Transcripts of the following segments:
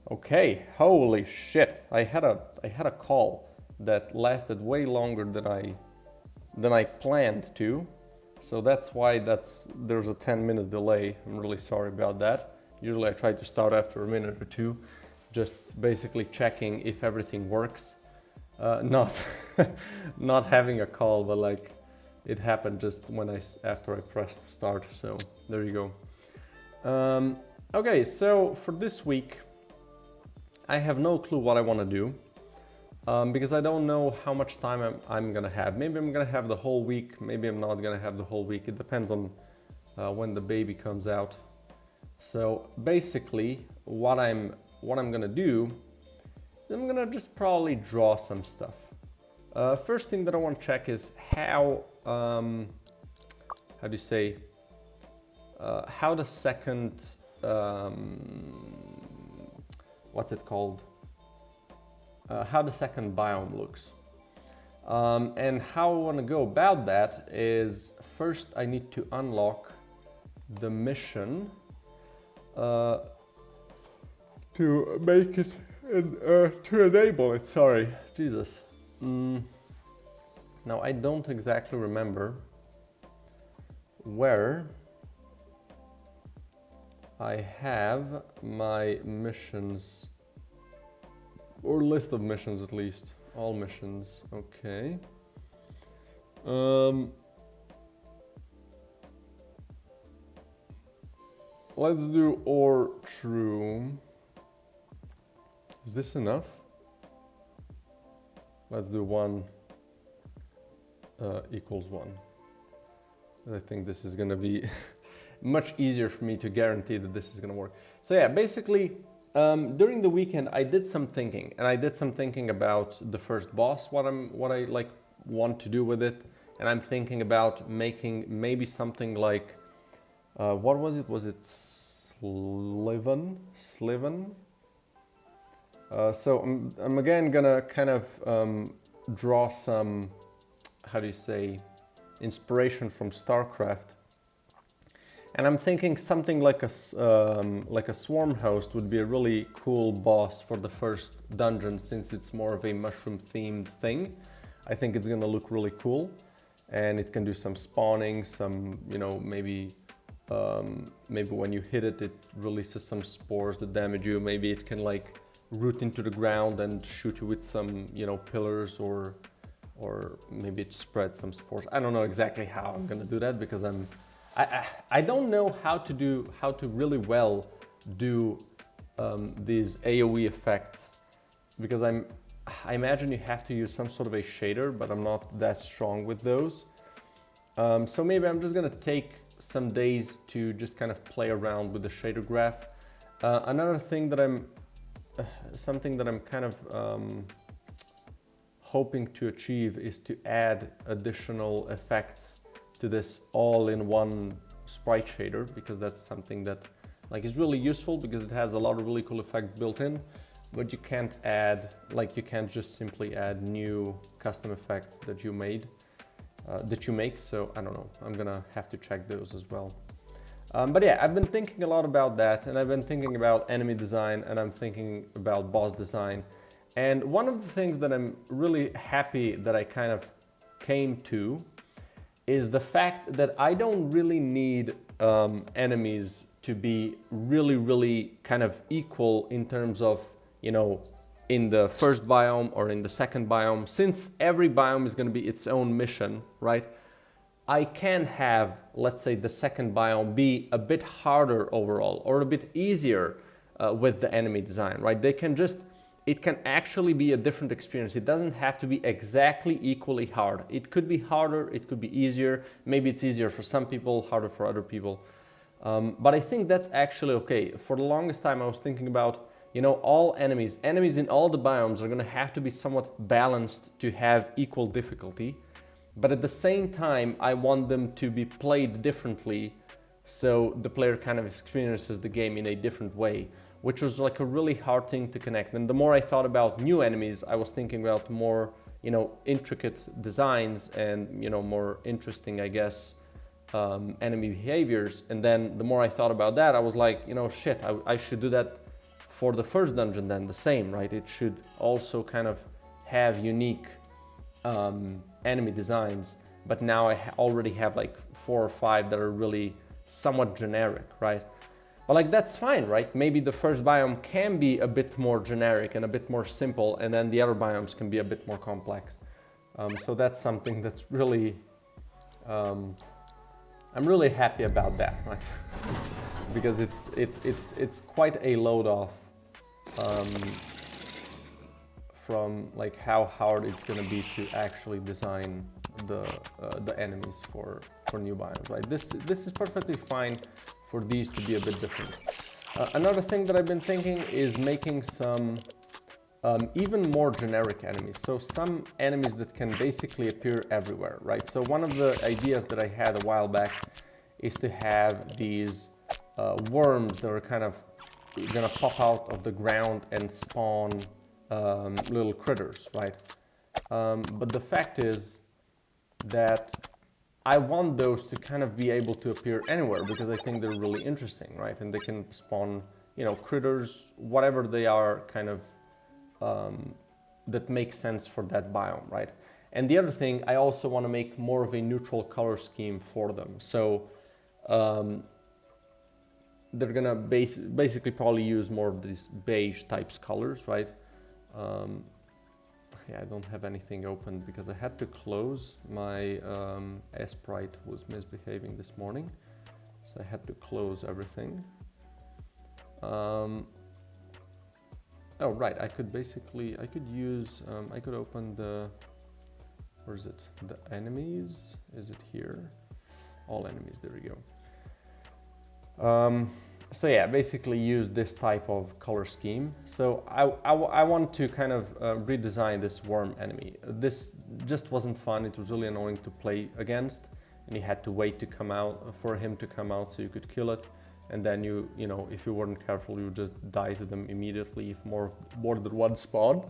Okay, holy shit. I had a call that lasted way longer than I planned to. So that's why there's a 10-minute delay. I'm really sorry about that. Usually I try to start after a minute or two, just basically checking if everything works. Not not having a call, but like it happened just after I pressed start. So there you go. Okay, so for this week, I have no clue what I want to do because I don't know how much time I'm gonna have. Maybe I'm gonna have the whole week. Maybe I'm not gonna have the whole week. It depends on when the baby comes out. So basically, what I'm gonna do, I'm gonna just probably draw some stuff. First thing that I want to check is how do you say, how the second, what's it called? How the second biome looks. And how I want to go about that is first I need to unlock the mission to make it, to enable it, sorry, Jesus. Now I don't exactly remember where I have my missions, or list of missions at least, all missions, okay. Let's do or true. Is this enough? Let's do 1 equals 1. I think this is gonna be much easier for me to guarantee that this is gonna work. So yeah, basically, during the weekend I did some thinking, and I did some thinking about the first boss, what I like want to do with it, and I'm thinking about making maybe something like, what was it? Was it Sliven? So I'm again gonna kind of draw some, how do you say, inspiration from StarCraft, and I'm thinking something like a swarm host would be a really cool boss for the first dungeon, since it's more of a mushroom themed thing. I think it's gonna look really cool, and it can do some spawning, some, you know, maybe when you hit it, it releases some spores that damage you. Maybe it can like root into the ground and shoot you with some, you know, pillars, or maybe it spreads some spores. I don't know exactly how I'm gonna do that, because I don't know how to really well do these AoE effects, because I imagine you have to use some sort of a shader, but I'm not that strong with those. So maybe I'm just gonna take some days to just kind of play around with the shader graph. Another thing that something that I'm kind of hoping to achieve is to add additional effects to this all-in-one sprite shader, because that's something that like is really useful, because it has a lot of really cool effects built in, but you can't add, like you can't just simply add new custom effects that you made, that you make. So I don't know, I'm gonna have to check those as well. But yeah, I've been thinking a lot about that, and I've been thinking about enemy design, and I'm thinking about boss design. And one of the things that I'm really happy that I kind of came to is the fact that I don't really need enemies to be really kind of equal in terms of, you know, in the first biome or in the second biome. Since every biome is going to be its own mission, right? I can have, let's say, the second biome be a bit harder overall, or a bit easier with the enemy design, right? It can actually be a different experience. It doesn't have to be exactly equally hard. It could be harder, it could be easier. Maybe it's easier for some people, harder for other people. But I think that's actually okay. For the longest time I was thinking about, you know, all enemies in all the biomes are gonna have to be somewhat balanced to have equal difficulty. But at the same time, I want them to be played differently, so the player kind of experiences the game in a different way, which was like a really hard thing to connect. And the more I thought about new enemies, I was thinking about more, you know, intricate designs and, you know, more interesting, I guess, enemy behaviors. And then the more I thought about that, I was like, you know, shit, I should do that for the first dungeon then the same, right? It should also kind of have unique enemy designs, but now I already have like 4 or 5 that are really somewhat generic, right? But like that's fine, right? Maybe the first biome can be a bit more generic and a bit more simple, and then the other biomes can be a bit more complex. So that's something that's really, I'm really happy about that, right? Because it's quite a load off from like how hard it's gonna be to actually design the enemies for new biomes, right? This is perfectly fine for these to be a bit different. Another thing that I've been thinking is making some even more generic enemies. So some enemies that can basically appear everywhere, right? So one of the ideas that I had a while back is to have these worms that are kind of gonna pop out of the ground and spawn little critters, right? But the fact is that I want those to kind of be able to appear anywhere because I think they're really interesting, right? And they can spawn, you know, critters, whatever they are, kind of that makes sense for that biome, right? And the other thing, I also want to make more of a neutral color scheme for them. So they're gonna basically probably use more of these beige types colors, right? Yeah, I don't have anything open because I had to close. My Sprite was misbehaving this morning, so I had to close everything. Oh right, I could use, I could open the, where is it? The enemies, is it here? All enemies, there we go. So yeah, basically use this type of color scheme. So I want to kind of redesign this worm enemy. This just wasn't fun. It was really annoying to play against, and you had to wait to come out for him to come out so you could kill it. And then you know, if you weren't careful, you would just die to them immediately if more than one spawned.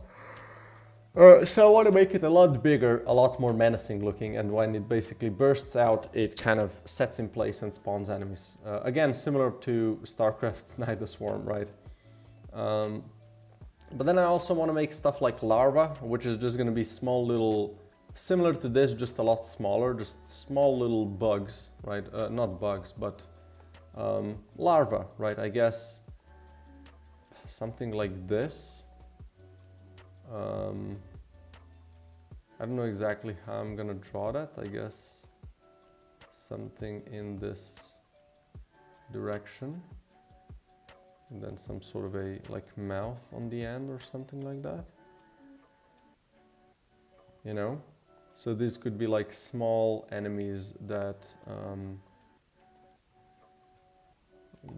So I want to make it a lot bigger, a lot more menacing looking, and when it basically bursts out, it kind of sets in place and spawns enemies. Again, similar to StarCraft's Night Swarm, right? But then I also want to make stuff like larva, which is just going to be small little, similar to this, just a lot smaller, just small little bugs, right? Not bugs, but larva, right? I guess something like this. I don't know exactly how I'm gonna draw that. I guess something in this direction, and then some sort of a like mouth on the end or something like that, you know? So these could be like small enemies that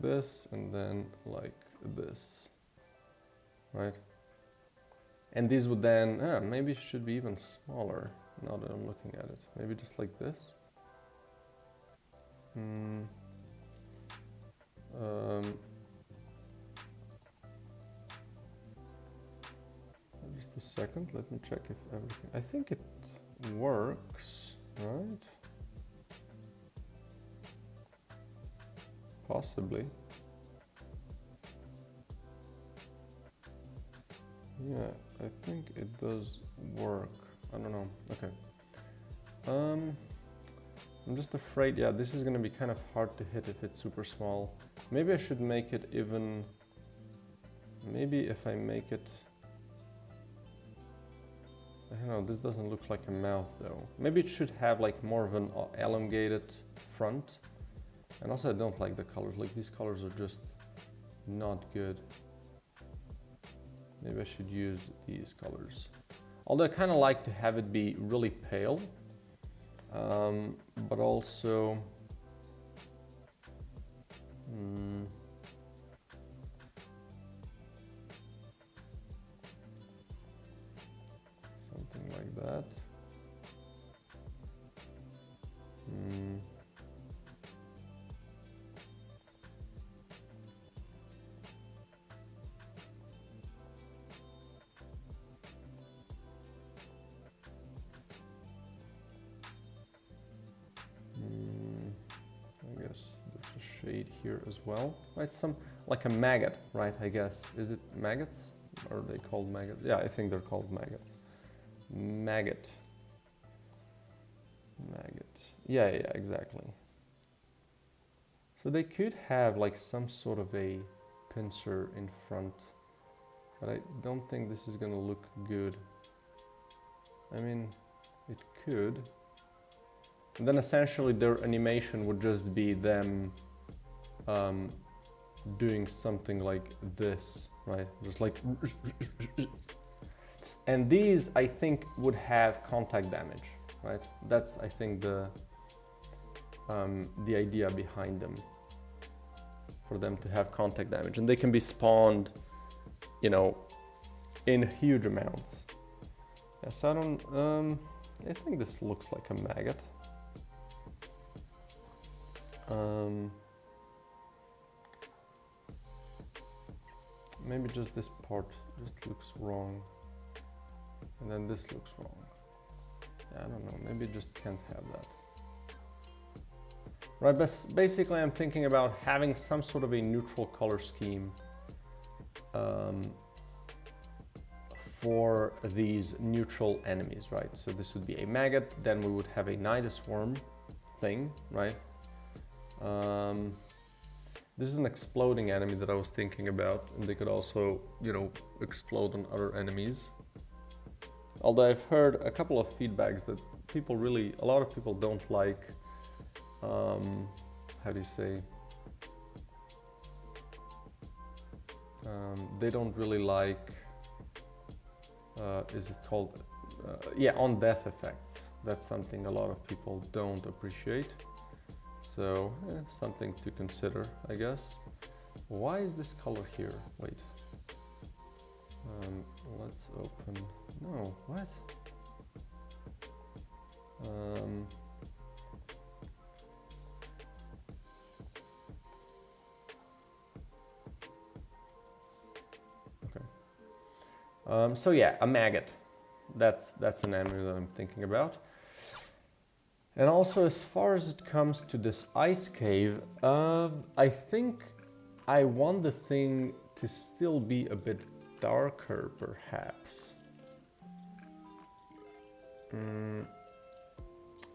this and then like this, right? And these would then, maybe it should be even smaller now that I'm looking at it. Maybe just like this. Just a second, let me check if everything, I think it works, right? Possibly. Yeah, I think it does work. I don't know. Okay. I'm just afraid, yeah, this is gonna be kind of hard to hit if it's super small. Maybe I should make it even, maybe if I make it, I don't know, this doesn't look like a mouth though. Maybe it should have like more of an elongated front. And also I don't like the colors, like these colors are just not good. Maybe I should use these colors. Although I kind of like to have it be really pale, but also something like that. shade here as well, right? Some, like a maggot, right, I guess. Is it maggots? Or are they called maggots? Yeah, I think they're called maggots. Maggot. Maggot. Yeah, exactly. So they could have like some sort of a pincer in front, but I don't think this is gonna look good. I mean, it could. And then essentially their animation would just be them doing something like this, right? Just like... And these, I think, would have contact damage, right? That's, I think, the idea behind them. For them to have contact damage. And they can be spawned, you know, in huge amounts. Yes, I don't... I think this looks like a maggot. Maybe just this part just looks wrong. And then this looks wrong. Yeah, I don't know, maybe it just can't have that. Right, but basically I'm thinking about having some sort of a neutral color scheme for these neutral enemies, right? So this would be a maggot, then we would have a nidoswarm thing, right? This is an exploding enemy that I was thinking about, and they could also, you know, explode on other enemies. Although I've heard a couple of feedbacks that people really, a lot of people don't like, how do you say, they don't really like, is it called, yeah, on death effects. That's something a lot of people don't appreciate. So, something to consider, I guess. Why is this color here? Wait. Let's open, no, what? Okay. So yeah, a maggot. That's an enemy that I'm thinking about. And also, as far as it comes to this ice cave, I think I want the thing to still be a bit darker, perhaps.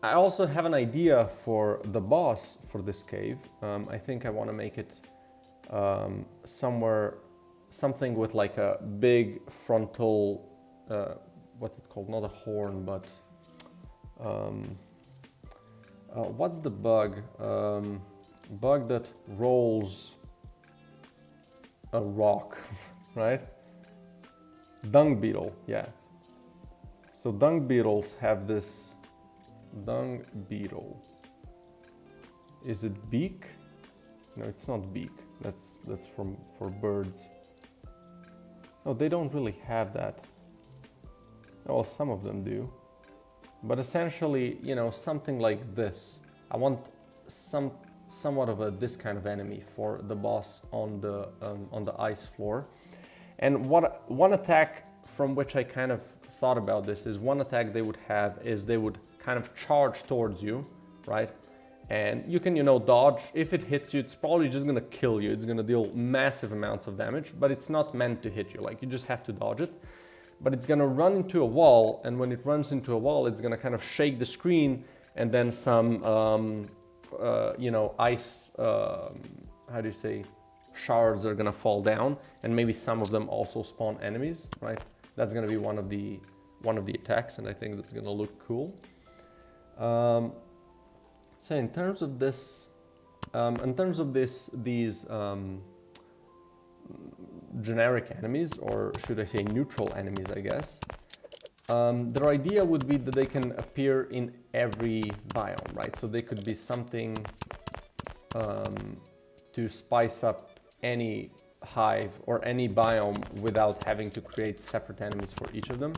I also have an idea for the boss for this cave. I think I want to make it something with like a big frontal, what's it called? Not a horn, but what's the bug? Bug that rolls a rock, right? Dung beetle, yeah. So dung beetles have this dung beetle. Is it beak? No, it's not beak. That's for birds. No, they don't really have that. Well, some of them do. But essentially, you know, something like this. I want somewhat of this kind of enemy for the boss on the ice floor. And one attack from which I kind of thought about this is one attack they would have is they would kind of charge towards you, right? And you can, you know, dodge. If it hits you, it's probably just gonna kill you. It's gonna deal massive amounts of damage, but it's not meant to hit you. Like, you just have to dodge it. But it's gonna run into a wall, and when it runs into a wall, it's gonna kind of shake the screen, and then some, you know, ice, how do you say, shards are gonna fall down, and maybe some of them also spawn enemies, right? That's gonna be one of the attacks, and I think that's gonna look cool. So in terms of this, these generic enemies, or should I say neutral enemies, I guess, their idea would be that they can appear in every biome, right? So they could be something to spice up any hive or any biome without having to create separate enemies for each of them.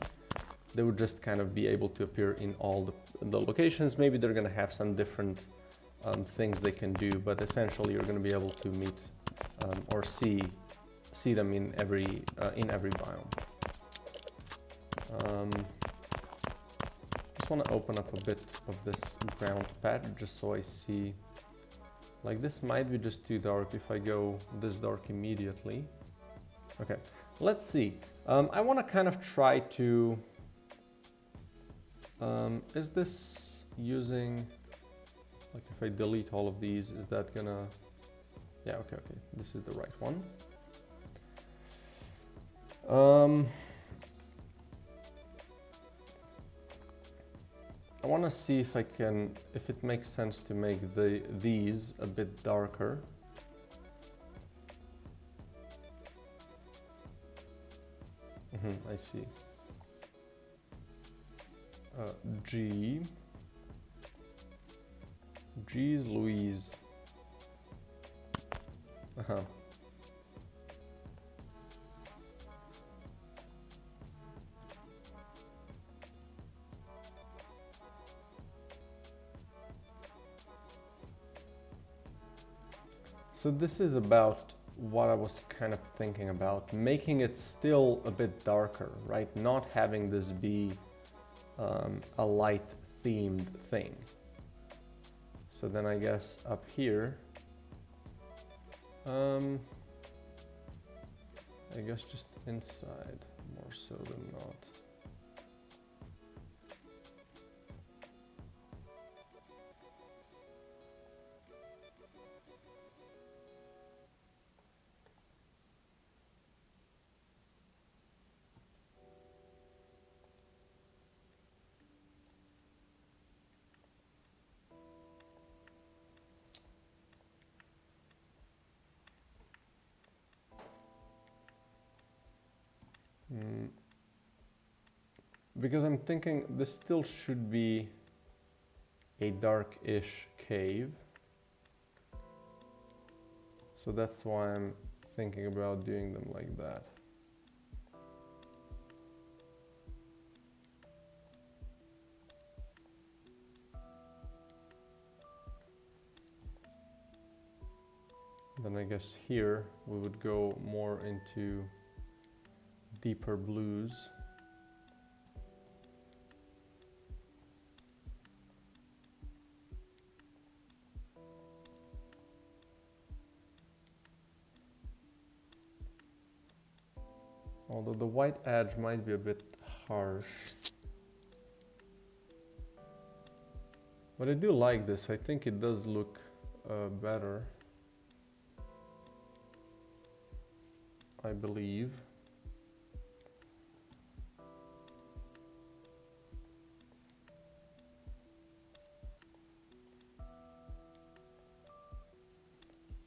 They would just kind of be able to appear in all the locations. Maybe they're going to have some different things they can do, but essentially you're going to be able to meet or see them in every biome. Just want to open up a bit of this ground pad just so I see Like this might be just too dark if I go this dark immediately. Okay, let's see. I want to kind of try to... is this using... Like if I delete all of these, is that gonna... Yeah, okay, this is the right one. I want to see if I can, if it makes sense to make these a bit darker. I see. Geez Louise. So this is about what I was kind of thinking about, making it still a bit darker, right? Not having this be a light themed thing. So then I guess up here, I guess just inside more so than not. Because I'm thinking this still should be a dark-ish cave. So that's why I'm thinking about doing them like that. Then I guess here we would go more into deeper blues. Although the white edge might be a bit harsh. But I do like this. I think it does look better. I believe.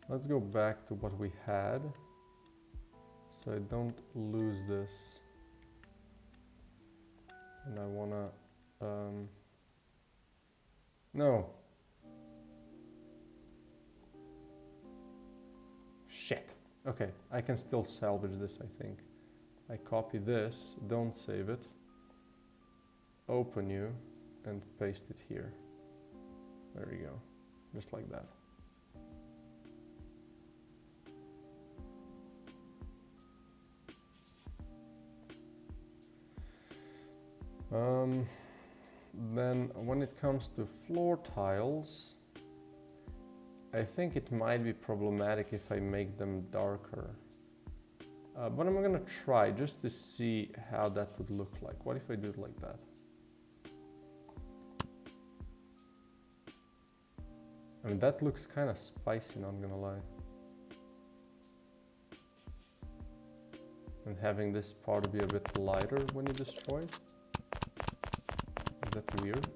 Let's go back to what we had, so I don't lose this. And I wanna, no. Shit. Okay, I can still salvage this, I think. I copy this, don't save it, open you, and paste it here. There you go, just like that. Then when it comes to floor tiles, I think it might be problematic if I make them darker. But I'm gonna try just to see how that would look like. What if I do it like that? I mean, that looks kind of spicy, not gonna lie. And having this part be a bit lighter when you destroy it. Is that weird?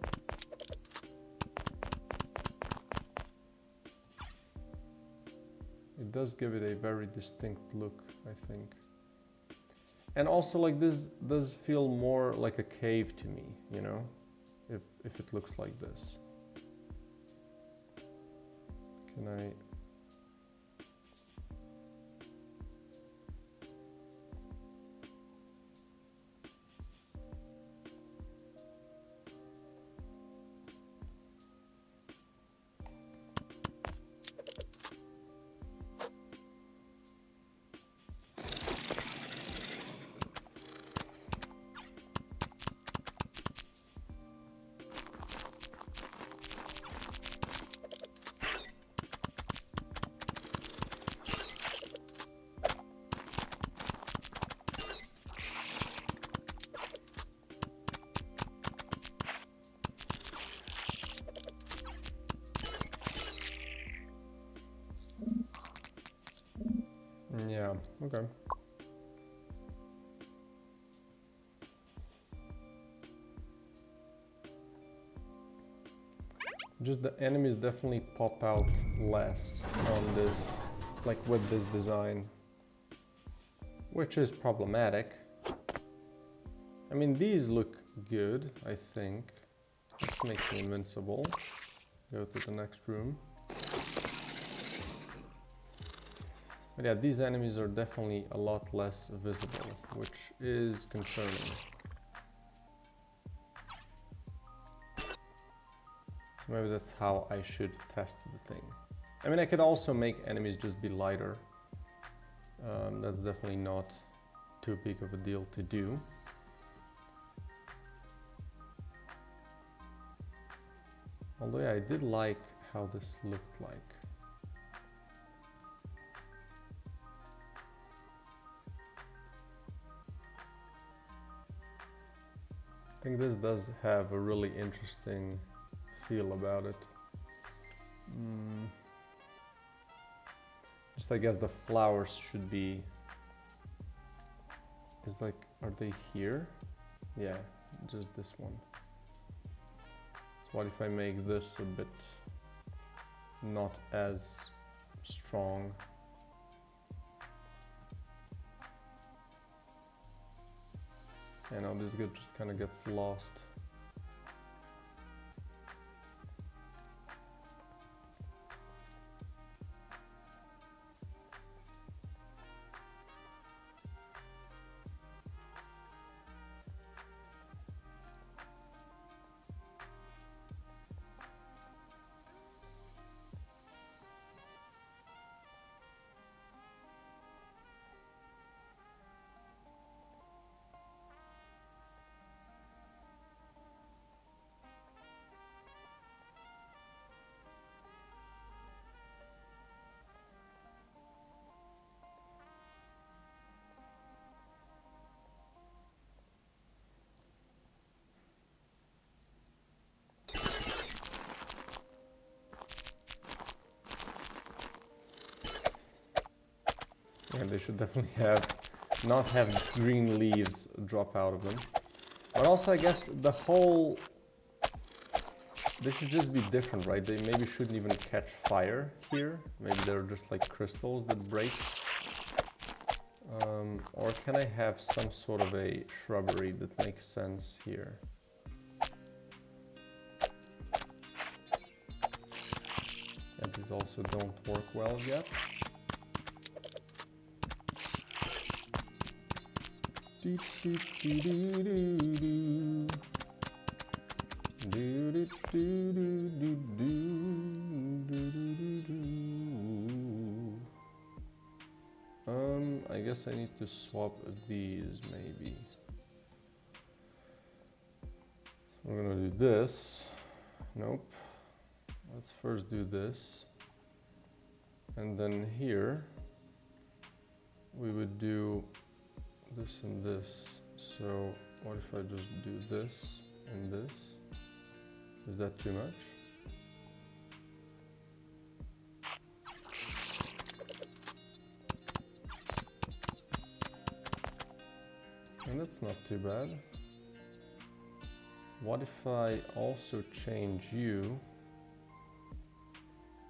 It does give it a very distinct look, I think. And also, like, this does feel more like a cave to me, you know? If it looks like this. Can I... Yeah, okay. Just the enemies definitely pop out less on this, like with this design, which is problematic. I mean, these look good, I think. Let's make them invincible. Go to the next room. But yeah, these enemies are definitely a lot less visible, which is concerning. So maybe that's how I should test the thing. I mean, I could also make enemies just be lighter. That's definitely not too big of a deal to do. Although yeah, I did like how this looked like. I think this does have a really interesting feel about it. Just I guess the flowers should be, is like, are they here? Yeah, just this one. So what if I make this a bit not as strong? You know, this just kind of gets lost. Yeah, they should definitely not have green leaves drop out of them. But also, I guess they should just be different, right? They maybe shouldn't even catch fire here. Maybe they're just like crystals that break. Or can I have some sort of a shrubbery that makes sense here? Yeah, these also don't work well yet. Do, do, do, do, do, do. Do, do, do, do, do, do, do, do. I guess I need to swap these maybe. We're gonna do this. Nope. Let's first do this. And then here we would do this and this. So what if I just do this and this? Is that too much? And that's not too bad. What if I also change you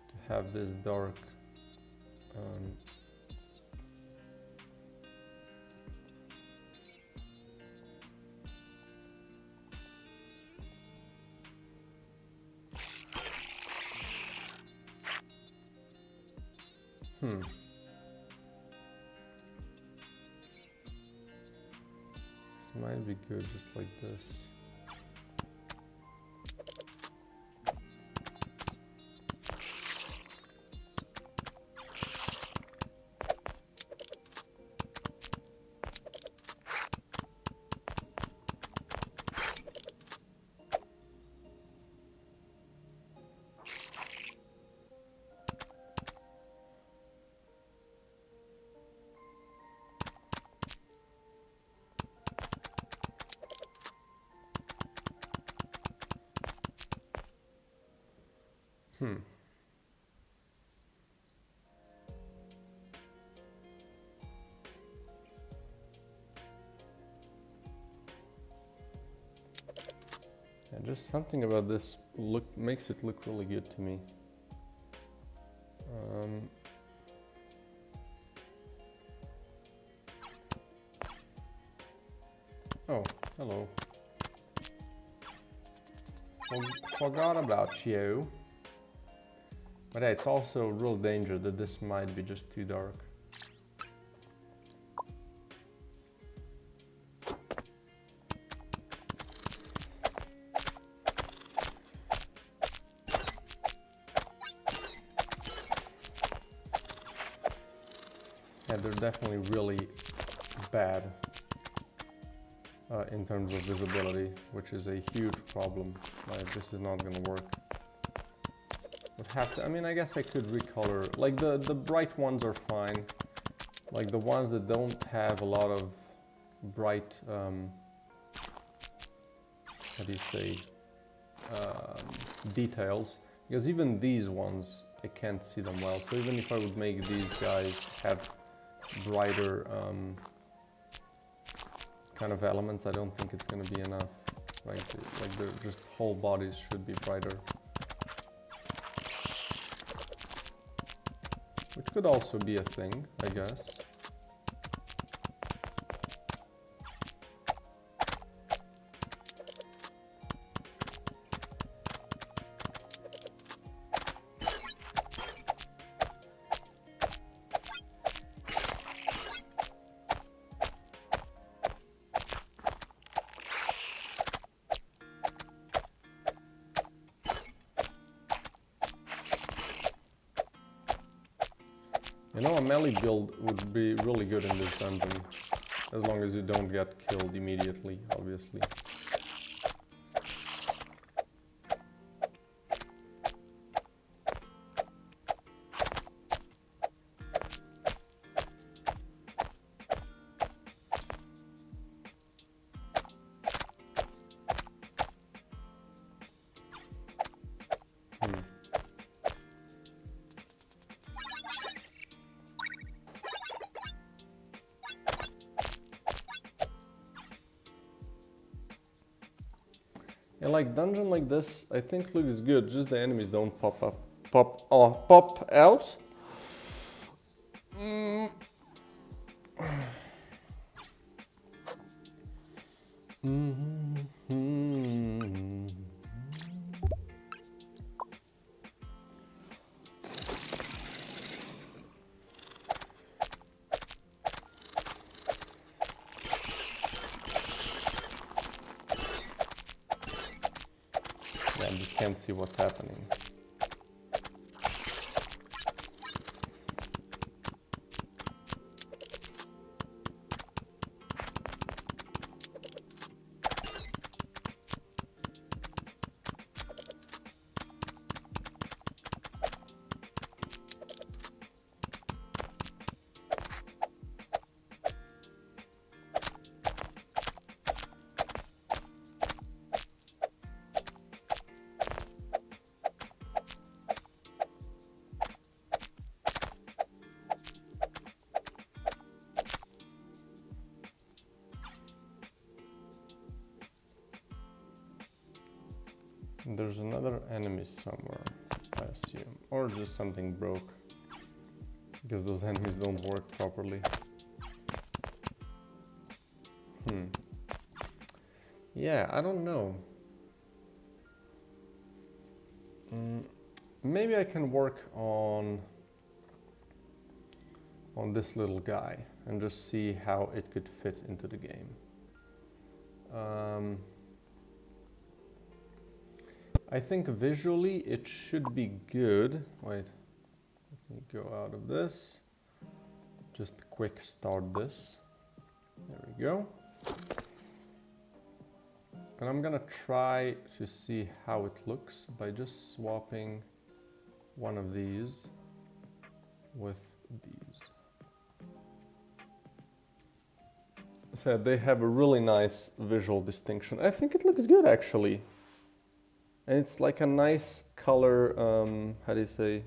to have this dark This might be good just like this. And just something about this look makes it look really good to me. Oh, hello. Forgot about you. But yeah, it's also a real danger that this might be just too dark. Yeah, they're definitely really bad in terms of visibility, which is a huge problem. Like, this is not gonna work. Would have to, I mean, I guess I could recolor. Like, the bright ones are fine. Like, the ones that don't have a lot of bright, how do you say, details. Because even these ones, I can't see them well. So even if I would make these guys have brighter kind of elements, I don't think it's going to be enough. Right? Like, they're just whole bodies should be brighter. Which could also be a thing, I guess. You know, a melee build would be really good in this dungeon, as long as you don't get killed immediately, obviously. Yeah, like dungeon like this, I think looks good. Just the enemies don't pop out. I just can't see what's happening. There's another enemy somewhere, I assume. Or just something broke. Because those enemies don't work properly. Yeah, I don't know. Maybe I can work on this little guy and just see how it could fit into the game. I think visually it should be good. Wait, let me go out of this. Just quick start this. There we go. And I'm gonna try to see how it looks by just swapping one of these with these. So they have a really nice visual distinction. I think it looks good actually. And it's like a nice color, how do you say?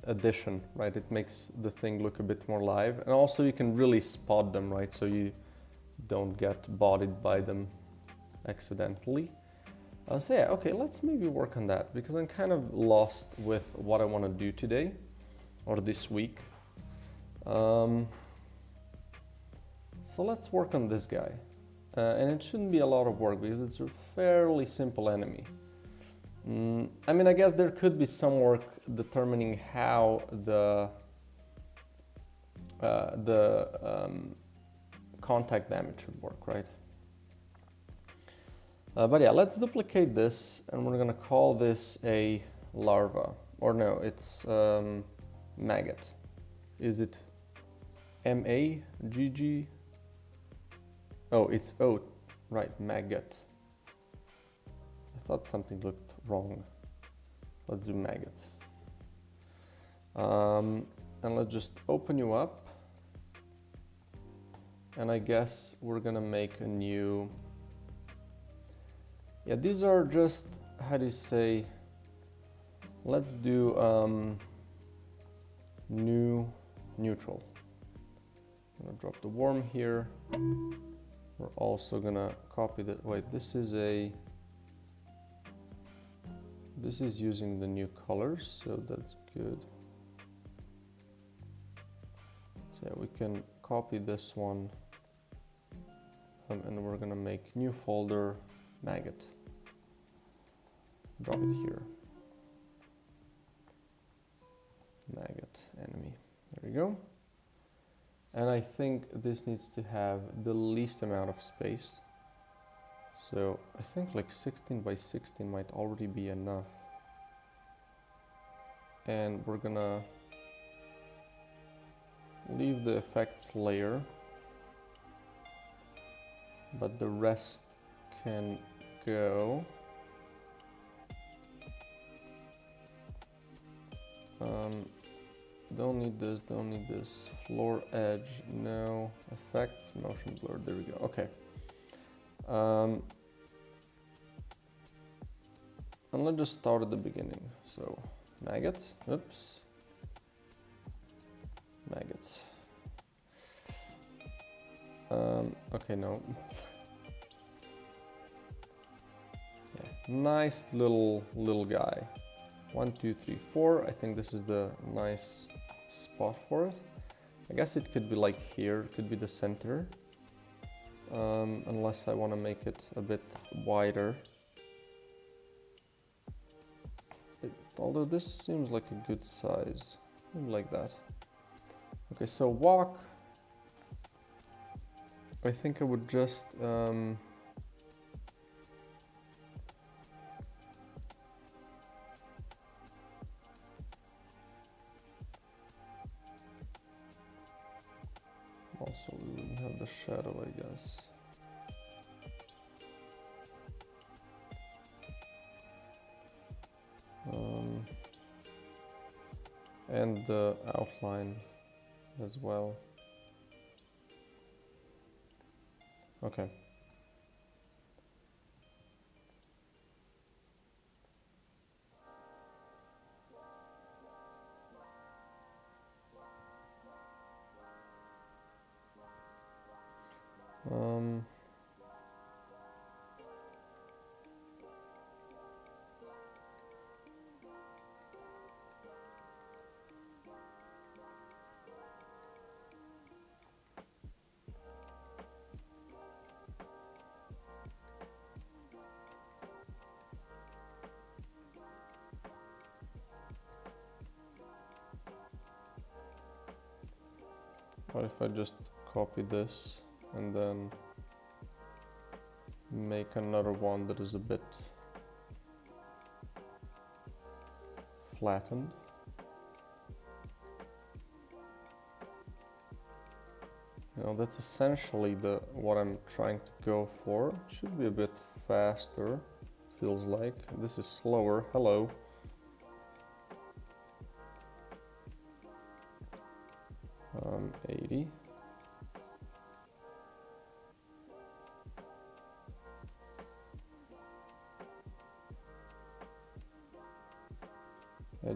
addition, right? It makes the thing look a bit more live, and also you can really spot them, right? So you don't get bodied by them accidentally. So yeah, okay, let's maybe work on that, because I'm kind of lost with what I want to do today or this week. So let's work on this guy. And it shouldn't be a lot of work because it's a fairly simple enemy. I mean, I guess there could be some work determining how the contact damage should work, right? But yeah, let's duplicate this, and we're gonna call this a larva. Or no, it's maggot. Is it M-A-G-G? Oh, it's O, right, maggot. I thought something looked wrong. Let's do maggot. And let's just open you up. And I guess we're gonna make a new... Yeah, these are just, how do you say... Let's do new neutral. I'm gonna drop the worm here. We're also gonna copy the, wait, this is using the new colors, so that's good. So yeah, we can copy this one, and we're gonna make new folder, maggot. Drop it here. Maggot enemy, there we go. And I think this needs to have the least amount of space. So I think like 16 by 16 might already be enough. And we're gonna leave the effects layer, but the rest can go. Don't need this, don't need this. Floor edge, no. Effects, motion blur, there we go, okay. And let's just start at the beginning. So, maggot, oops. Maggots. Okay, no. Yeah, nice little guy. 1, 2, 3, 4. I think this is the nice spot for it. I guess it could be like here, it could be the center. Unless I want to make it a bit wider. Although this seems like a good size. Maybe like that. Okay, so walk. I think I would just also we wouldn't have the shadow, I guess. And the outline as well. Okay. What if I just copy this and then make another one that is a bit flattened? You know, that's essentially what I'm trying to go for. It should be a bit faster, feels like. This is slower. Hello. Um, 80.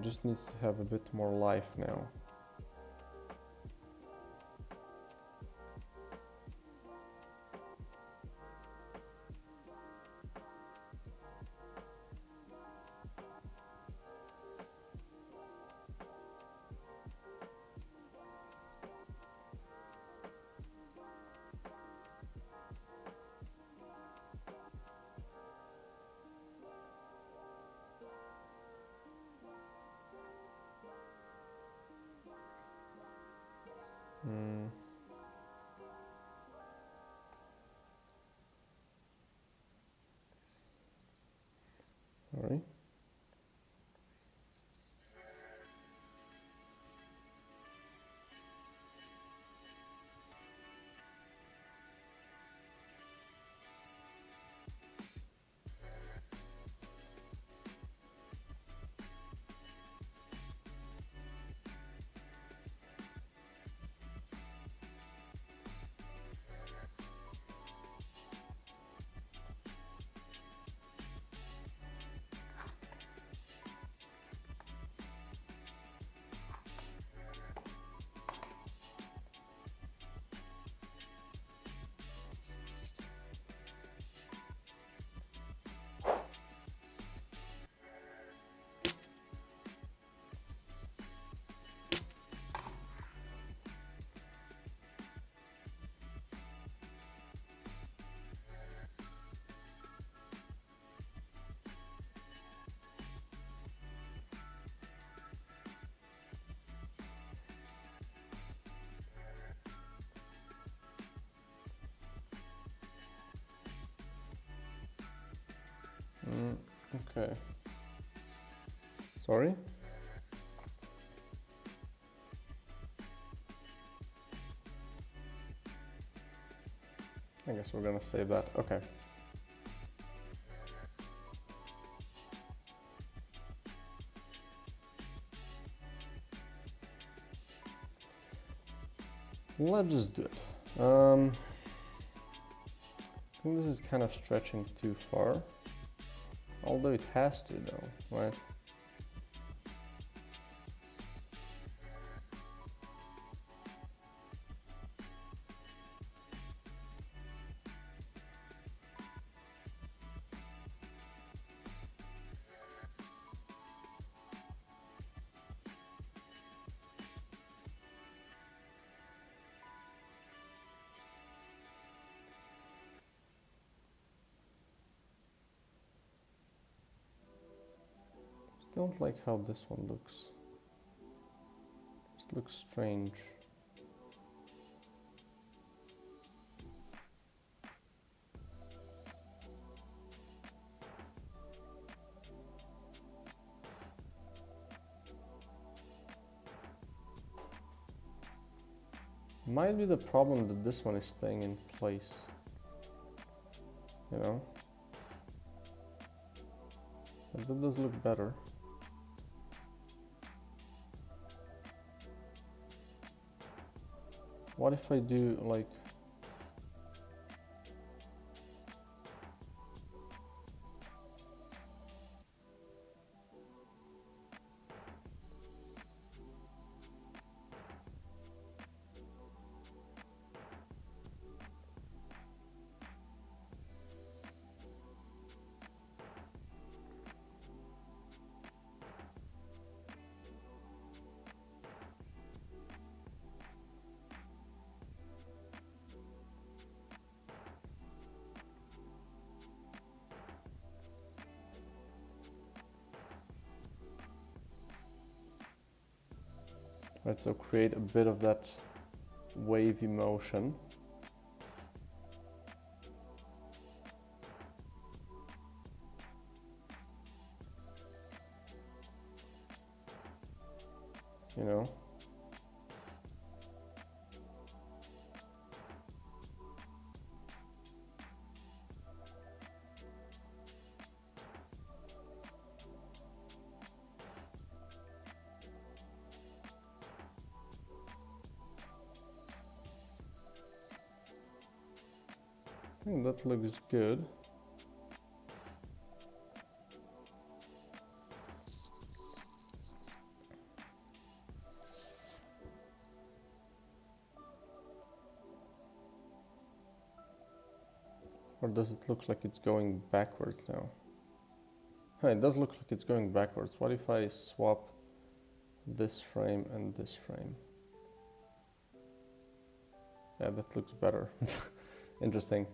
it just needs to have a bit more life now. Sorry. Okay. Sorry? I guess we're gonna save that. Okay. Let's just do it. I think this is kind of stretching too far. Although it has to though, right? Don't like how this one looks. It looks strange. Might be the problem that this one is staying in place. You know? But that does look better. What if I do like right, so create a bit of that wavy motion. You know? I think that looks good. Or does it look like it's going backwards now? Huh, it does look like it's going backwards. What if I swap this frame and this frame? Yeah, that looks better. Interesting.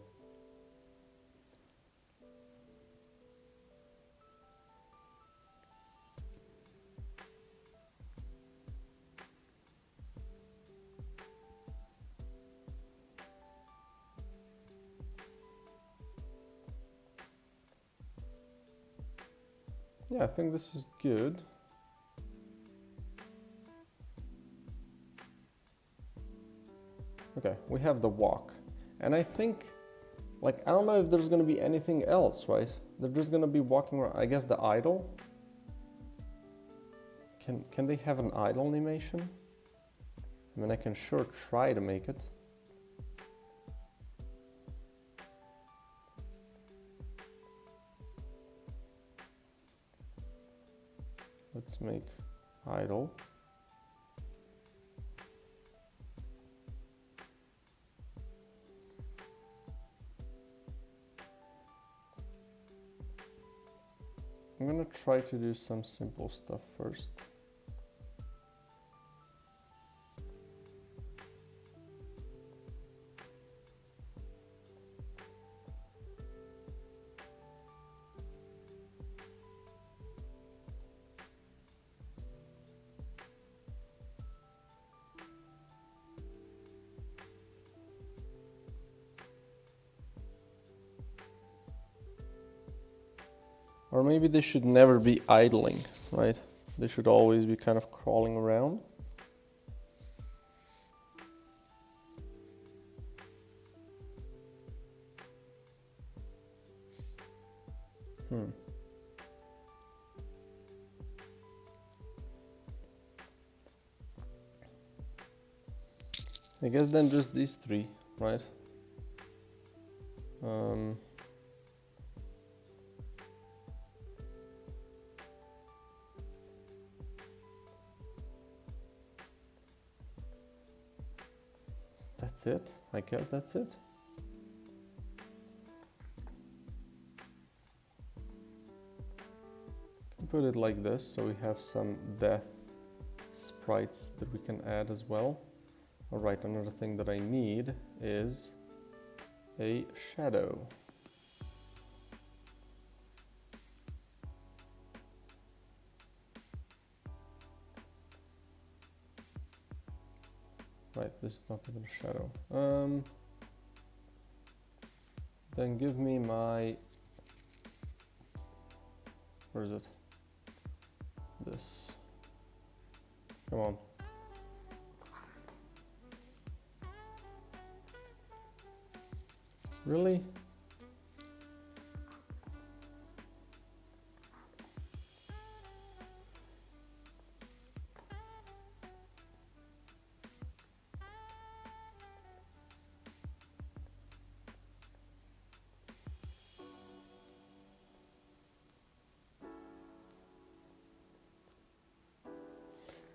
Yeah, I think this is good. Okay, we have the walk. And I think, like, I don't know if there's gonna be anything else, right? They're just gonna be walking around. I guess the idle. Can they have an idle animation? I mean, I can sure try to make it. Let's make idle. I'm gonna try to do some simple stuff first. Or maybe they should never be idling, right? They should always be kind of crawling around. I guess then just these three, right? That's it. I guess that's it. Put it like this, so we have some death sprites that we can add as well. All right, another thing that I need is a shadow. Right, this is not even a shadow. Then give me my, where is it? This. Come on. Really?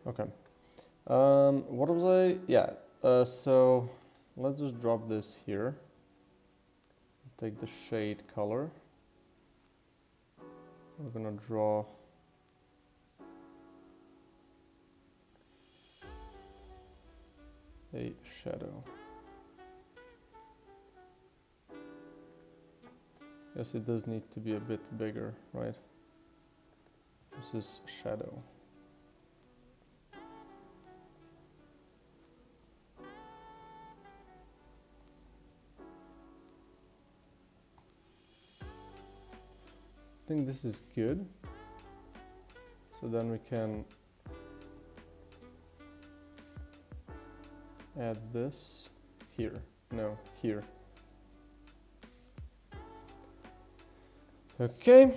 Okay. What was I? Yeah. So let's just drop this here. Take the shade color. We're gonna draw a shadow. Yes, it does need to be a bit bigger, right? This is shadow. I think this is good. So then we can add this here. No, here. Okay.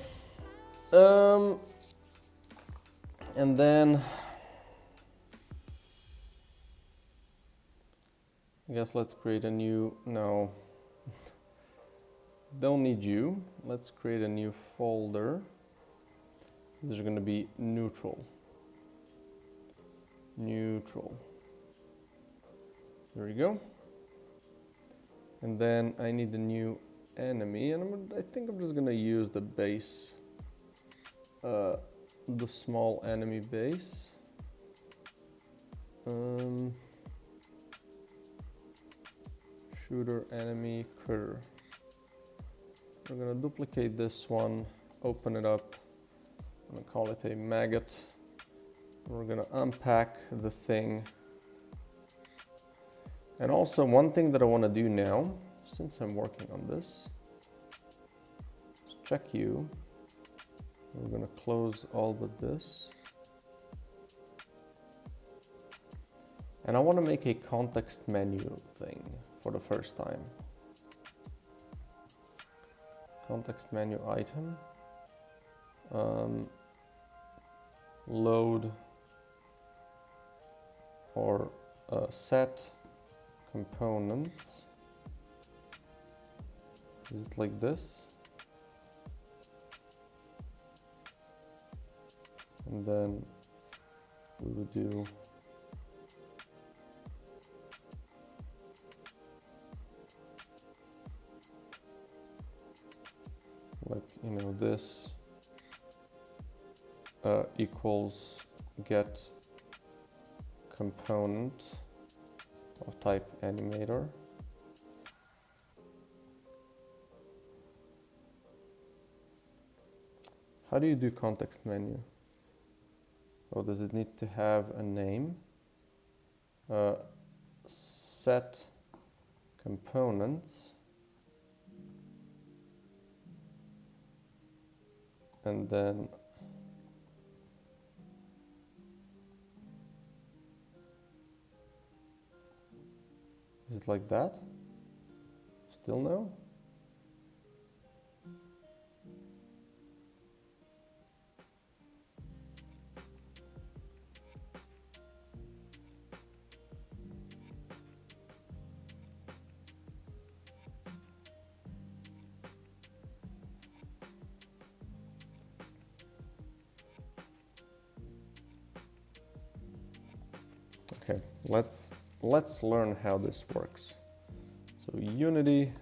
And then I guess let's create a new, no. Don't need you. Let's create a new folder. This is going to be neutral. Neutral. There we go. And then I need a new enemy, and I think I'm just gonna use the base, the small enemy base. Shooter, enemy, critter. We're gonna duplicate this one, open it up, I'm gonna call it a maggot. We're gonna unpack the thing. And also one thing that I wanna do now, since I'm working on this, is check you. We're gonna close all but this. And I wanna make a context menu thing for the first time. Context menu item. Load or set components. Is it like this? And then we would do like, you know, this equals get component of type animator. How do you do context menu? Oh, does it need to have a name? Set components. And then is it like that? Still no? Okay, let's learn how this works. So Unity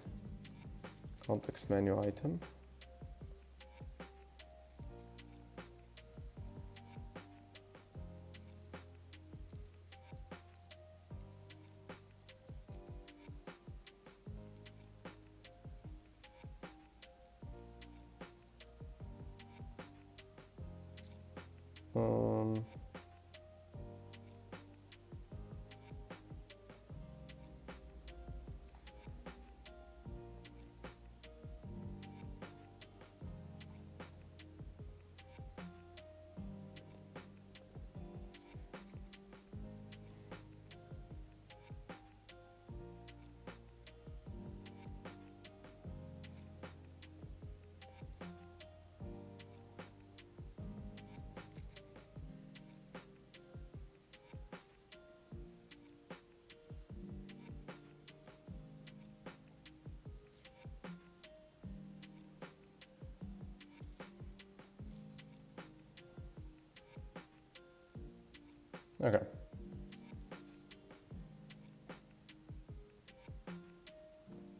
context menu item. Okay.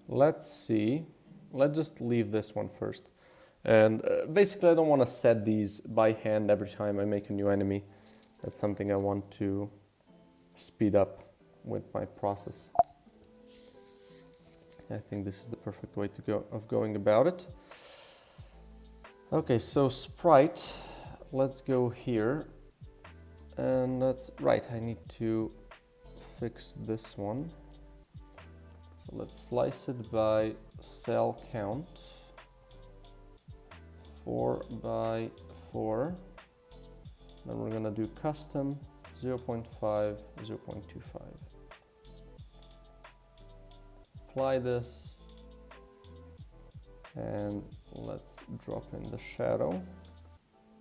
Let's see. Let's just leave this one first. And basically I don't want to set these by hand every time I make a new enemy. That's something I want to speed up with my process. I think this is the perfect way of going about it. Okay, so sprite, let's go here. And that's right, I need to fix this one. So let's slice it by cell count, 4 by 4. Then we're gonna do custom 0.5, 0.25. Apply this, and let's drop in the shadow.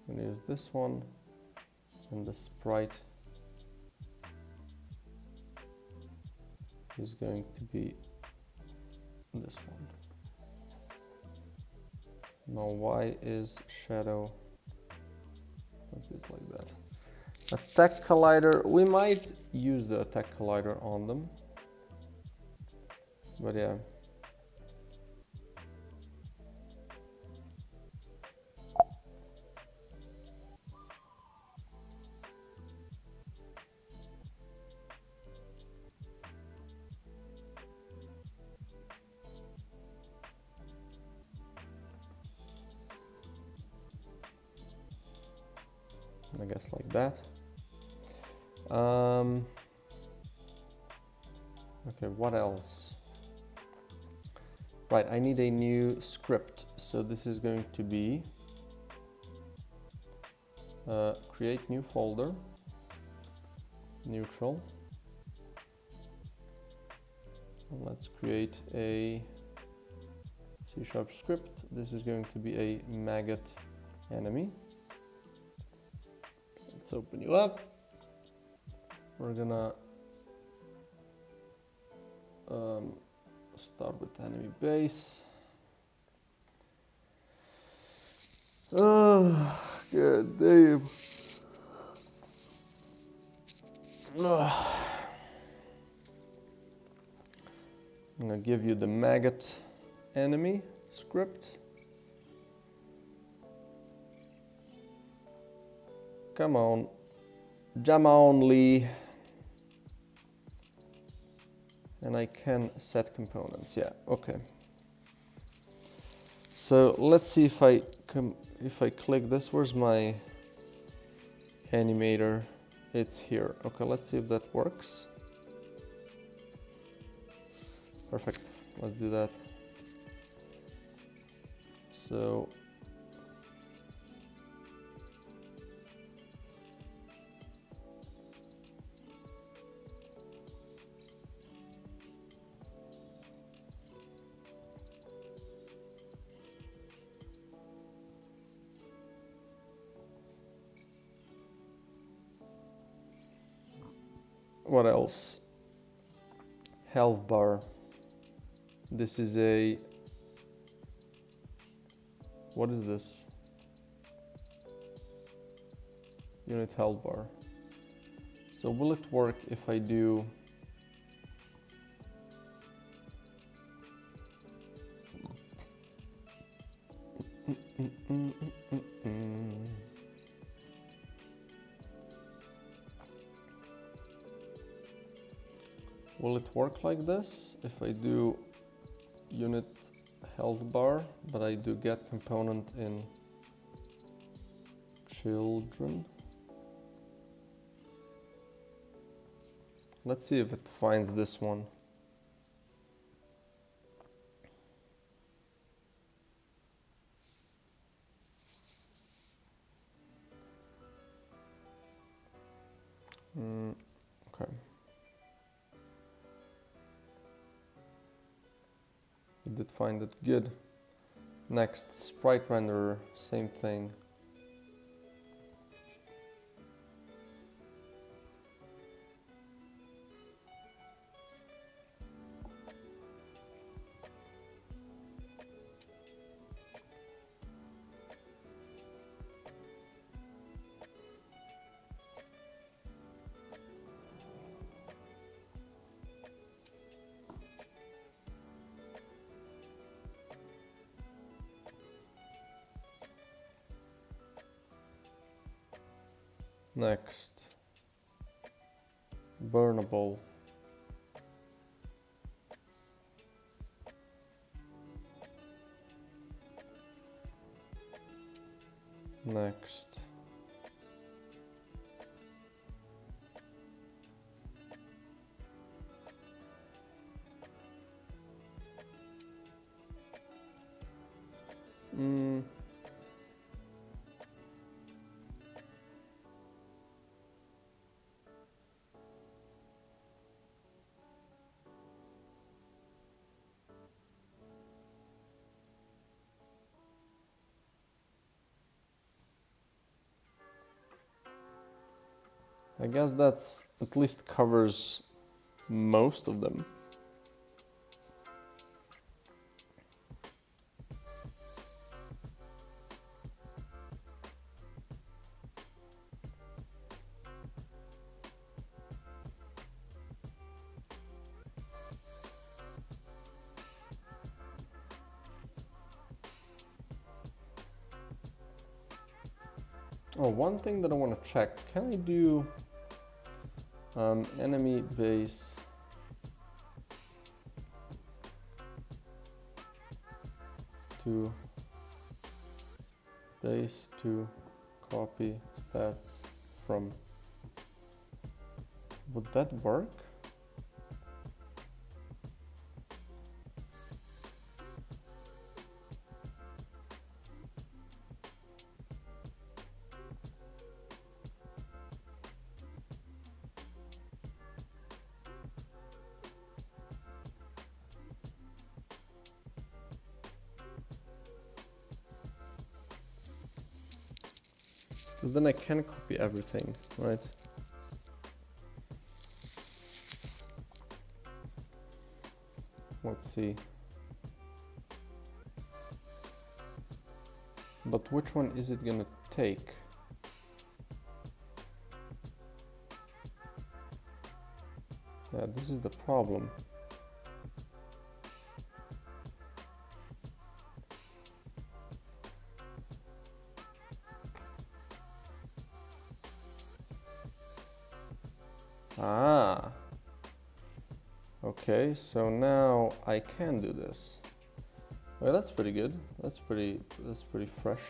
I'm gonna use this one. And the sprite is going to be this one. Now Y is shadow. Let's do it like that. Attack collider, we might use the attack collider on them. But yeah. I guess like that. Okay, what else? Right, I need a new script. So this is going to be create new folder, neutral. And let's create a C# script. This is going to be a maggot enemy. Let's open you up. We're gonna start with enemy base. Oh, god damn. I'm gonna give you the maggot enemy script. Come on, jam only. And I can set components. Yeah, okay. So let's see if I click this. Where's my animator? It's here. Okay, let's see if that works. Perfect. Let's do that. So what else? Health bar. This is a, what is this? Unit health bar. So will it work if I do will it work like this if I do unit health bar, but I do get component in children? Let's see if it finds this one. Okay. It did find it. Good. Next, sprite renderer, same thing. Next, burnable. Next, I guess that's at least covers most of them. Oh, one thing that I want to check, can I do enemy base to copy stats from. Would that work? Because then I can copy everything, right? Let's see. But which one is it gonna take? Yeah, this is the problem. Ah. Okay, so now I can do this. Well, that's pretty good. That's pretty fresh.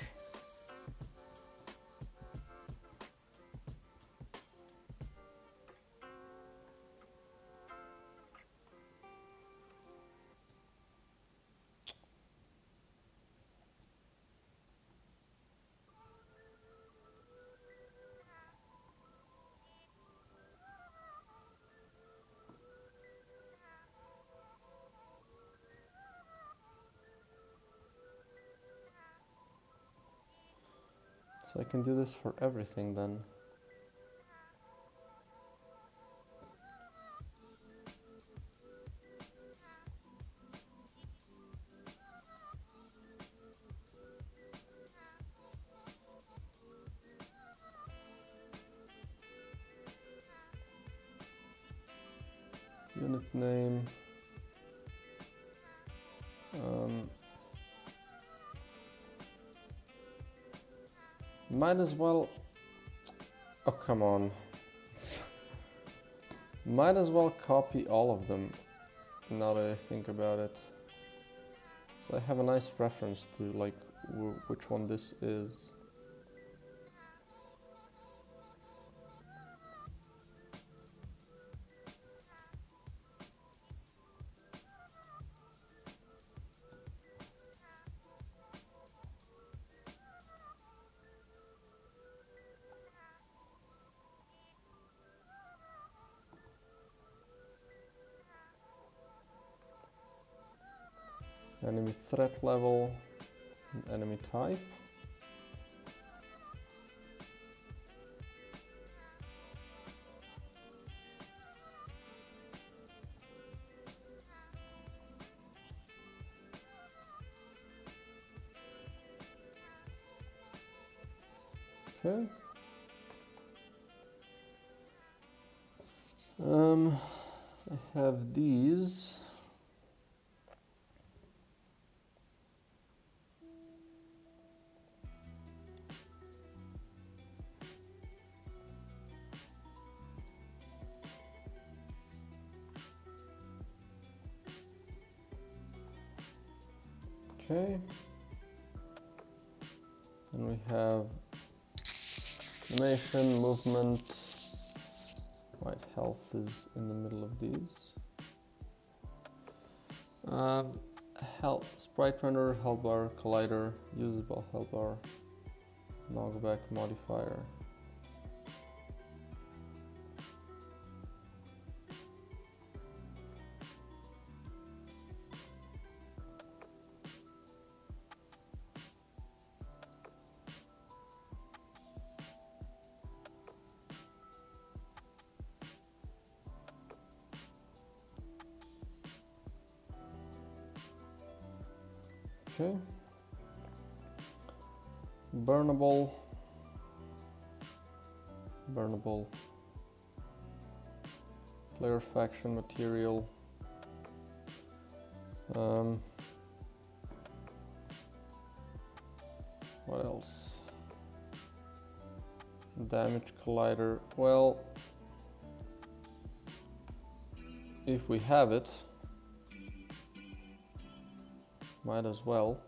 So I can do this for everything then. Unit name. Might as well. Oh, come on. Might as well copy all of them now that I think about it. So I have a nice reference to like which one this is. Enemy threat level, enemy type. Okay. I have these. Okay. And we have animation, movement. Right, health is in the middle of these. Health, sprite renderer, health bar, collider, usable health bar, knockback modifier. Okay. Burnable. Player faction material. What else? Damage collider. Well, if we have it, might as well.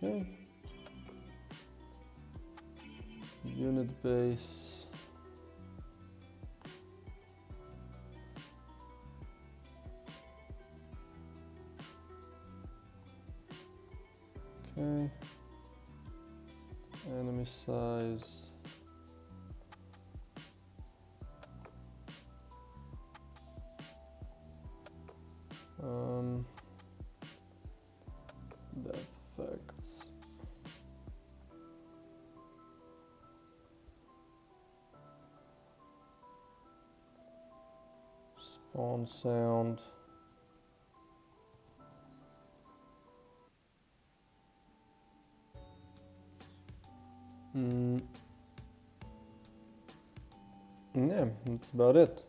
Okay. Unit base. Okay. Enemy size. That affects. Spawn sound. Yeah, that's about it.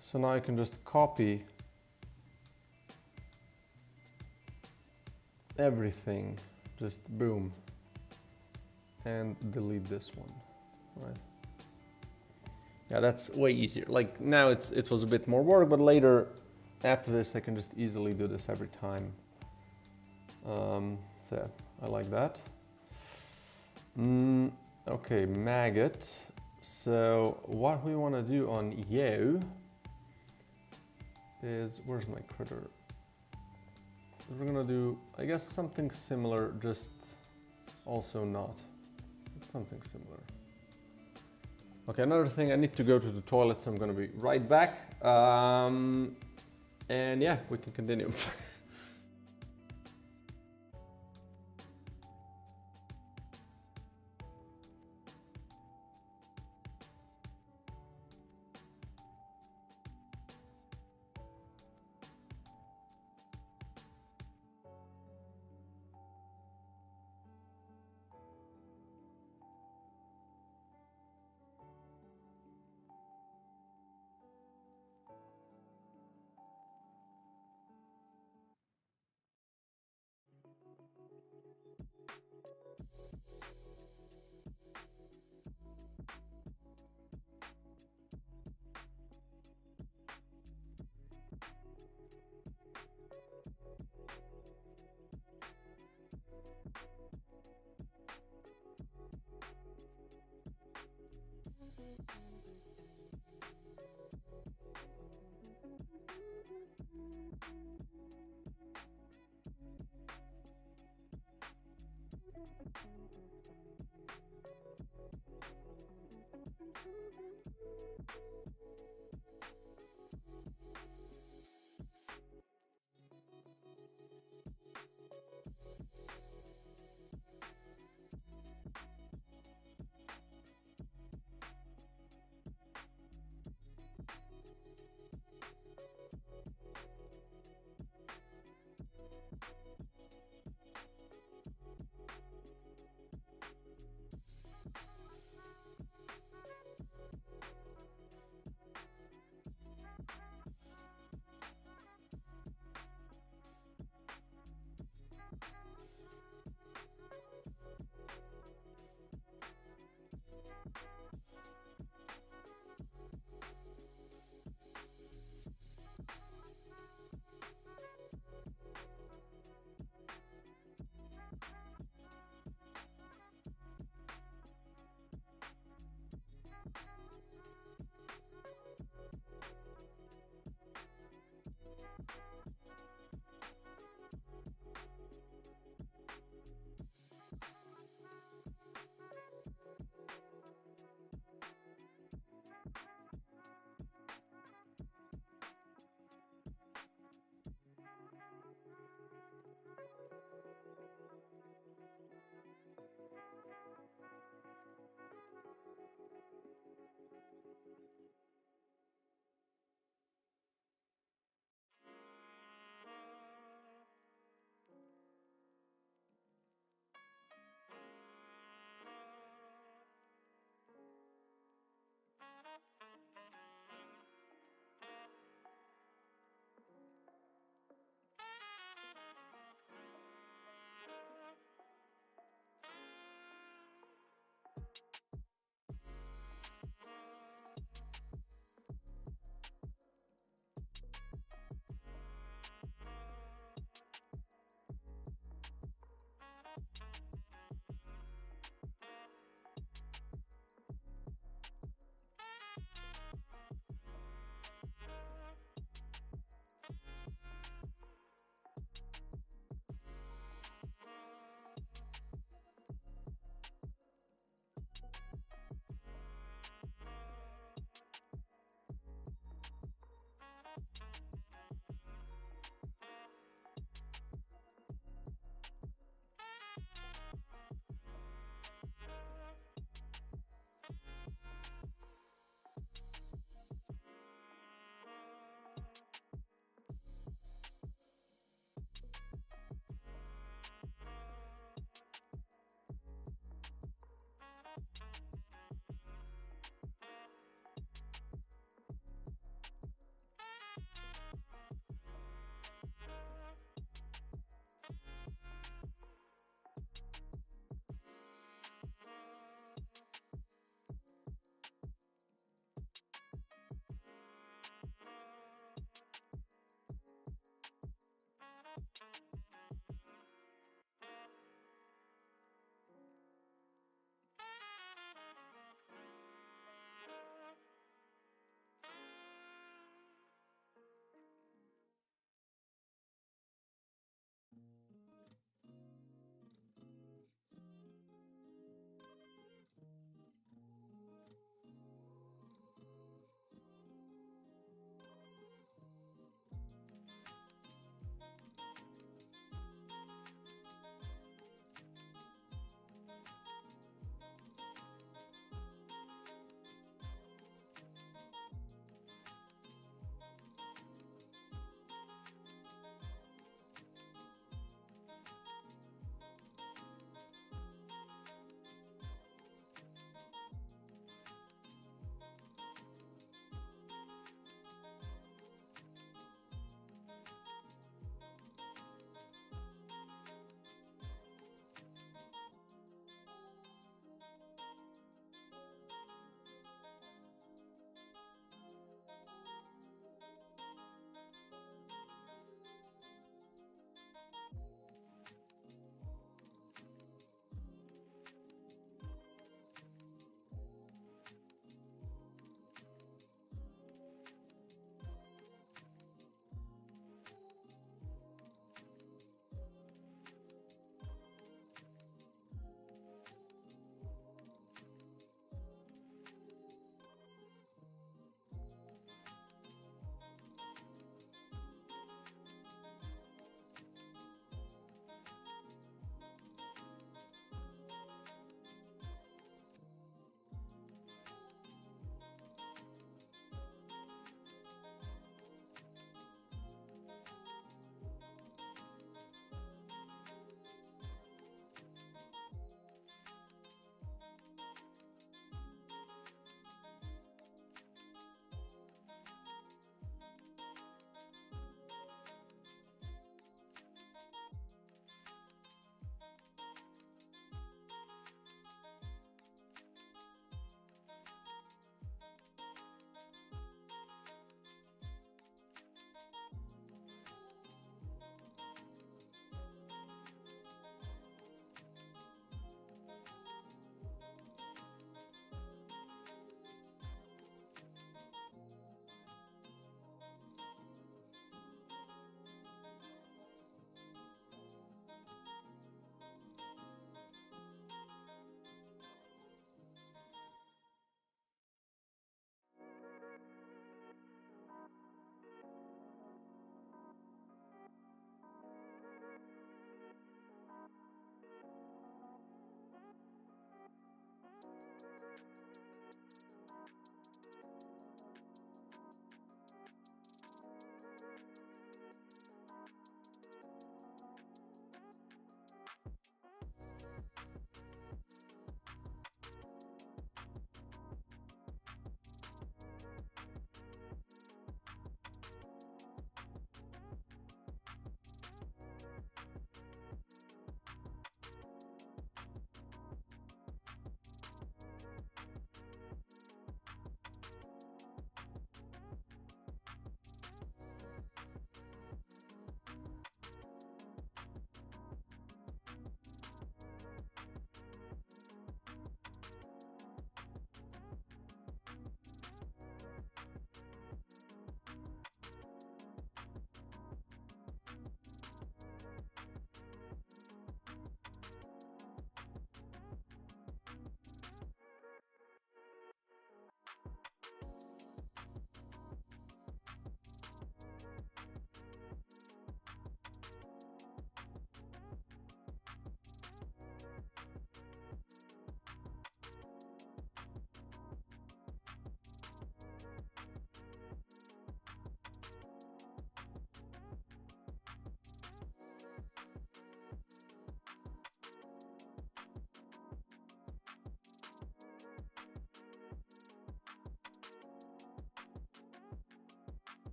So now I can just copy everything, just boom, and delete this one, right? Yeah, that's way easier. Like now it was a bit more work, but later after this I can just easily do this every time. So I like that. Okay, maggot. So what we want to do on you is, where's my critter? We're gonna do, I guess, something similar, just also not. It's something similar. Okay, another thing, I need to go to the toilet, so I'm gonna be right back. And yeah, we can continue.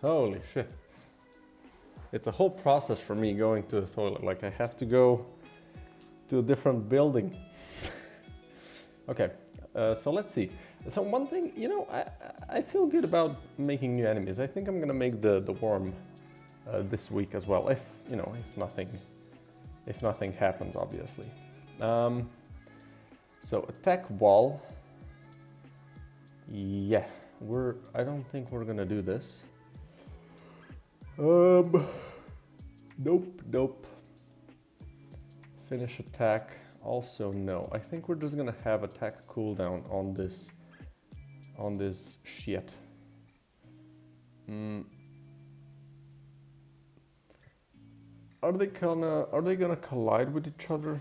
Holy shit. It's a whole process for me going to the toilet. Like I have to go to a different building. Okay, so let's see. So one thing, you know, I feel good about making new enemies. I think I'm gonna make the worm this week as well. If, you know, if nothing happens, obviously. So attack wall. Yeah, I don't think we're gonna do this. Nope. Finish attack, also no. I think we're just gonna have attack cooldown on this shit. Are they gonna collide with each other?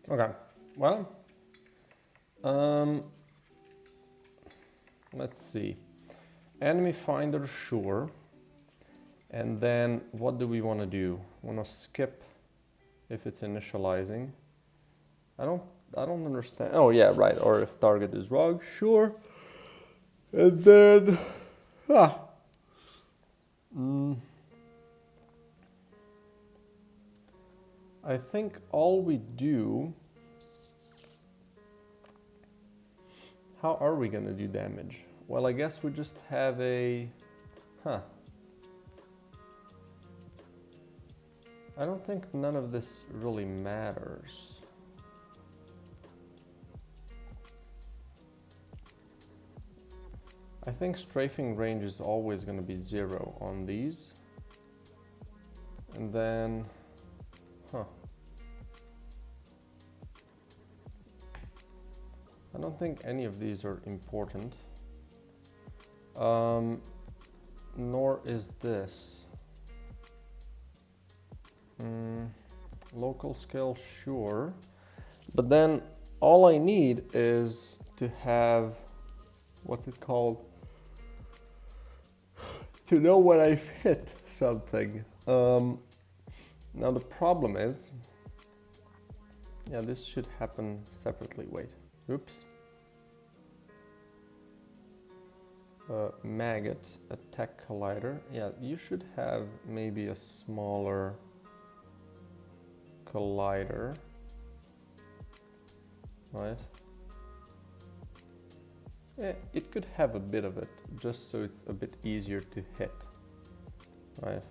Okay, well, let's see. Enemy finder, sure. And then what do we want to do? Want to skip if it's initializing? I don't understand. Oh yeah, right. Or if target is rogue, sure. And then I think all we do. How are we gonna do damage? Well, I guess we just have a. I don't think none of this really matters. I think strafing range is always going to be 0 on these. And then, I don't think any of these are important. Nor is this. Local scale, sure. But then all I need is to have, what's it called? To know when I've hit something. Now the problem is, yeah, this should happen separately. Wait, oops. Maggot, attack collider. Yeah, you should have maybe a smaller collider, right? Yeah, it could have a bit of it, just so it's a bit easier to hit, right?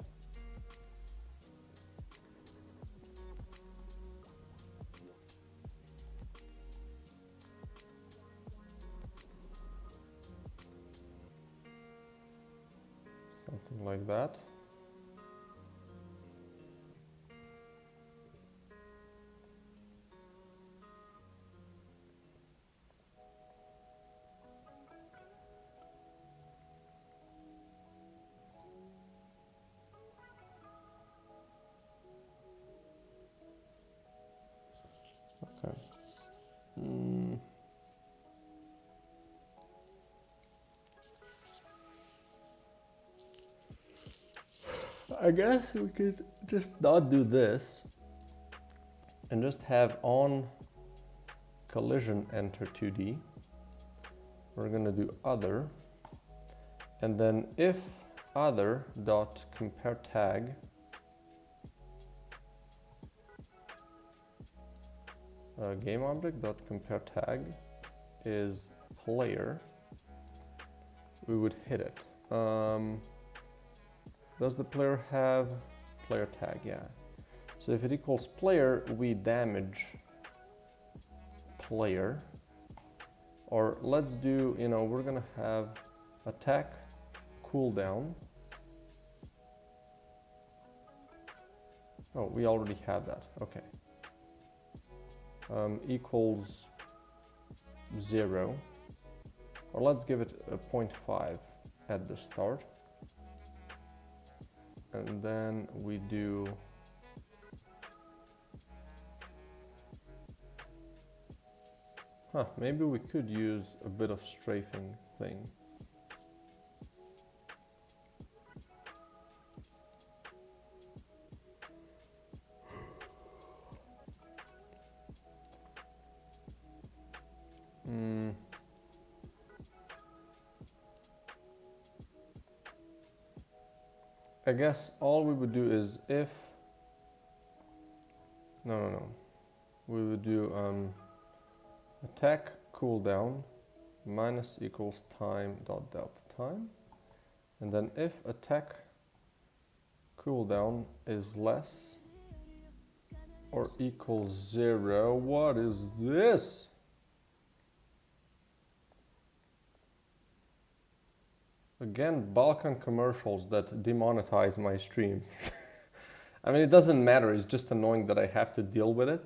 Something like that. Okay. I guess we could just not do this and just have on collision enter 2D. We're gonna do other, and then if other dot compare tag game object dot compare tag is player, we would hit it. Does the player have player tag? Yeah. So if it equals player, we damage player. Or let's do, you know, we're gonna have attack cooldown. Oh, we already have that. Okay. Equals 0. Or let's give it a 0.5 at the start. And then we do maybe we could use a bit of strafing thing. I guess all we would do is if we would do attack cooldown minus equals time dot delta time, and then if attack cooldown is less or equals 0, what is this? Again, Balkan commercials that demonetize my streams. I mean, it doesn't matter, it's just annoying that I have to deal with it.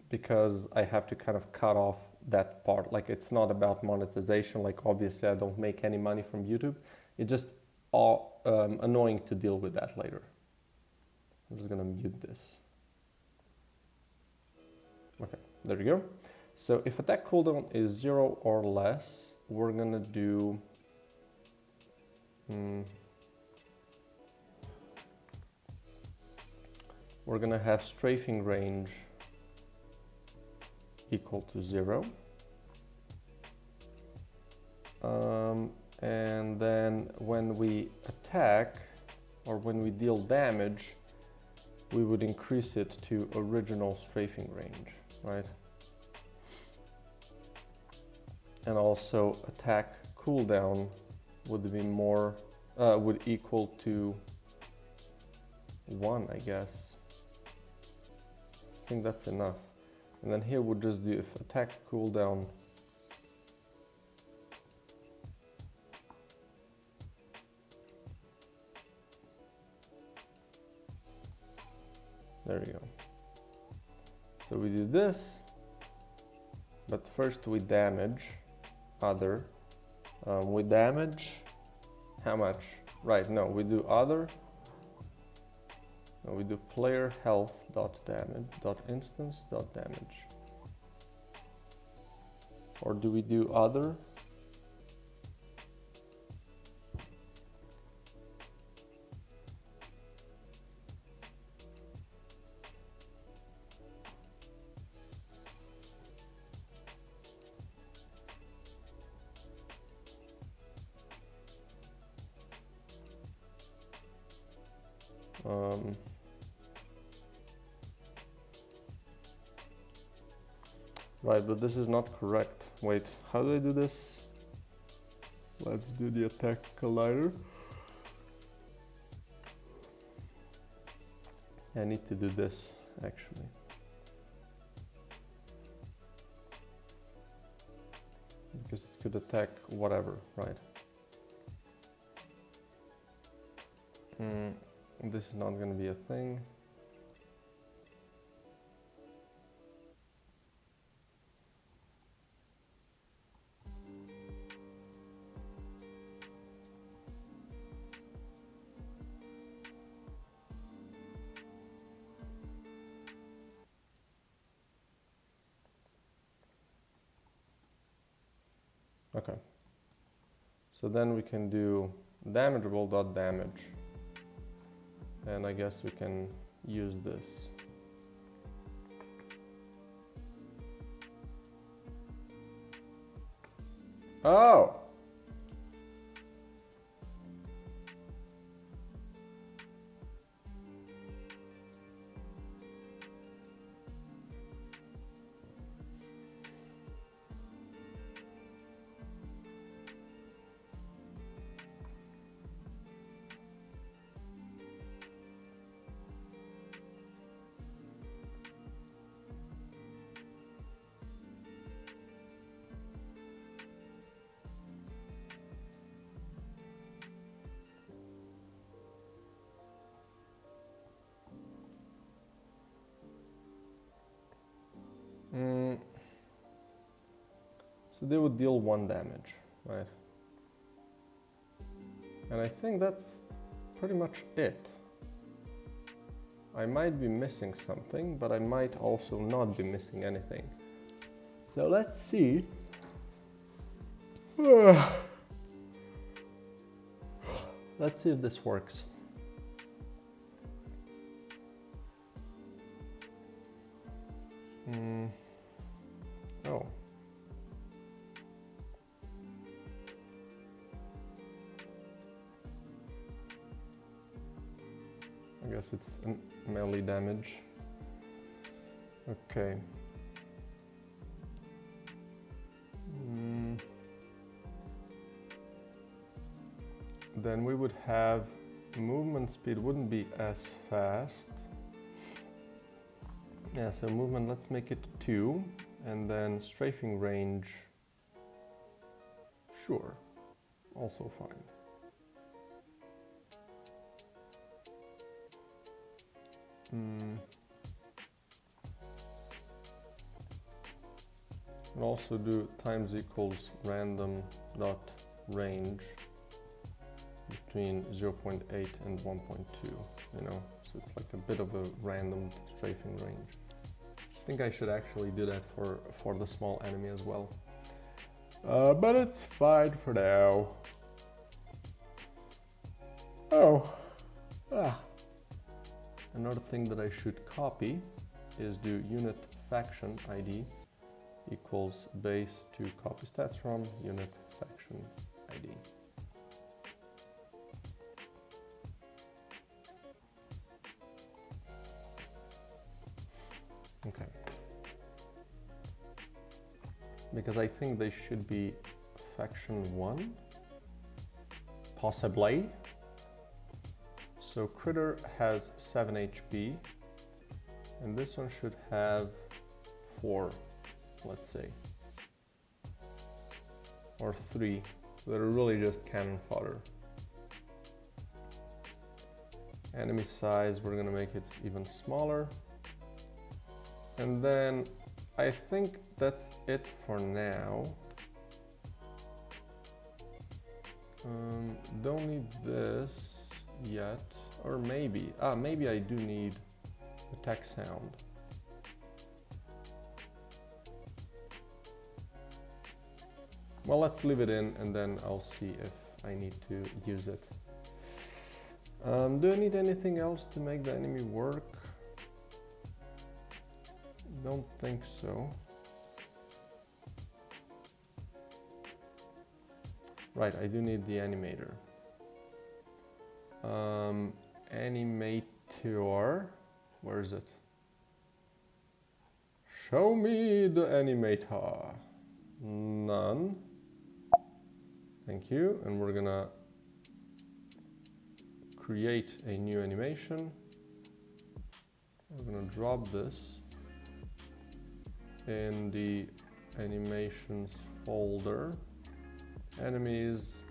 Because I have to kind of cut off that part. Like, it's not about monetization. Like, obviously I don't make any money from YouTube. It's just annoying to deal with that later. I'm just gonna mute this. Okay, there we go. So if attack cooldown is 0 or less, we're gonna do we're gonna have strafing range equal to 0. And then when we attack or when we deal damage, we would increase it to original strafing range, right? And also attack cooldown would be more, would equal to 1, I guess. I think that's enough. And then here we'll just do if attack cooldown there we go. So we do this, but first we damage other. We damage how much? Right, no, we do other. No, we do player health dot damage dot instance dot damage. Or do we do other? Right, but this is not correct. Wait, how do I do this? Let's do the attack collider. I need to do this, actually. Because it could attack whatever, right? This is not going to be a thing. Okay, so then we can do damageable.damage, and I guess we can use this. Oh! So they would deal 1 damage, right? And I think that's pretty much it. I might be missing something, but I might also not be missing anything. So let's see. Let's see if this works. Oh. I guess it's melee damage. Okay. Then we would have movement speed wouldn't be as fast. Yeah, so movement, let's make it 2, and then strafing range, sure, also fine. And also do times equals random dot range between 0.8 and 1.2, you know, so it's like a bit of a random strafing range. I think I should actually do that for the small enemy as well. But it's fine for now. Oh. Another thing that I should copy is do unit faction ID equals base to copy stats from unit faction ID. Okay. Because I think they should be faction 1, possibly. So Critter has 7 HP, and this one should have 4, let's say. Or 3, that are really just cannon fodder. Enemy size, we're gonna make it even smaller. And then I think that's it for now. Don't need this yet, or maybe I do need attack sound. Well, let's leave it in and then I'll see if I need to use it. Do I need anything else to make the enemy work? Don't think so. Right, I do need the animator. Animator, where is it? Show me the animator. None. Thank you. And we're gonna create a new animation. We're gonna drop this in the animations folder. Enemies.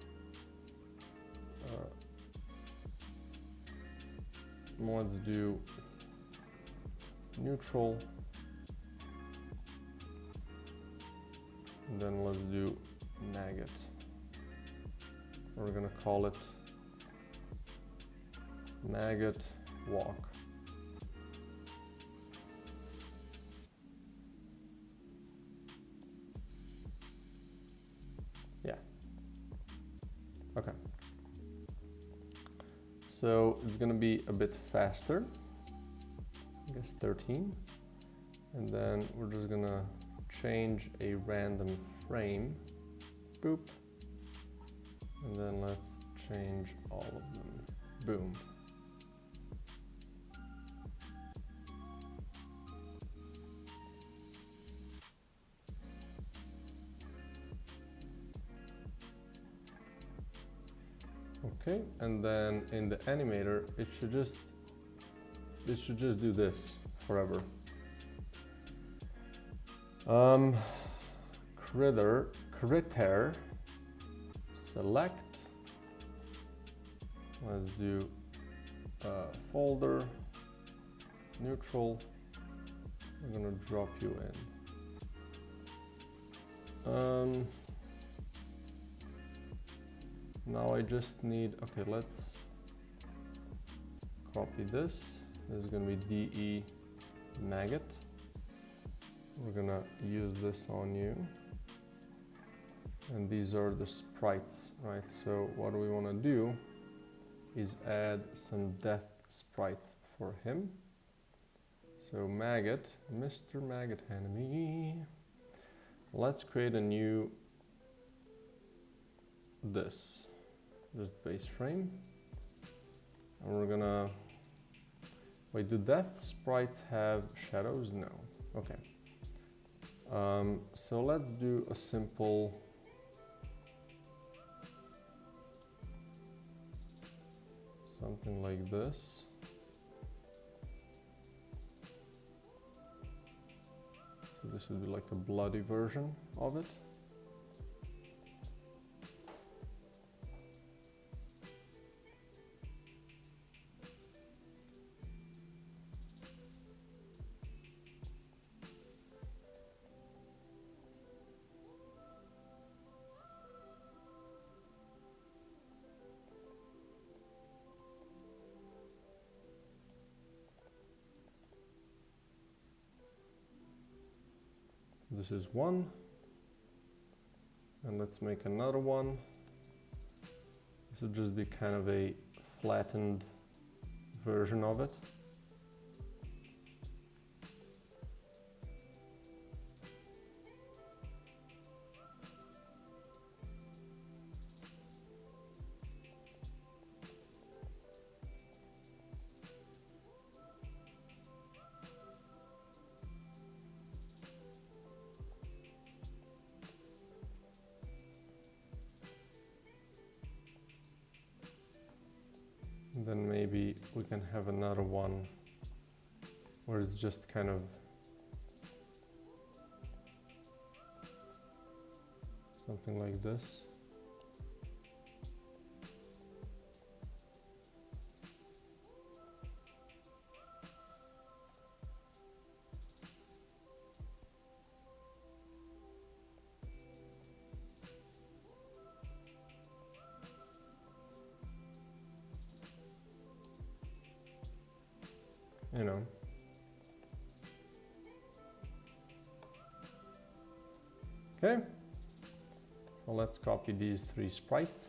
Let's do neutral. And then let's do maggot. We're gonna call it maggot walk. Yeah. Okay. So it's gonna be a bit faster. I guess 13. And then we're just gonna change a random frame boop. And then let's change all of them. Boom. Okay, and then in the animator, it should just do this forever. Critter, select. Let's do folder, neutral. I'm gonna drop you in. Now I just need, okay, let's copy this. This is gonna be DE maggot. We're gonna use this on you. And these are the sprites, right? So what we wanna do is add some death sprites for him. So maggot, Mr. Maggot enemy. Let's create a new, just base frame. And we're gonna, wait, do death sprites have shadows? No, okay. So let's do a simple, something like this. So this would be like a bloody version of it. This is one, and let's make another one. This would just be kind of a flattened version of it. Then maybe we can have another one where it's just kind of something like this. You know. Okay, well, let's copy these three sprites.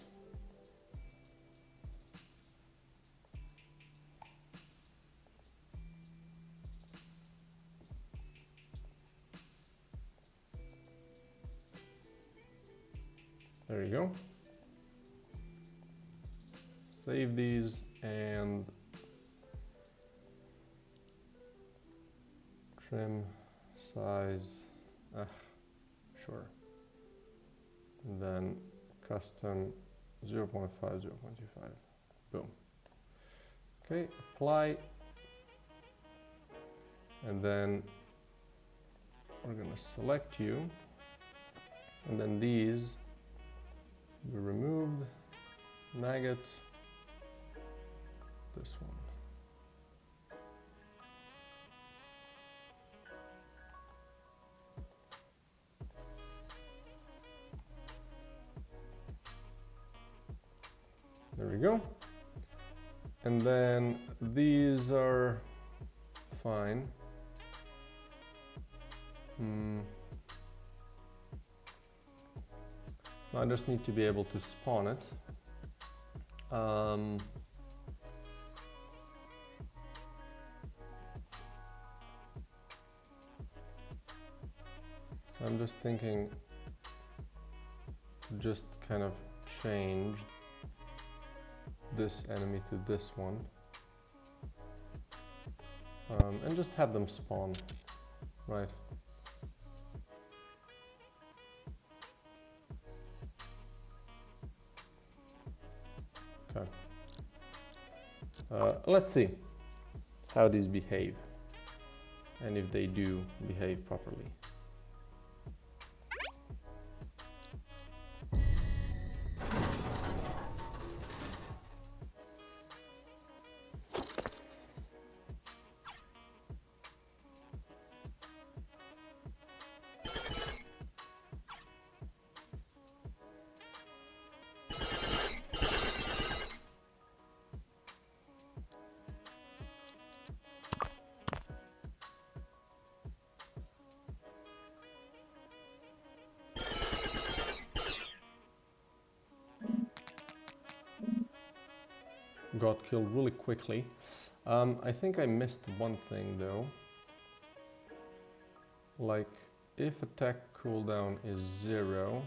There you go. Save these and trim size, sure. And then custom 0.5, 0.25, boom. Okay, apply. And then we're gonna select you. And then these we removed, maggot, this one. There we go. And then these are fine. I just need to be able to spawn it. So I'm just thinking just kind of change this enemy to this one, and just have them spawn, right? Okay. Let's see how these behave, and if they do behave properly. Got killed really quickly. I think I missed one thing though. Like, if attack cooldown is 0,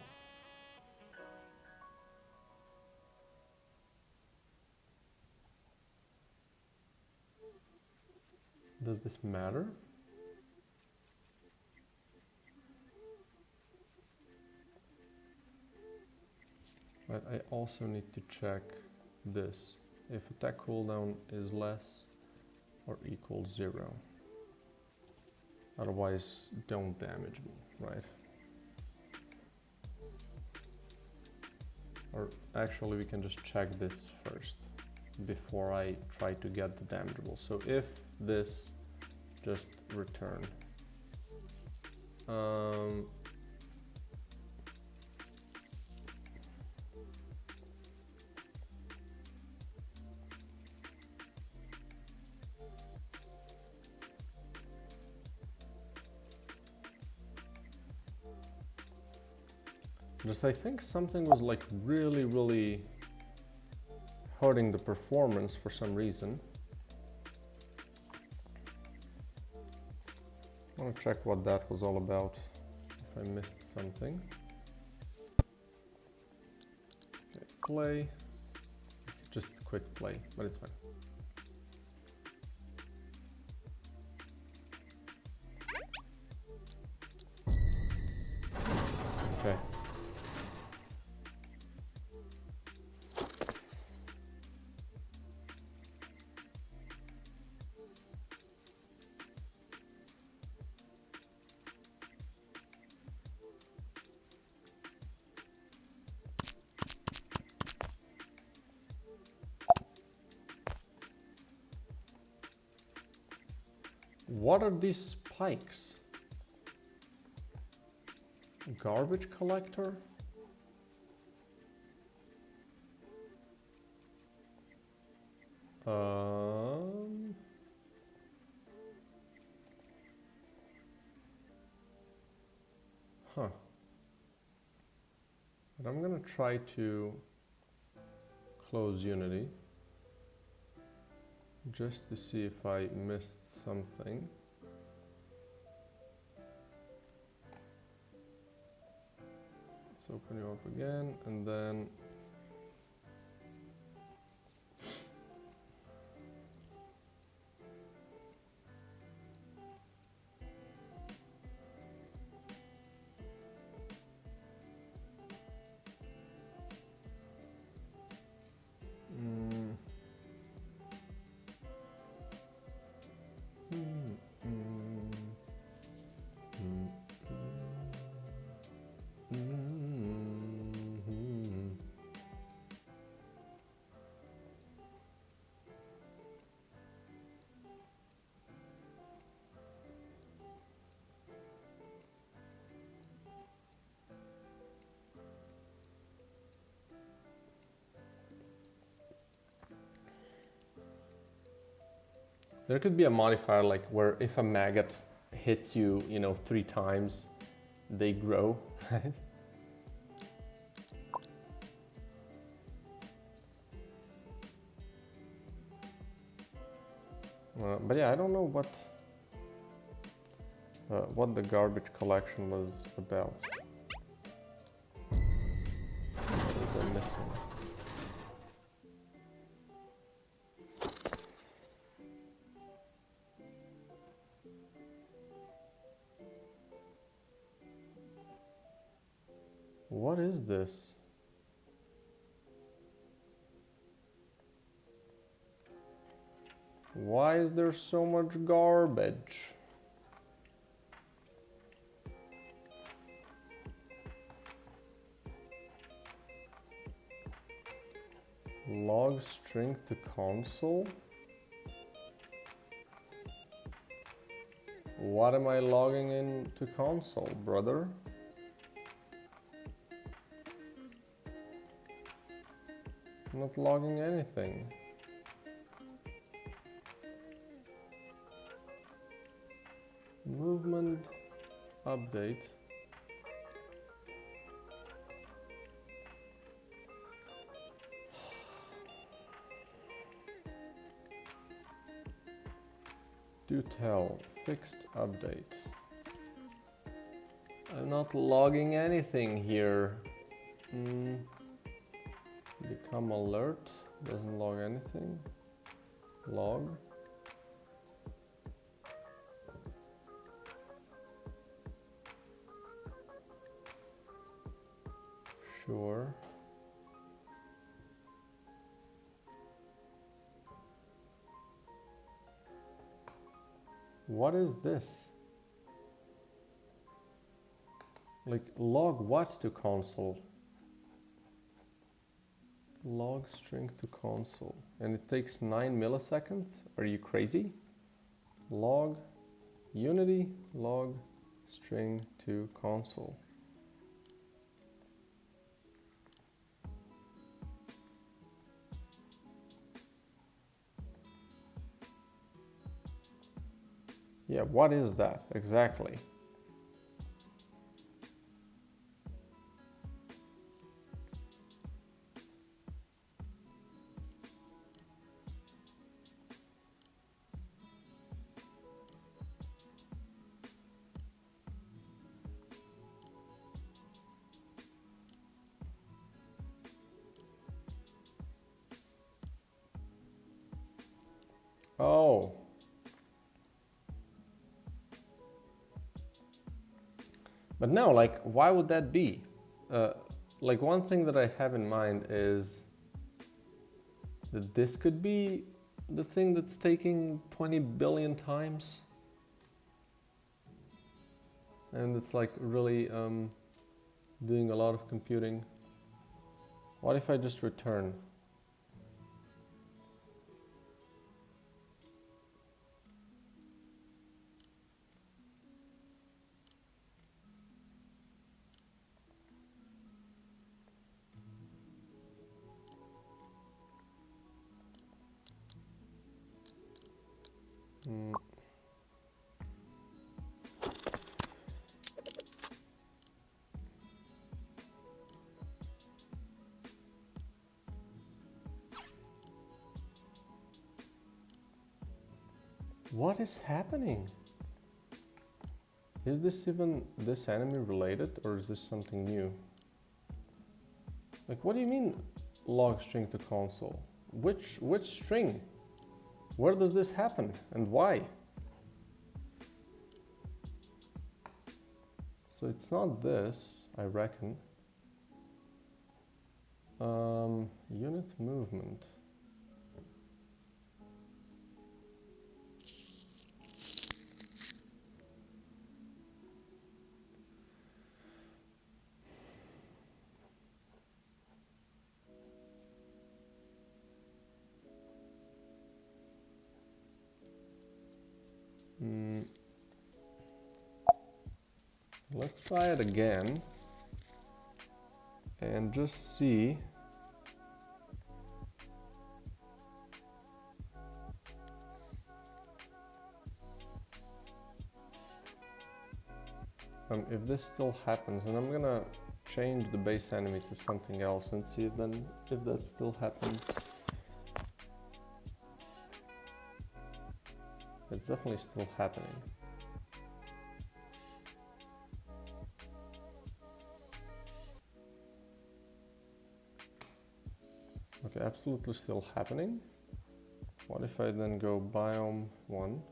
does this matter? But I also need to check this. If attack cooldown is less or equals 0. Otherwise, don't damage me, right? Or actually, we can just check this first before I try to get the damageable. So if this just return. Just I think something was like really hurting the performance for some reason. I want to check what that was all about, if I missed something. Okay, play. Just quick play, but it's fine. Okay. What are these spikes? Garbage collector? Huh. But I'm gonna try to close Unity just to see if I missed something. Let's open you up again, and then there could be a modifier like where if a maggot hits you, 3 times, they grow, right? But yeah, I don't know what the garbage collection was about. missing? What is this? Why is there so much garbage? Log string to console? What am I logging in to console, brother? I'm not logging anything. Movement update. Do tell fixed update. I'm not logging anything here. Become alert. Doesn't log anything. Log. Sure. What is this? Like log what to console? Log string to console. And it takes 9 milliseconds? Are you crazy? Log Unity log string to console. Yeah, what is that exactly? Oh. But no, like, why would that be? Like, one thing that I have in mind is that this could be the thing that's taking 20 billion times. And it's like really doing a lot of computing. What if I just return? What is happening? Is this even this enemy related, or is this something new? Like, what do you mean log string to console? Which string? Where does this happen and why? So it's not this, I reckon. Unit movement. Let's try it again and just see. If this still happens, and I'm gonna change the base enemy to something else and see if that still happens. It's definitely still happening. Okay, absolutely still happening. What if I then go biome 1?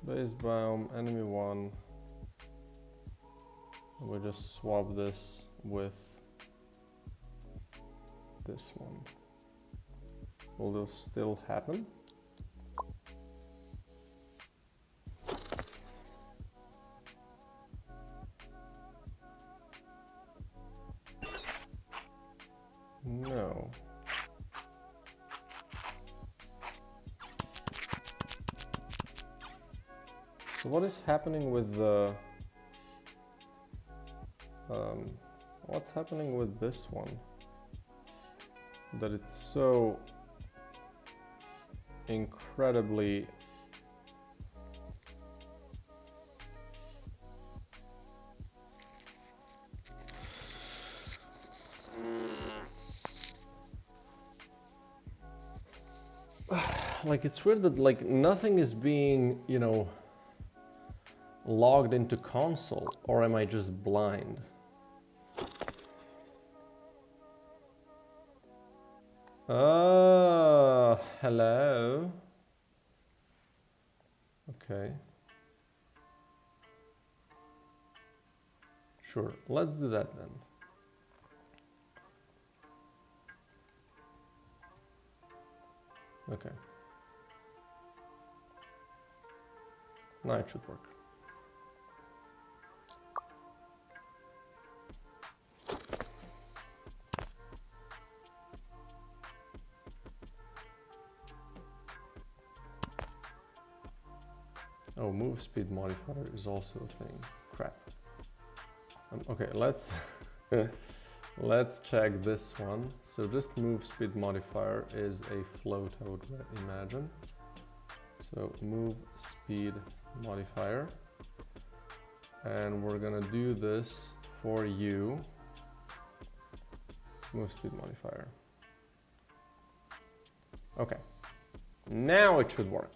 Base biome, enemy 1. We just swap this with this one. Will this still happen? No. So what is happening with the what's happening with this one that it's so incredibly like it's weird that like nothing is being, you know, logged into console, or am I just blind? Oh, hello. Okay. Sure, let's do that then. Okay. Now it should work. Oh, move speed modifier is also a thing. Crap. Okay, let's let's check this one. So just move speed modifier is a float, I would imagine. So move speed modifier, and we're gonna do this for you. Move speed modifier. Okay, now it should work.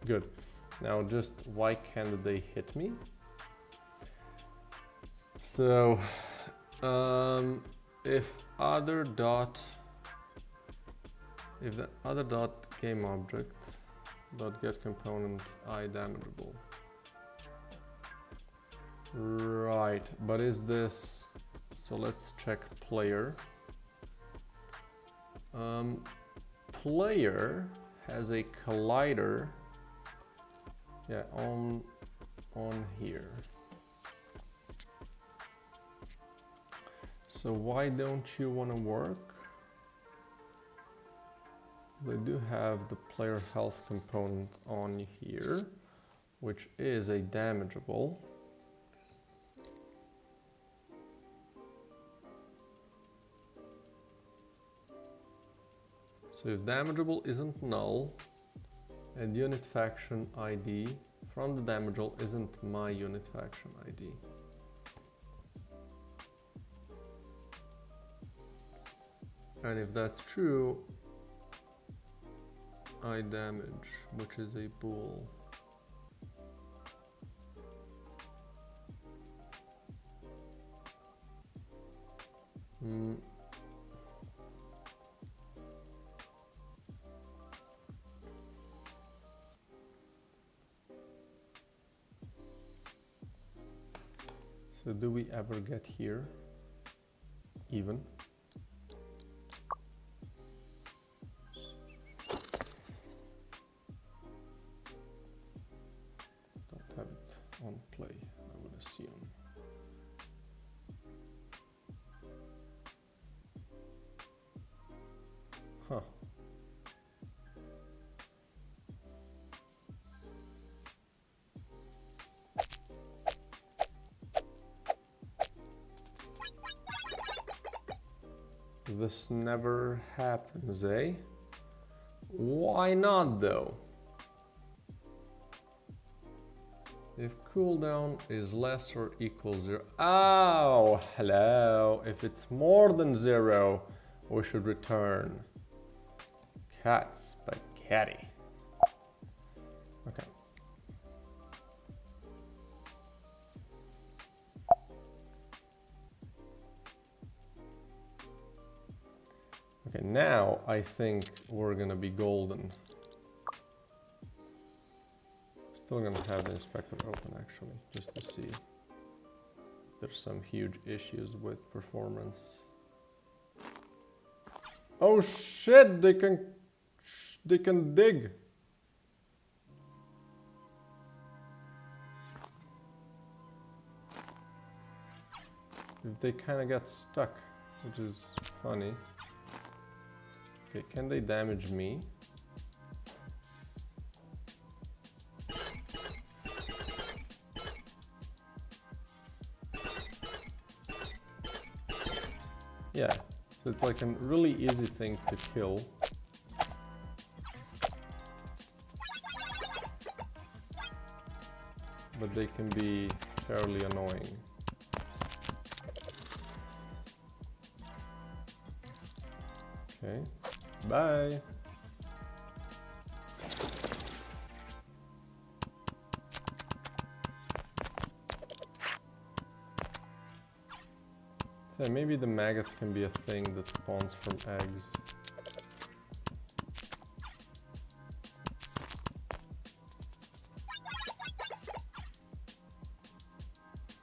Good. Now just why can't they hit me? So if the other dot game object dot get component I damageable. Right, but is this, so let's check player. Player has a collider, yeah, on here. So why don't you want to work? They do have the player health component on here, which is a damageable. So if damageable isn't null and unit faction ID from the damageable isn't my unit faction ID. And if that's true, I damage, which is a bool. So do we ever get here even? Don't have it on play, I would assume. Huh. This never happens, eh? Why not though? If cooldown is less or equal 0. Oh, hello. If it's more than 0, we should return cat spaghetti. Okay. Okay, now I think we're gonna be golden. Still gonna have the inspector open actually, just to see if there's some huge issues with performance. Oh shit, they can dig. They kind of got stuck, which is funny. Okay, can they damage me? Yeah, so it's like a really easy thing to kill. But they can be fairly annoying. Okay, bye. So maybe the maggots can be a thing that spawns from eggs.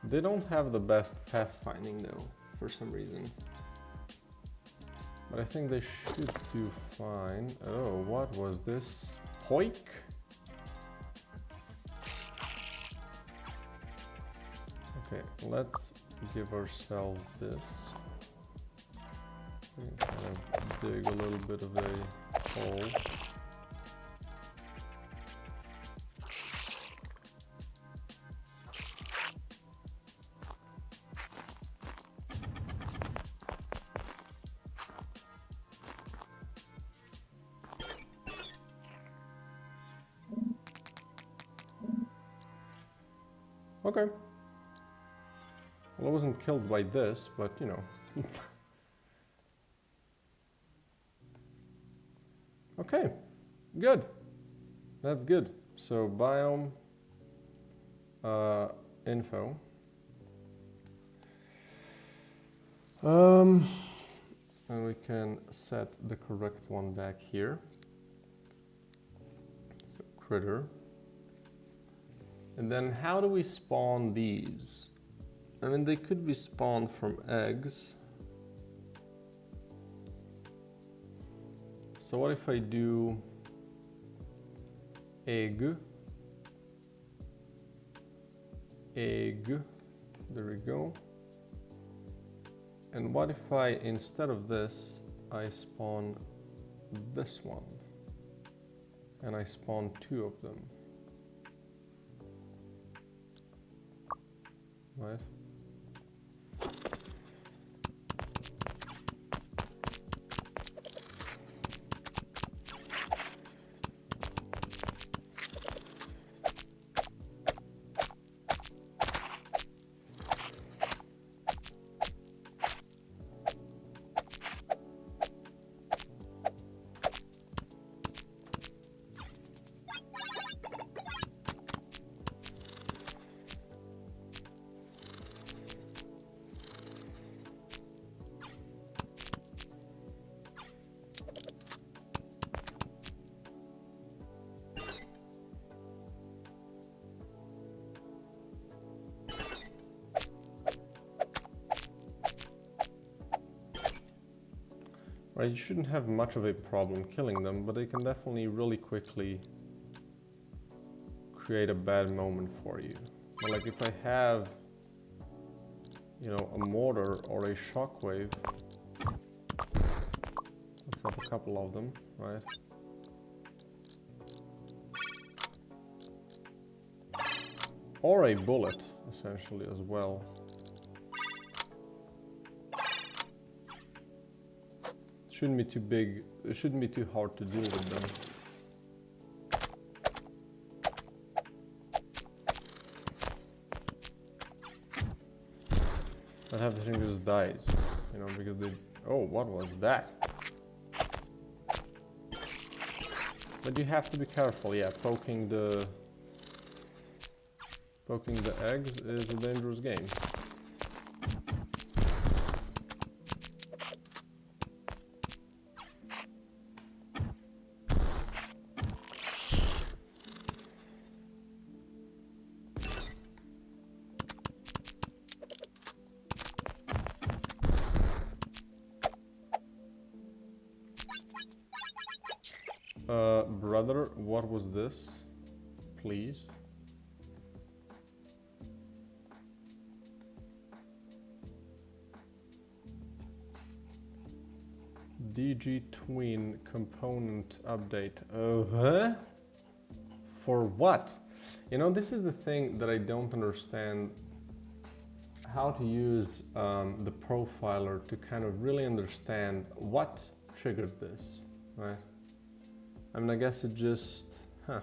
They don't have the best pathfinding though, for some reason. But I think they should do fine. Oh, what was this? Poik? Okay, let's give ourselves this. We can kind of dig a little bit of a hole. Okay. Well, I wasn't killed by this, but you know. Okay, good. That's good. So biome info. And we can set the correct one back here. So critter. And then how do we spawn these? I mean, they could be spawned from eggs. So what if I do egg, there we go. And what if I, instead of this, I spawn this one? And I spawn 2 of them. Right? Right, you shouldn't have much of a problem killing them, but they can definitely really quickly create a bad moment for you. But like if I have, you know, a mortar or a shockwave, let's have a couple of them, right? Or a bullet, essentially, as well. shouldn't be too big, it shouldn't be too hard to deal with them. But half the thing just dies, you know, because they... Oh, what was that? But you have to be careful, yeah, poking the eggs is a dangerous game. Brother, what was this? Please. DG tween component update. Huh? For what? You know, this is the thing that I don't understand, how to use the profiler to kind of really understand what triggered this, right? I mean, I guess it just, I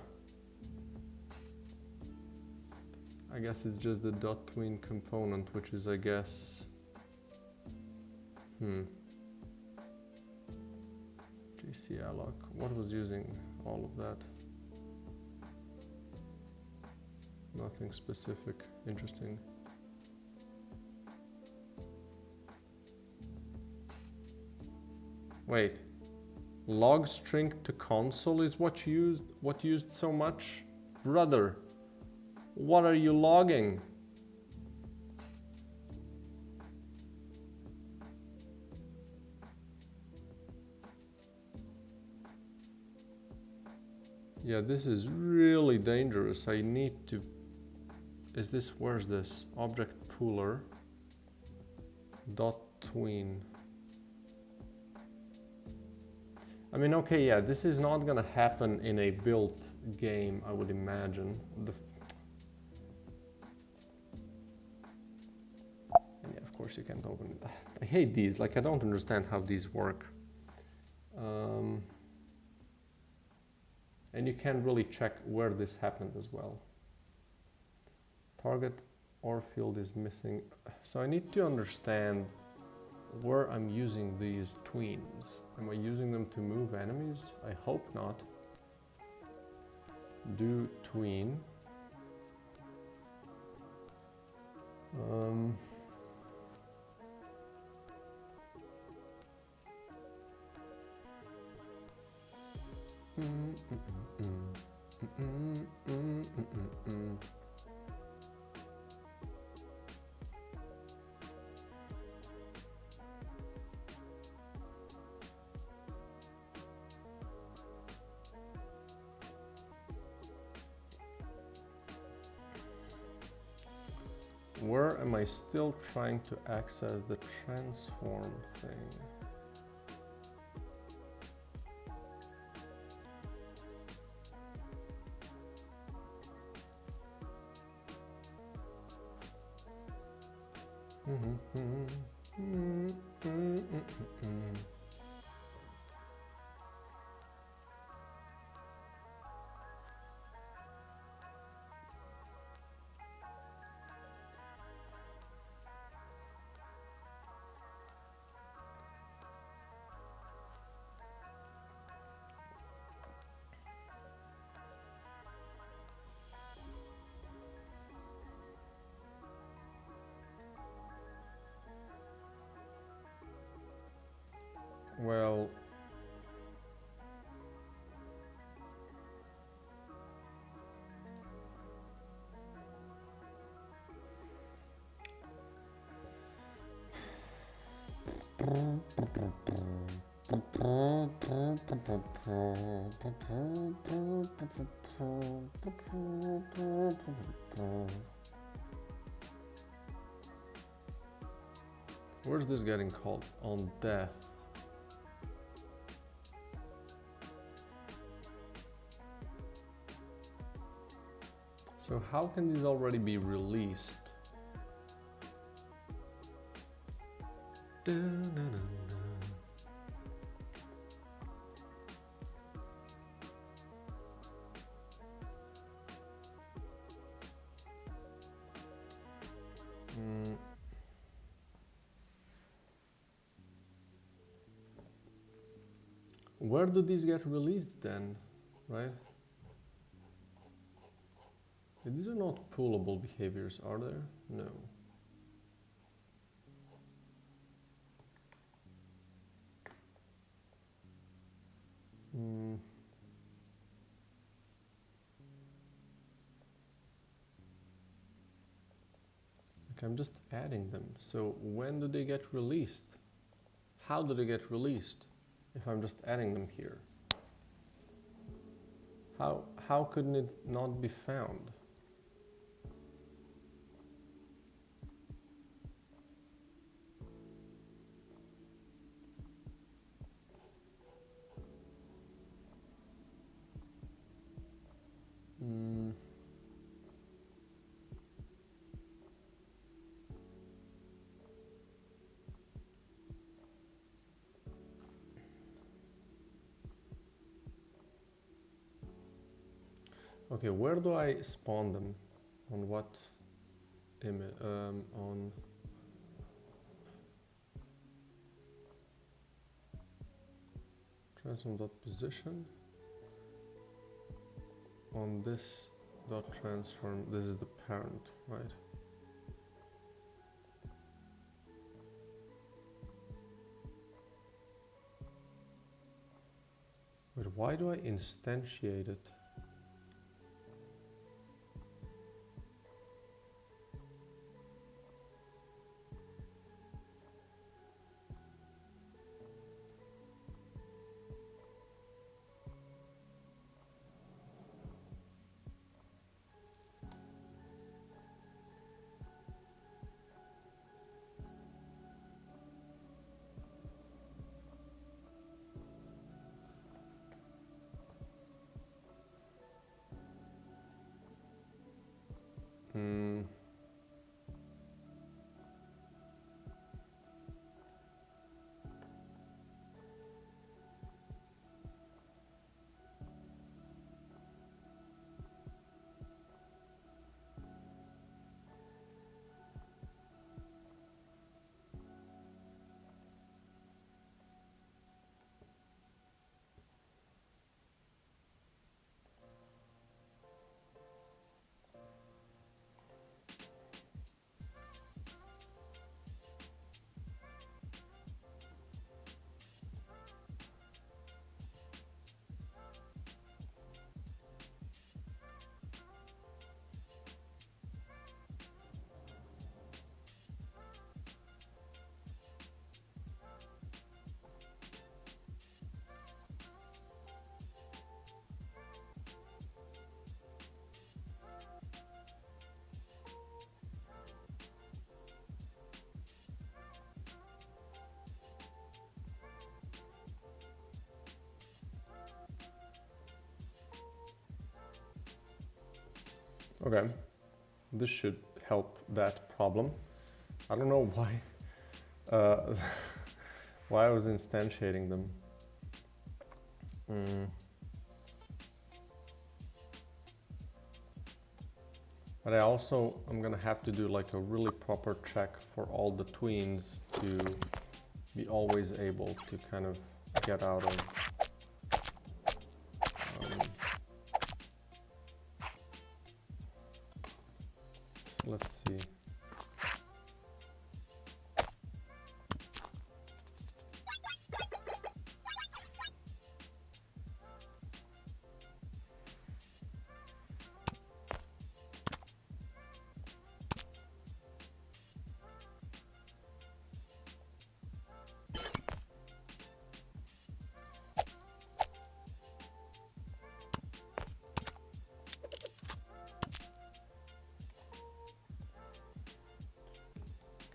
guess it's just the dot tween component, which is, I guess, GC alloc. What was using all of that? Nothing specific. Interesting. Wait. Log string to console is what used so much? Brother, what are you logging? Yeah, this is really dangerous. I need to... Is this... Where's this? Object pooler. Dot tween. I mean, okay, yeah, this is not gonna happen in a built game, I would imagine. And yeah, of course you can't open it. I hate these, like I don't understand how these work. And you can't really check where this happened as well. Target or field is missing. So I need to understand where I'm using these tweens. Am I using them to move enemies? I hope not. Do tween. Where am I still trying to access the transform thing? Well, where's this getting called? On death. So how can these already be released? where do these get released then, right? These are not pullable behaviors, are there? No. Okay, I'm just adding them. So when do they get released? How do they get released if I'm just adding them here? How couldn't it not be found? Okay, where do I spawn them? On what image? On transform dot position. On this dot transform, this is the parent, right? But why do I instantiate it? Okay, this should help that problem. I don't know why why I was instantiating them. But I'm gonna have to do like a really proper check for all the tweens to be always able to kind of get out of let's see.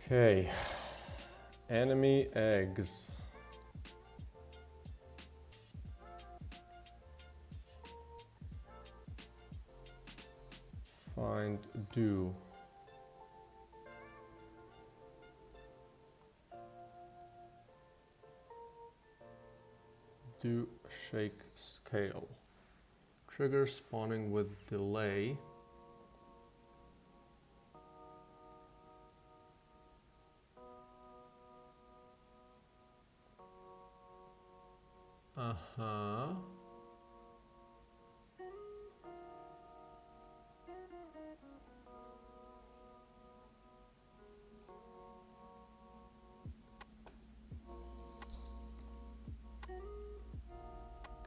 Okay, enemy eggs. Find do. Do shake scale. Trigger spawning with delay. Uh-huh.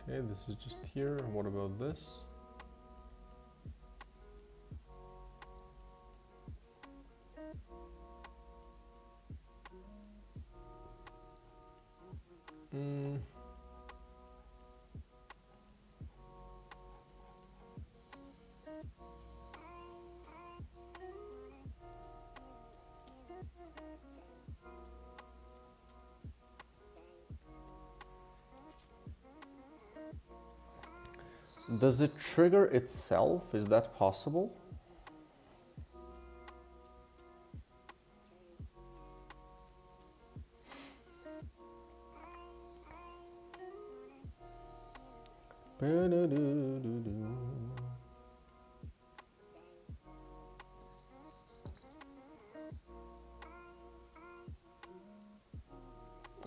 Okay, this is just here. What about this? Does it trigger itself? Is that possible?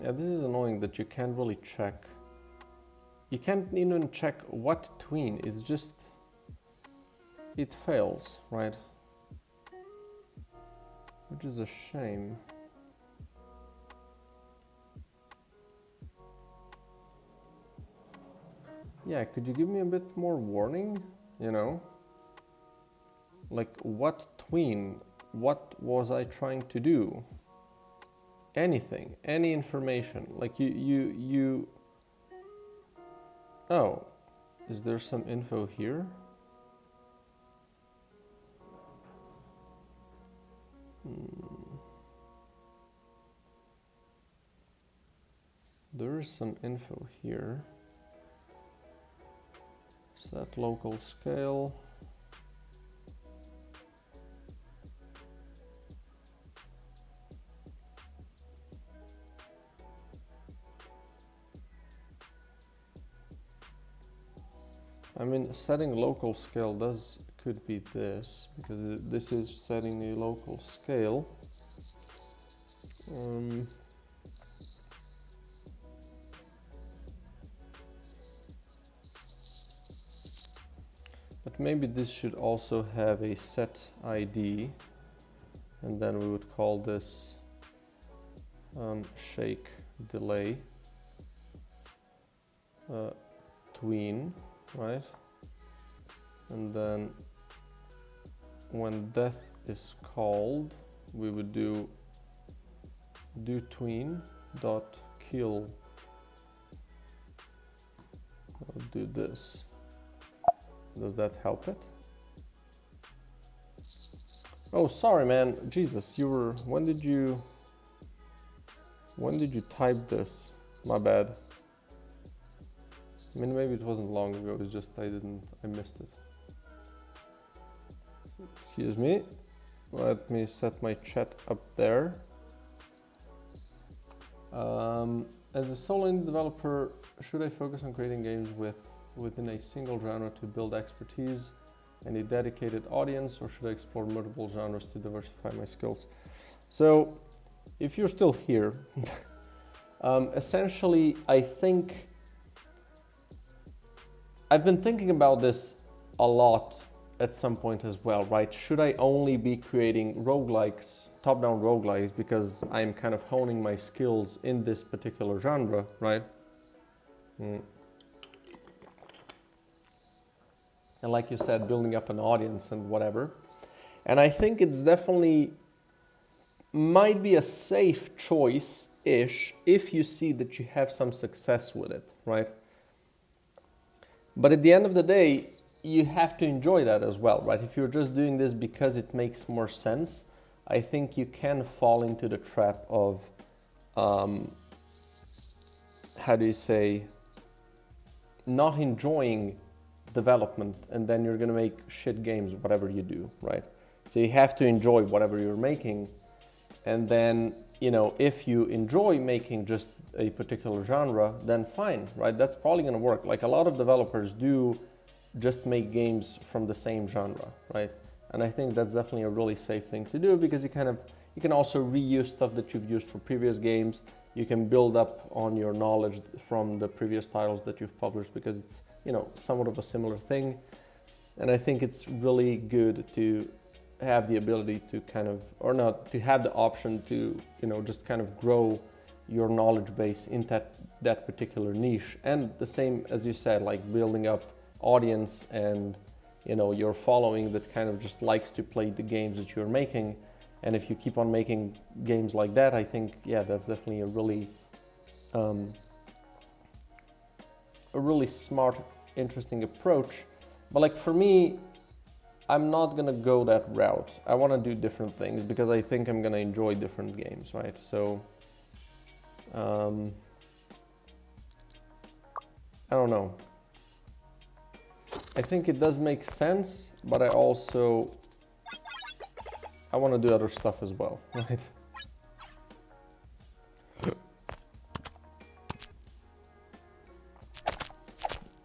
Yeah, this is annoying that you can't really check. You can't even check what tween, it's just, it fails, right? Which is a shame. Yeah, could you give me a bit more warning, you know? Like, what tween? What was I trying to do? Anything, any information. Like, you... Oh, is there some info here? There is some info here. Set local scale. I mean, setting local scale could be this, because this is setting a local scale. But maybe this should also have a set ID, and then we would call this shake delay tween, right? And then when death is called, we would do tween dot kill. I'll do this. Does that help it? Oh, sorry, man. Jesus, you were. When did you type this? My bad. I mean, maybe it wasn't long ago. It's just I missed it. Excuse me. Let me set my chat up there. As a solo indie developer, should I focus on creating games within a single genre to build expertise and a dedicated audience, or should I explore multiple genres to diversify my skills? So, if you're still here, essentially, I think I've been thinking about this a lot at some point as well, right? Should I only be creating roguelikes, top-down roguelikes, because I'm kind of honing my skills in this particular genre, right? And like you said, building up an audience and whatever. And I think it's definitely might be a safe choice-ish if you see that you have some success with it, right? But at the end of the day, you have to enjoy that as well, right? If you're just doing this because it makes more sense, I think you can fall into the trap of, how do you say, not enjoying development, and then you're gonna make shit games, whatever you do, right? So you have to enjoy whatever you're making, and then, you know, if you enjoy making just a particular genre, then fine, right? That's probably gonna work. Like a lot of developers do just make games from the same genre, right? And I think that's definitely a really safe thing to do, because you can also reuse stuff that you've used for previous games, you can build up on your knowledge from the previous titles that you've published, because it's, you know, somewhat of a similar thing. And I think it's really good to have the ability to kind of, or not, to have the option to, you know, just kind of grow your knowledge base in that particular niche. And the same, as you said, like building up audience and, you know, your following that kind of just likes to play the games that you're making. And if you keep on making games like that, I think, yeah, that's definitely a really smart, interesting approach. But like for me, I'm not gonna go that route. I wanna do different things because I think I'm gonna enjoy different games, right? So, I don't know. I think it does make sense, but I wanna do other stuff as well, right?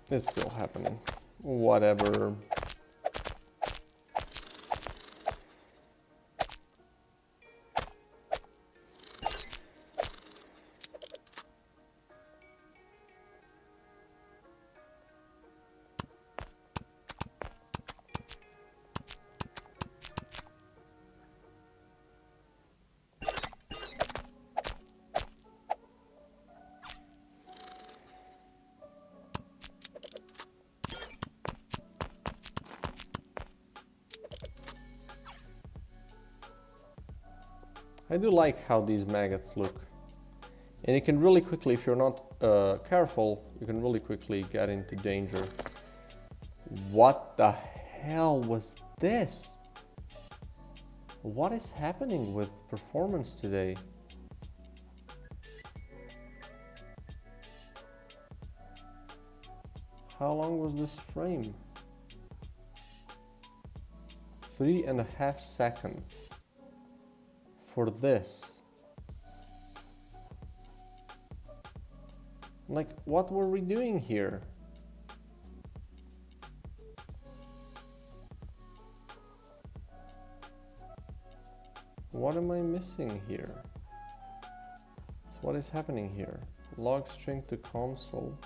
It's still happening. Whatever. I do like how these maggots look. And you can really quickly, if you're not careful, you can really quickly get into danger. What the hell was this? What is happening with performance today? How long was this frame? 3.5 seconds. For this. Like, what were we doing here? What am I missing here? So what is happening here? Log string to console.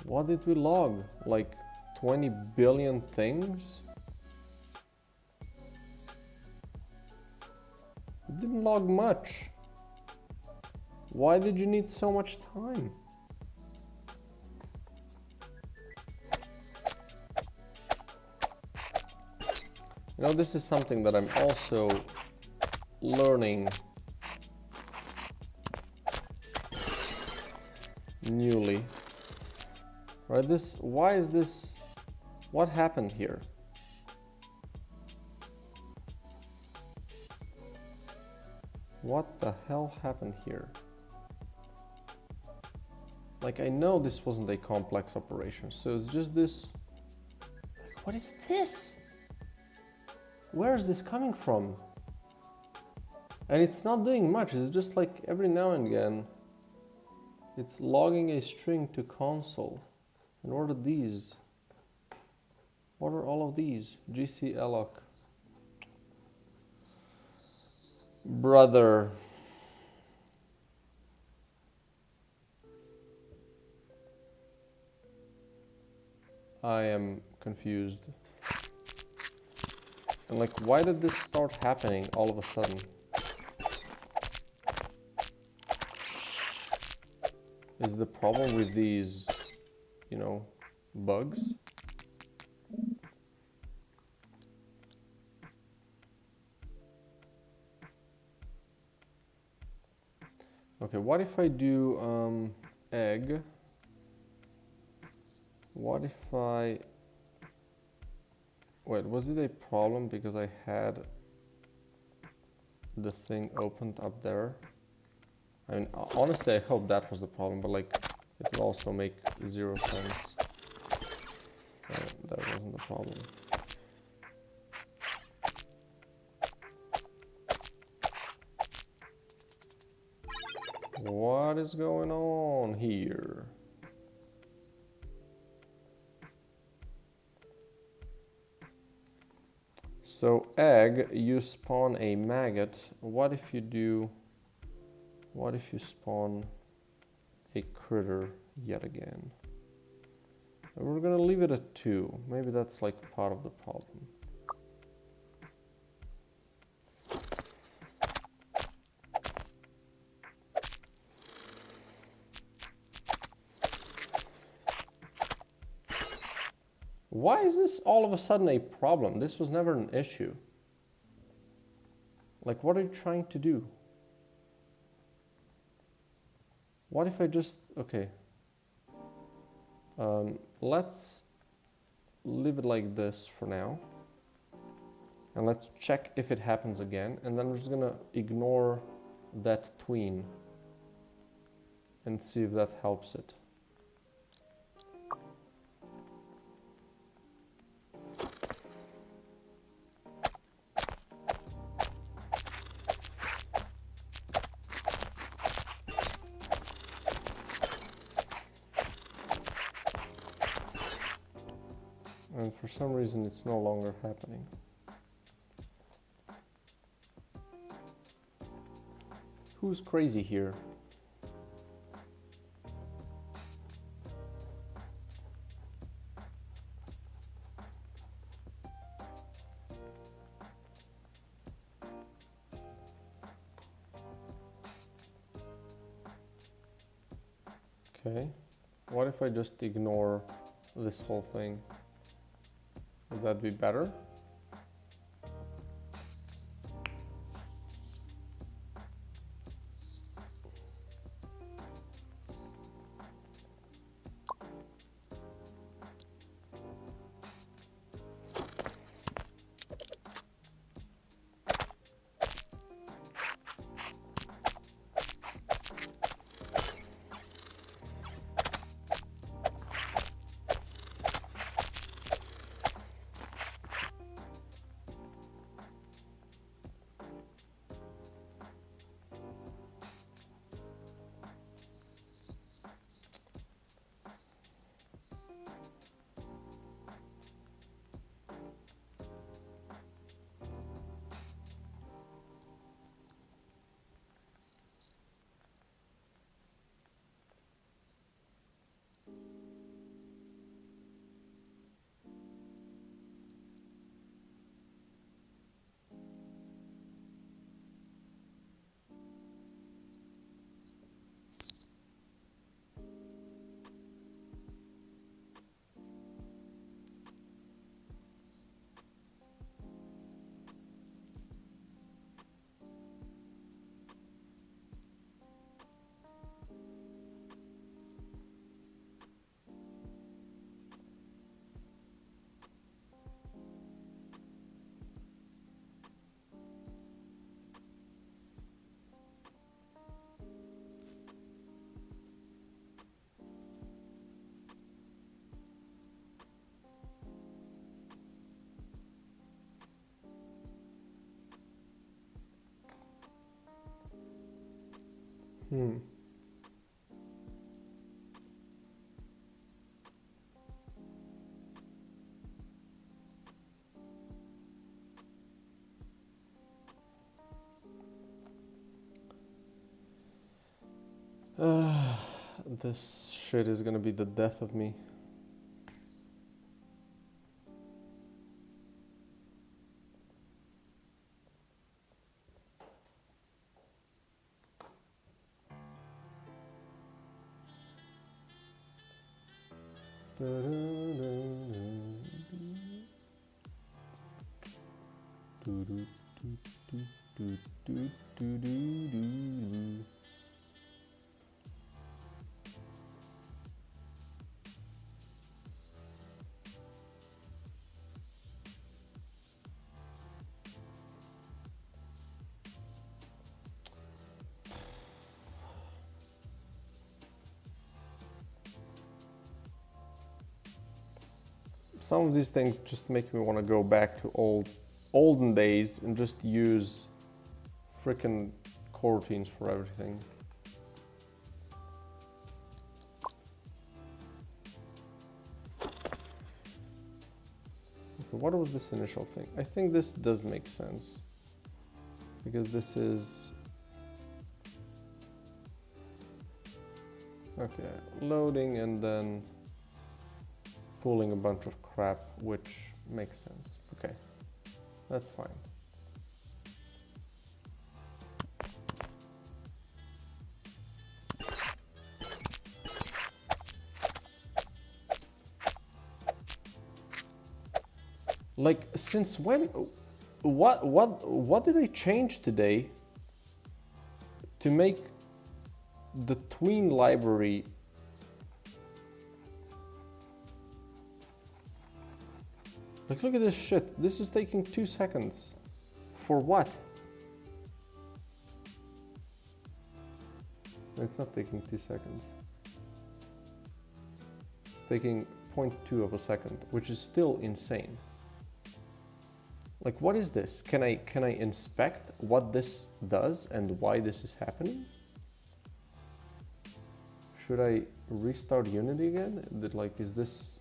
What did we log? Like 20 billion things? It didn't log much. Why did you need so much time? You know, this is something that I'm also learning newly. Right, why is this, what happened here? What the hell happened here? Like, I know this wasn't a complex operation, so it's just this. Like, what is this? Where is this coming from? And it's not doing much, it's just like every now and again, it's logging a string to console. And what are these? What are all of these? GCLOC. Brother. I am confused. And like, why did this start happening all of a sudden? Is the problem with these, you know, bugs? Okay, what if I do egg? What if I... Wait, was it a problem because I had the thing opened up there? I mean, honestly, I hope that was the problem, but like, it would also make zero sense. That wasn't the problem. What is going on here? So egg, you spawn a maggot. What if you spawn a critter yet again? And we're gonna leave it at 2. Maybe that's like part of the problem. Why is this all of a sudden a problem? This was never an issue. Like, what are you trying to do? What if I just, okay. Let's leave it like this for now. And let's check if it happens again. And then we're just gonna ignore that tween and see if that helps it. And for some reason it's no longer happening. Who's crazy here? Okay, what if I just ignore this whole thing? Would that be better? This shit is gonna be the death of me. Some of these things just make me want to go back to olden days and just use frickin' coroutines for everything. Okay, what was this initial thing? I think this does make sense. Because this is... Okay, loading and then pulling a bunch of crap, which makes sense. Okay, that's fine. Like, since when? What did I change today to make the tween library? Like, look at this shit. This is taking 2 seconds. For what? It's not taking 2 seconds. It's taking 0.2 of a second, which is still insane. Like, what is this? Can I inspect what this does and why this is happening? Should I restart Unity again? Is this...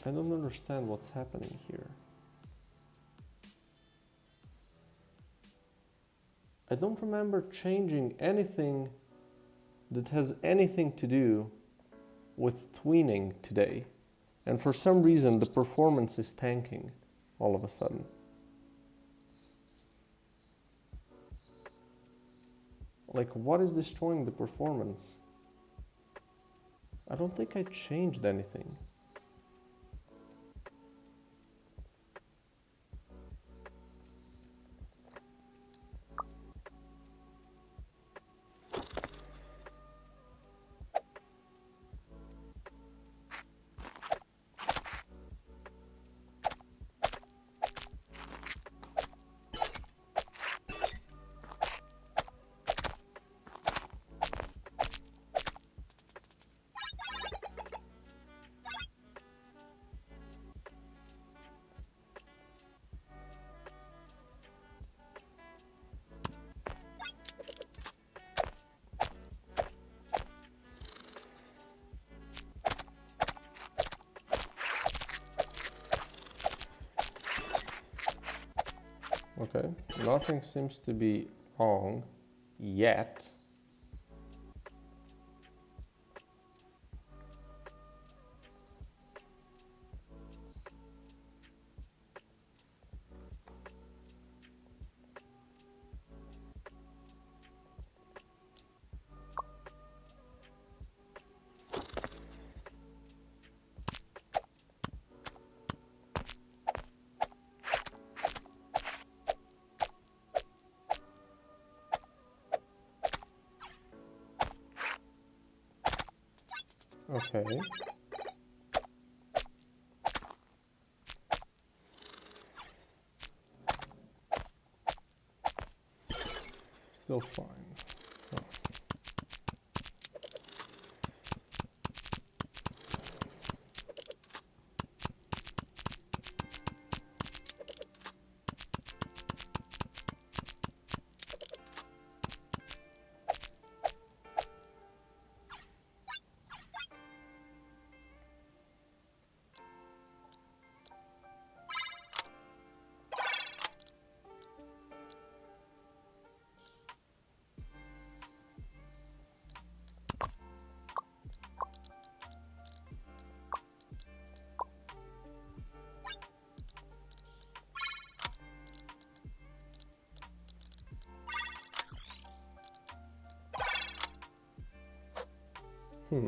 I don't understand what's happening here. I don't remember changing anything that has anything to do with tweening today. And for some reason, the performance is tanking all of a sudden. Like, what is destroying the performance? I don't think I changed anything. Okay, nothing seems to be wrong yet. Okay. Still fine. Oh. Hmm.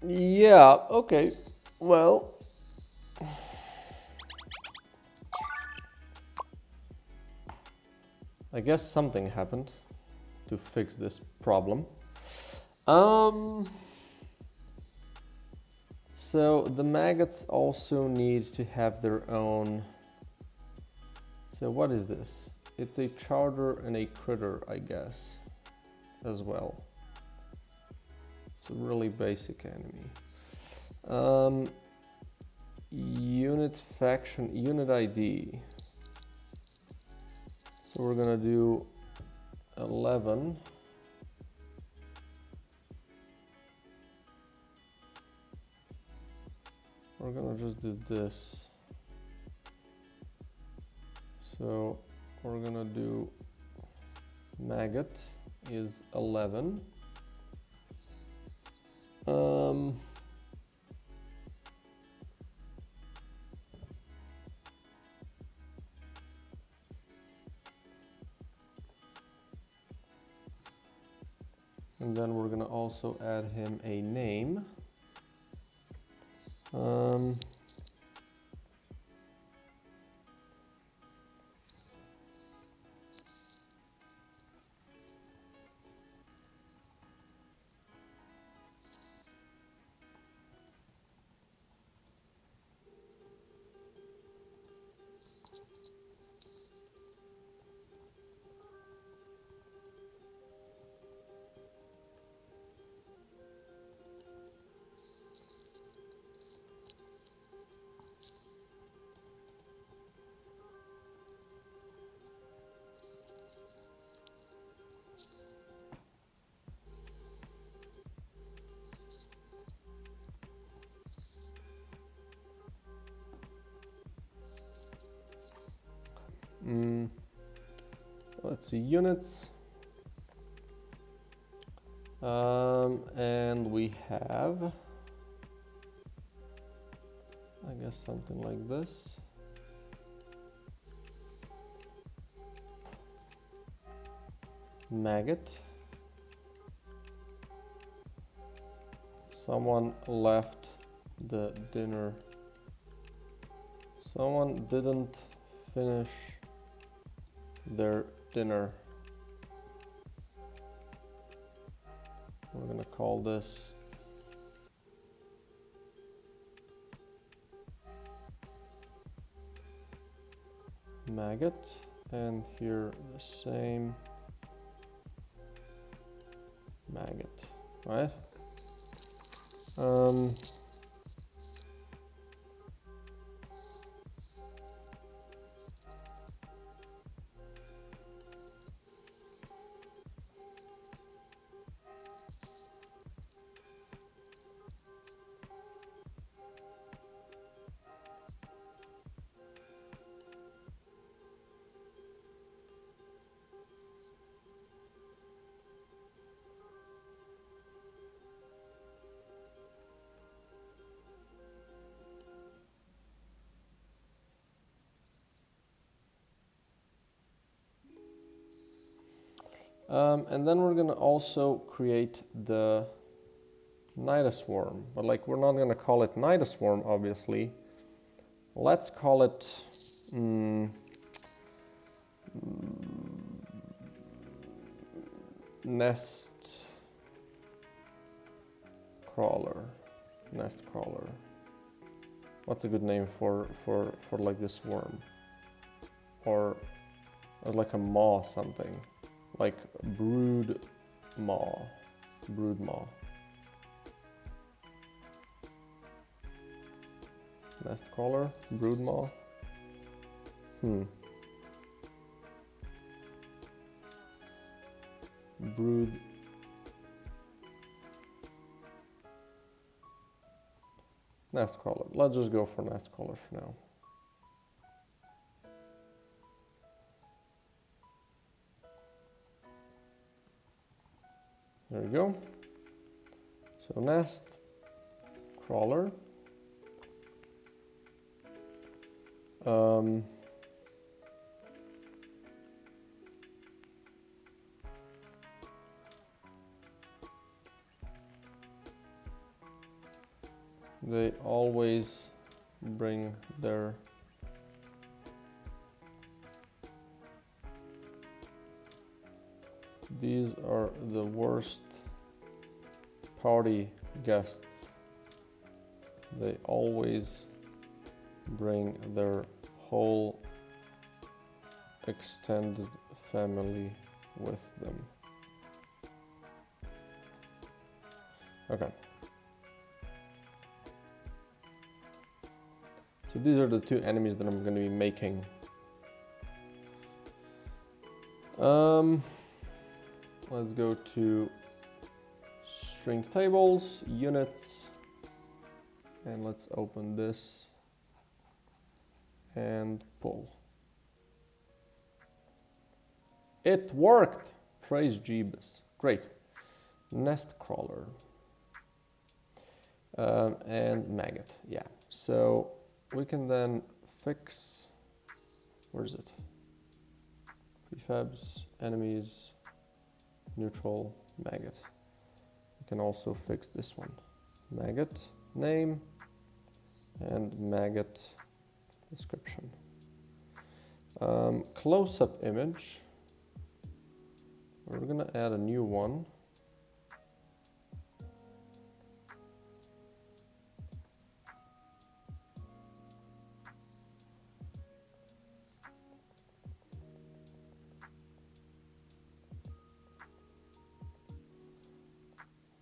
Yeah, okay. Well, I guess something happened to fix this problem. So the maggots also need to have their own. So what is this? It's a chowder and a critter, I guess, as well. It's a really basic enemy. Unit faction, unit ID. So we're gonna do 11. We're gonna just do this. So we're gonna do maggot is 11. And then we're gonna also add him a name. Let's see, units. And we have, I guess, something like this. Maggot. Someone left the dinner. Someone didn't finish their dinner. We're gonna call this maggot, and here the same maggot, right? And then we're gonna also create the Nidoswarm, but like we're not gonna call it Nidoswarm, obviously. Let's call it nest crawler. Nest crawler. What's a good name for like this worm? Or like a maw something. Like brood maw. Brood maw. Nest crawler, brood maw. Brood. Nest crawler. Let's just go for nest crawler for now. There we go. So nest crawler. They always bring their These are the worst party guests. They always bring their whole extended family with them. Okay. So these are the two enemies that I'm going to be making. Let's go to string tables, units, and let's open this and pull. It worked! Praise Jeebus. Great. Nest crawler. And maggot, yeah. So we can then fix, where is it? Prefabs, enemies, neutral, maggot. We can also fix this one. Maggot name and maggot description. Close-up image. We're gonna add a new one.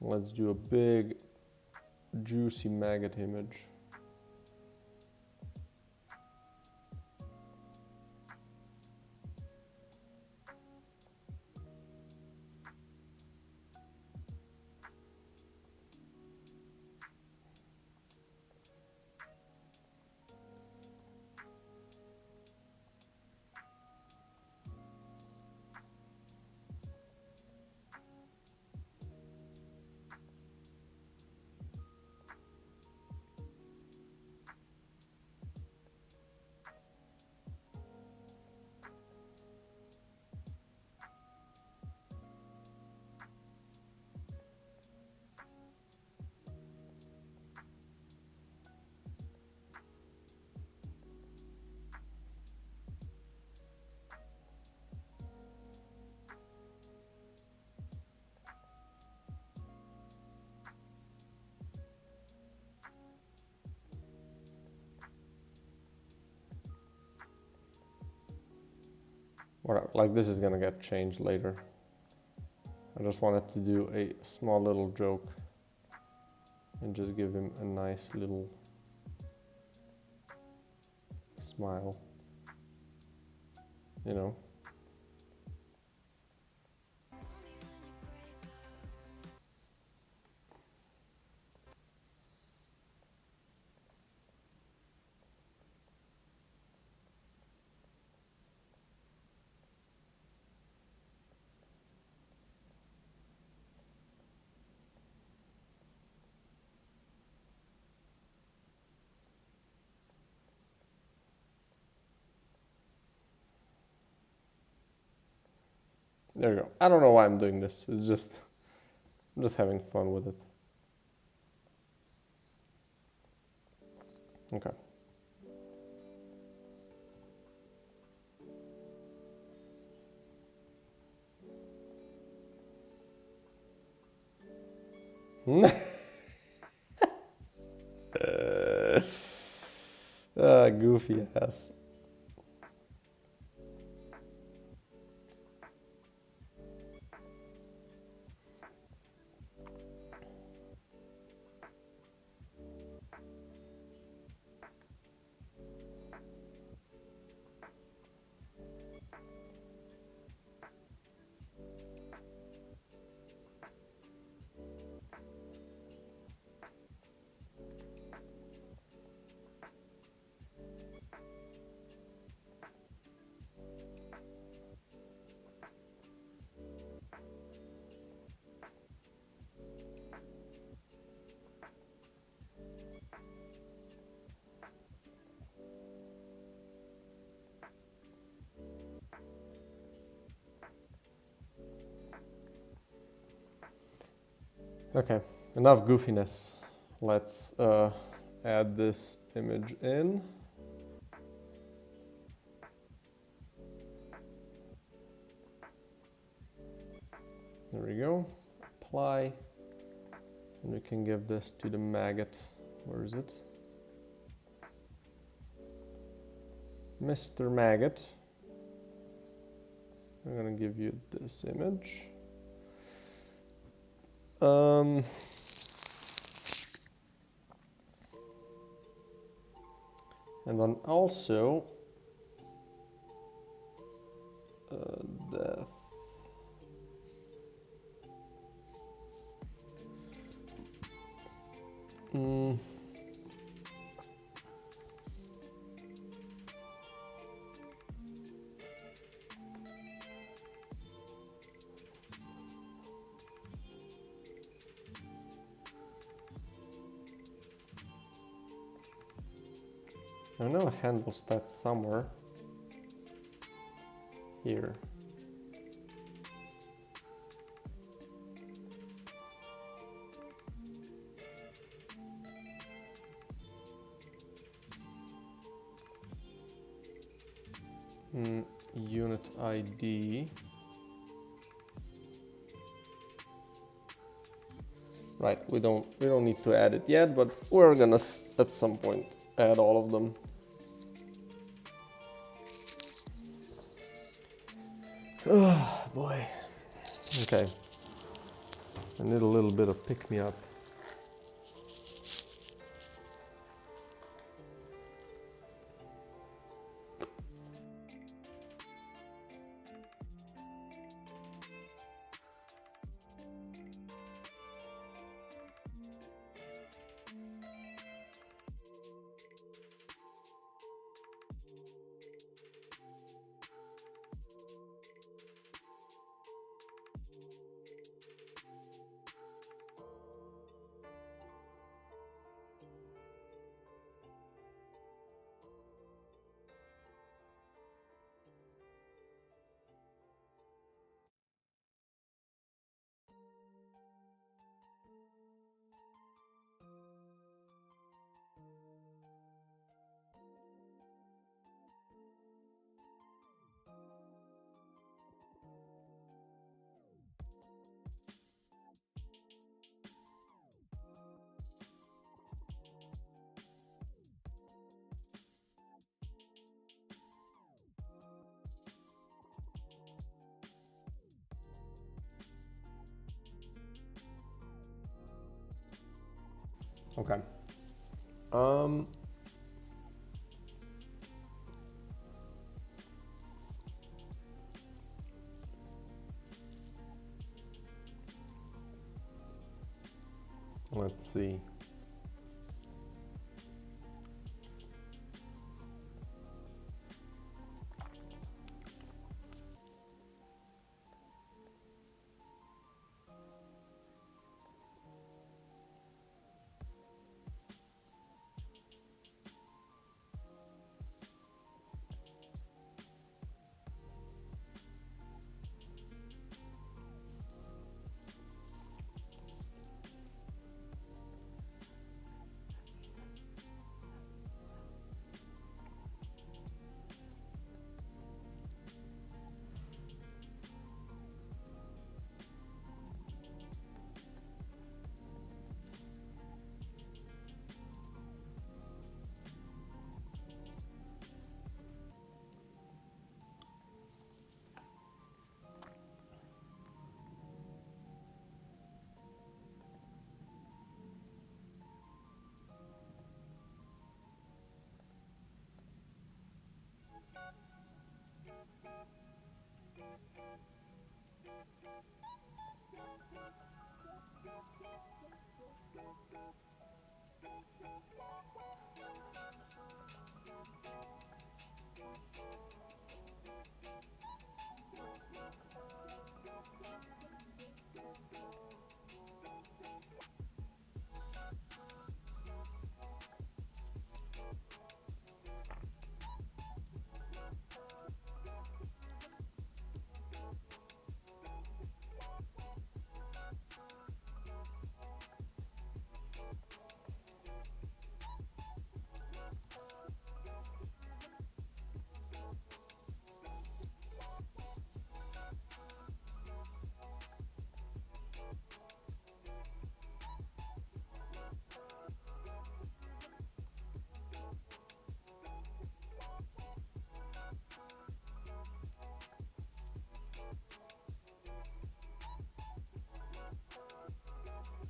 Let's do a big, juicy maggot image. Whatever, like this is gonna get changed later. I just wanted to do a small little joke and just give him a nice little smile, you know. There you go. I don't know why I'm doing this. It's just, I'm just having fun with it. Okay. Goofy ass. Okay, enough goofiness. Let's add this image in. There we go. Apply. And we can give this to the maggot. Where is it? Mr. Maggot. I'm gonna give you this image. And then also death. I know a handle stat somewhere here. Unit ID. Right, we don't need to add it yet, but we're gonna at some point add all of them. Oh boy. Okay. I need a little bit of pick-me-up. Okay. Let's see.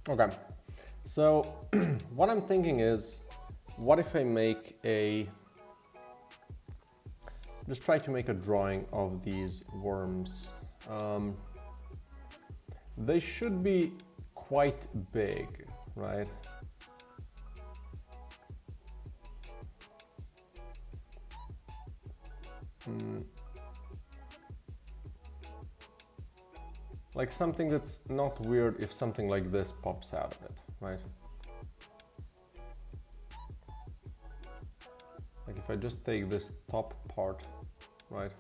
Okay, so what I'm thinking is, what if I make just try to make a drawing of these worms. They should be quite big, right? Like something that's not weird if something like this pops out of it, right? Like if I just take this top part, right?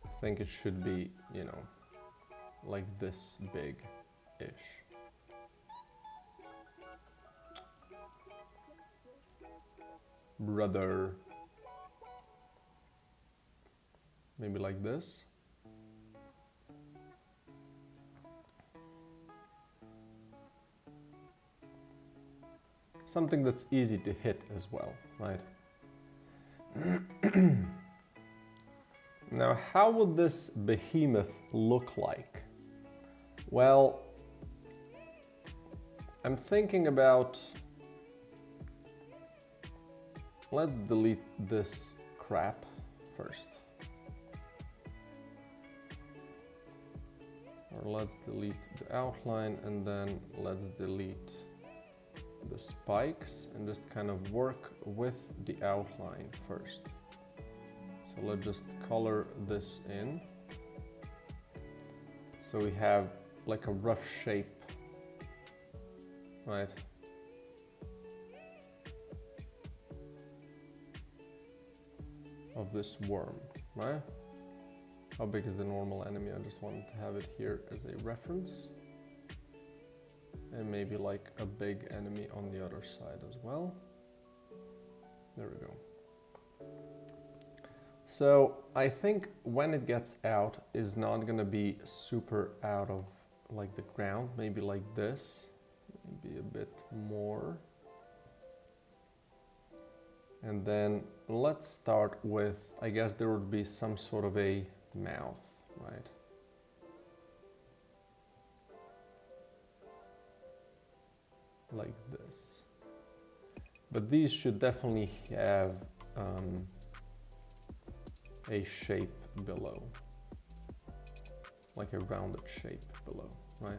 I think it should be, you know, like this big-ish. Brother. Maybe like this. Something that's easy to hit as well, right? Now, how would this behemoth look like? Well, I'm thinking about... Let's delete this crap first. Or let's delete the outline and then let's delete the spikes and just kind of work with the outline first. So let's just color this in. So we have like a rough shape, right? Of this worm, right? How big is the normal enemy? I just wanted to have it here as a reference. And maybe like a big enemy on the other side as well. There we go. So I think when it gets out is not gonna be super out of like the ground, maybe like this, maybe a bit more. And then let's start with, I guess there would be some sort of a mouth, right? Like this. But these should definitely have a shape below, like a rounded shape below, right?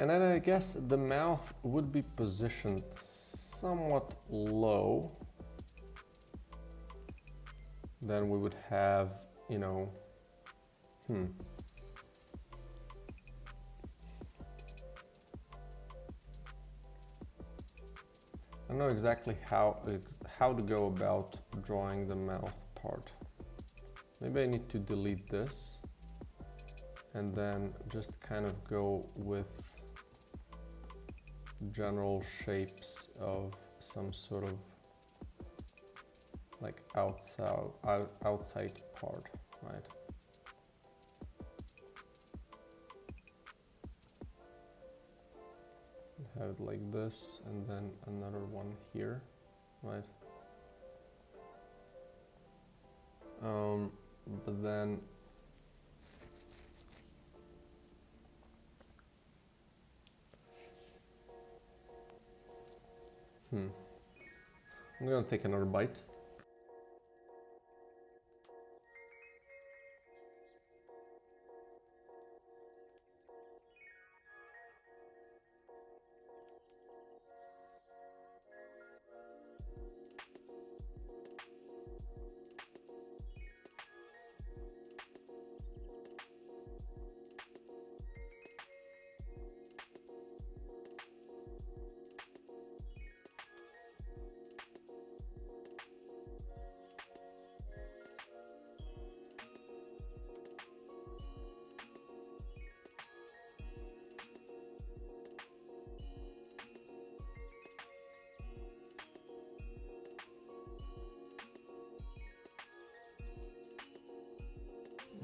And then I guess the mouth would be positioned somewhat low. Then we would have, you know, I don't know exactly how to go about drawing the mouth part. Maybe I need to delete this and then just kind of go with general shapes of some sort of like outside part, right? Have it like this and then another one here, right? But then I'm gonna take another bite.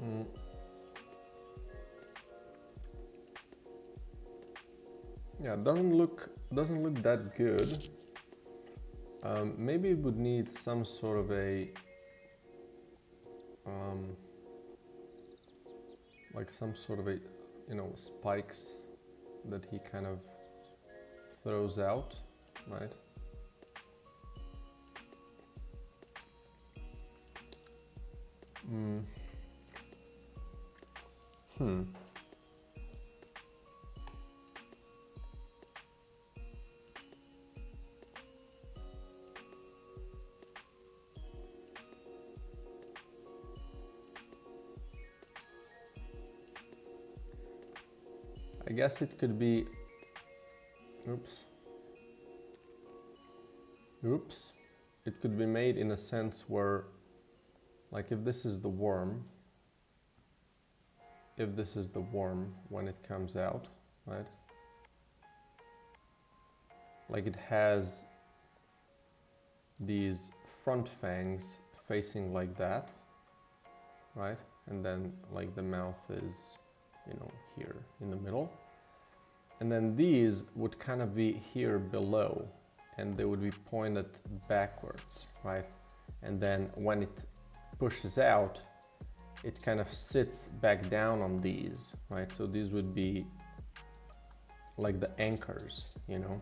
Mm. Yeah, doesn't look that good. Maybe it would need some sort of a like some sort of a, you know, spikes that he kind of throws out, right? I guess it could be, oops, it could be made in a sense where, like if this is the worm, when it comes out, right? Like it has these front fangs facing like that, right? And then like the mouth is, you know, here in the middle. And then these would kind of be here below and they would be pointed backwards, right? And then when it pushes out, it kind of sits back down on these, right? So these would be like the anchors, you know?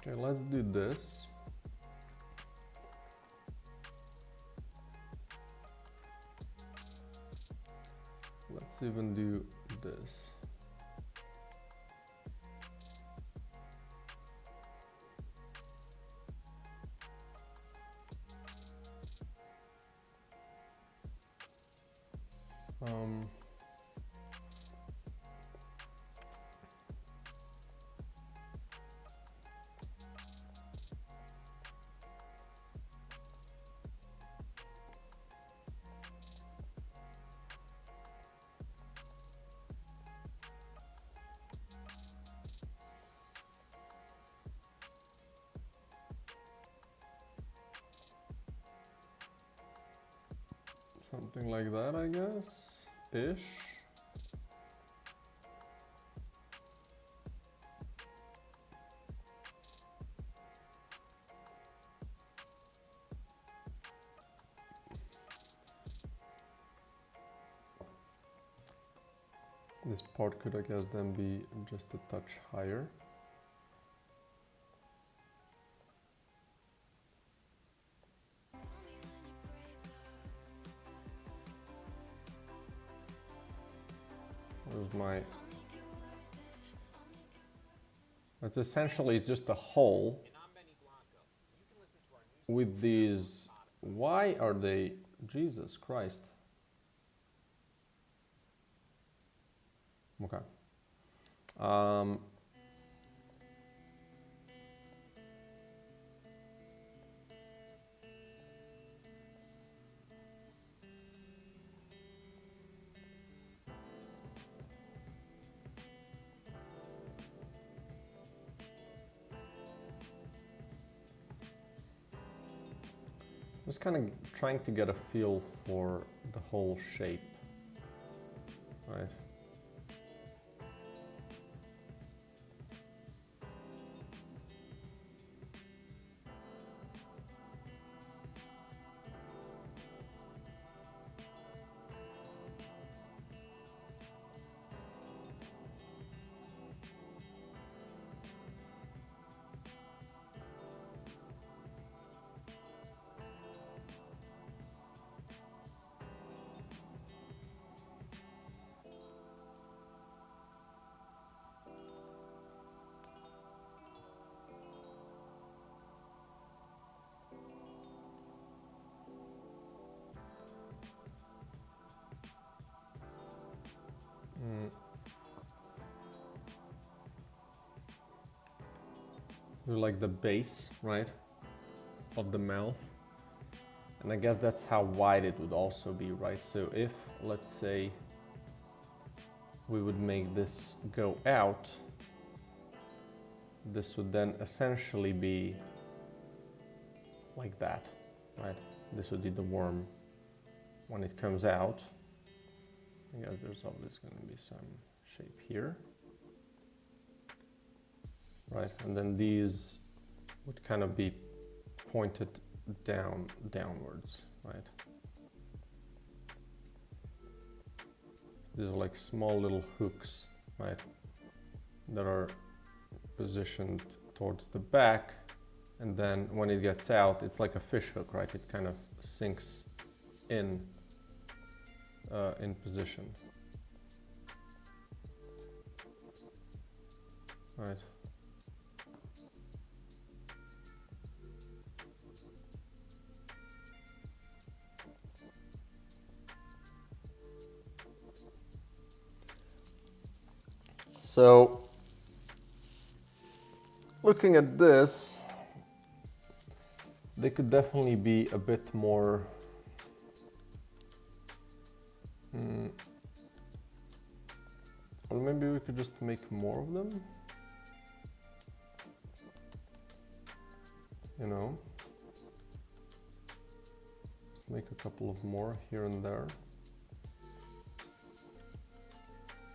Okay, let's do this. Let's even do this. Something like that, I guess, ish. This part could, I guess, then be just a touch higher. Where's my... It's essentially just a hole with these... Why are they... Jesus Christ. Okay. Just kind of trying to get a feel for the whole shape, right? Like the base, right, of the mouth. And I guess that's how wide it would also be, right? So if, let's say, we would make this go out, this would then essentially be like that, right? This would be the worm when it comes out. Yeah, there's always going to be some shape here, right? And then these would kind of be pointed downwards, right? These are like small little hooks, right, that are positioned towards the back, and then when it gets out, it's like a fish hook, right? It kind of sinks in position, right? So, looking at this, they could definitely be a bit more or maybe we could just make more of them, you know, just make a couple of more here and there,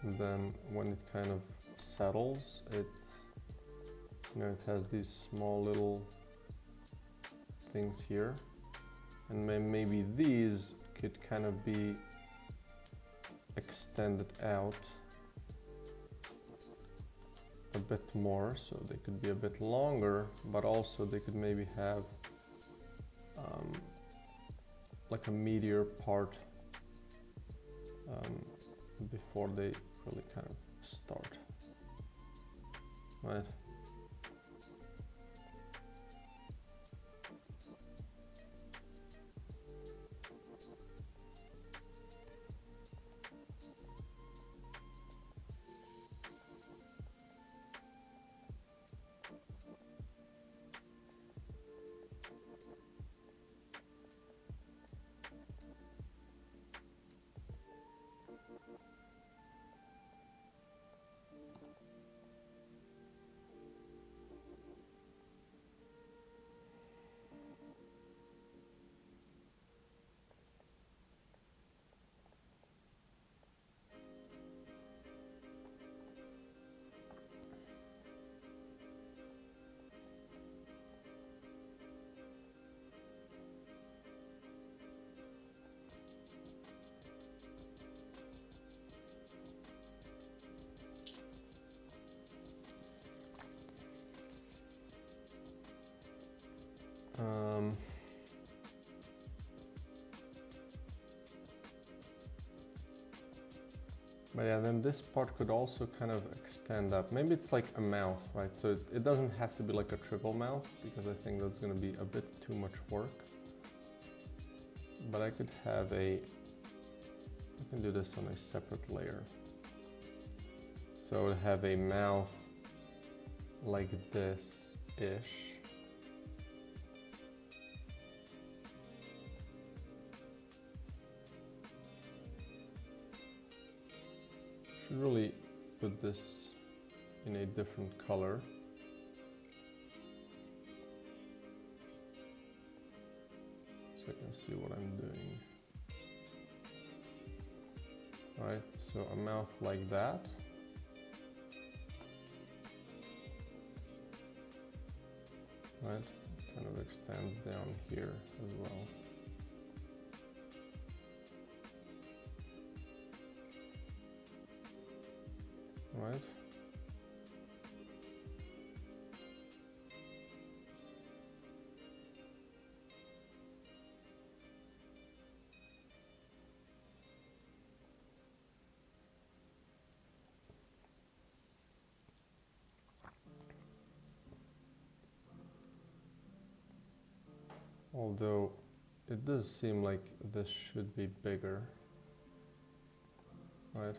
and then when it kind of settles, it's, you know, it has these small little things here, and maybe these could kind of be extended out a bit more, so they could be a bit longer, but also they could maybe have like a meatier part before they really kind of start, right? But yeah, then this part could also kind of extend up. Maybe it's like a mouth, right? So it doesn't have to be like a triple mouth, because I think that's going to be a bit too much work. But I could have I can do this on a separate layer. So I would have a mouth like this-ish. Should really put this in a different color. So I can see what I'm doing. Alright, so a mouth like that. Right, kind of extends down here as well. Right. Although it does seem like this should be bigger, right?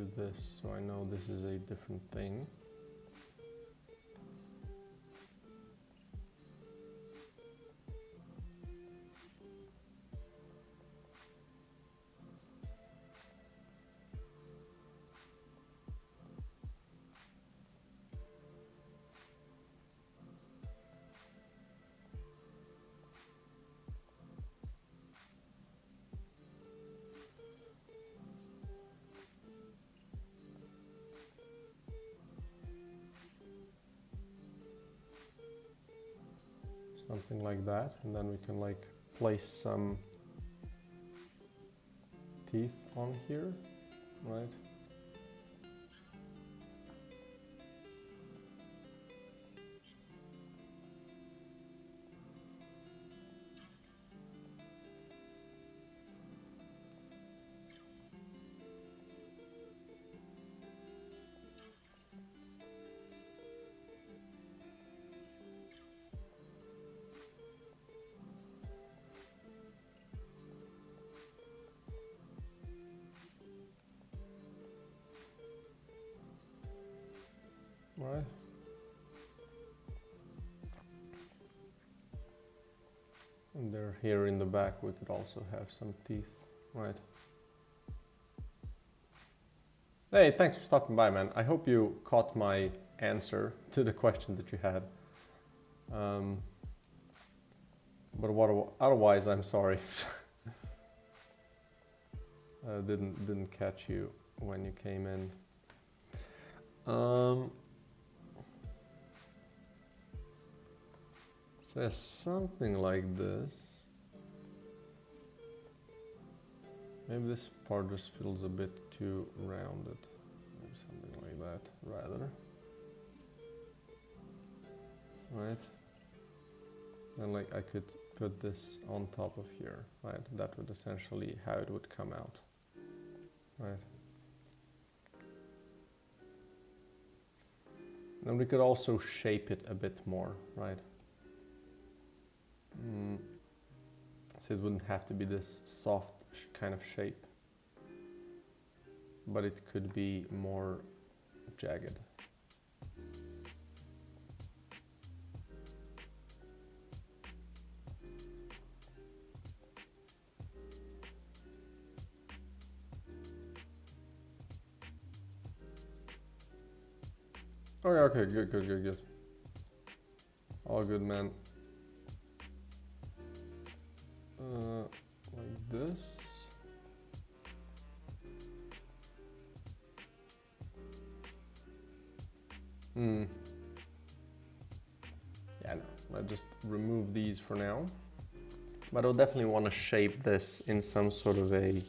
to this so I know this is a different thing. Something like that, and then we can like place some teeth on here, right? Right. And there, here in the back, we could also have some teeth, right? Hey, thanks for stopping by, man. I hope you caught my answer to the question that you had. But otherwise, I'm sorry. Didn't catch you when you came in. So something like this. Maybe this part just feels a bit too rounded. Maybe something like that, rather. Right? And like I could put this on top of here, right? That would essentially how it would come out, right? Then we could also shape it a bit more, right? So it wouldn't have to be this soft kind of shape, but it could be more jagged. Okay, good. All good, man. Like this. Yeah, no, I'll just remove these for now. But I'll definitely want to shape this in some sort of a,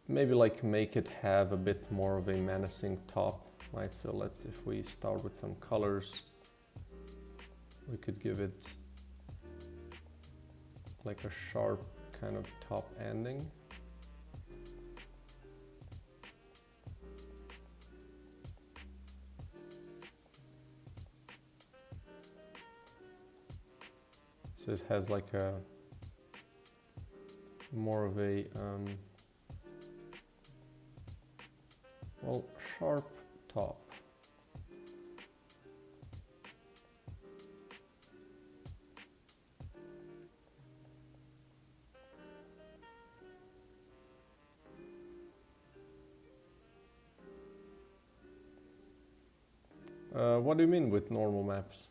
maybe like make it have a bit more of a menacing top, right? So let's, if we start with some colors, we could give it like a sharp kind of top ending. So it has like a more of a well, sharp top. What do you mean with normal maps?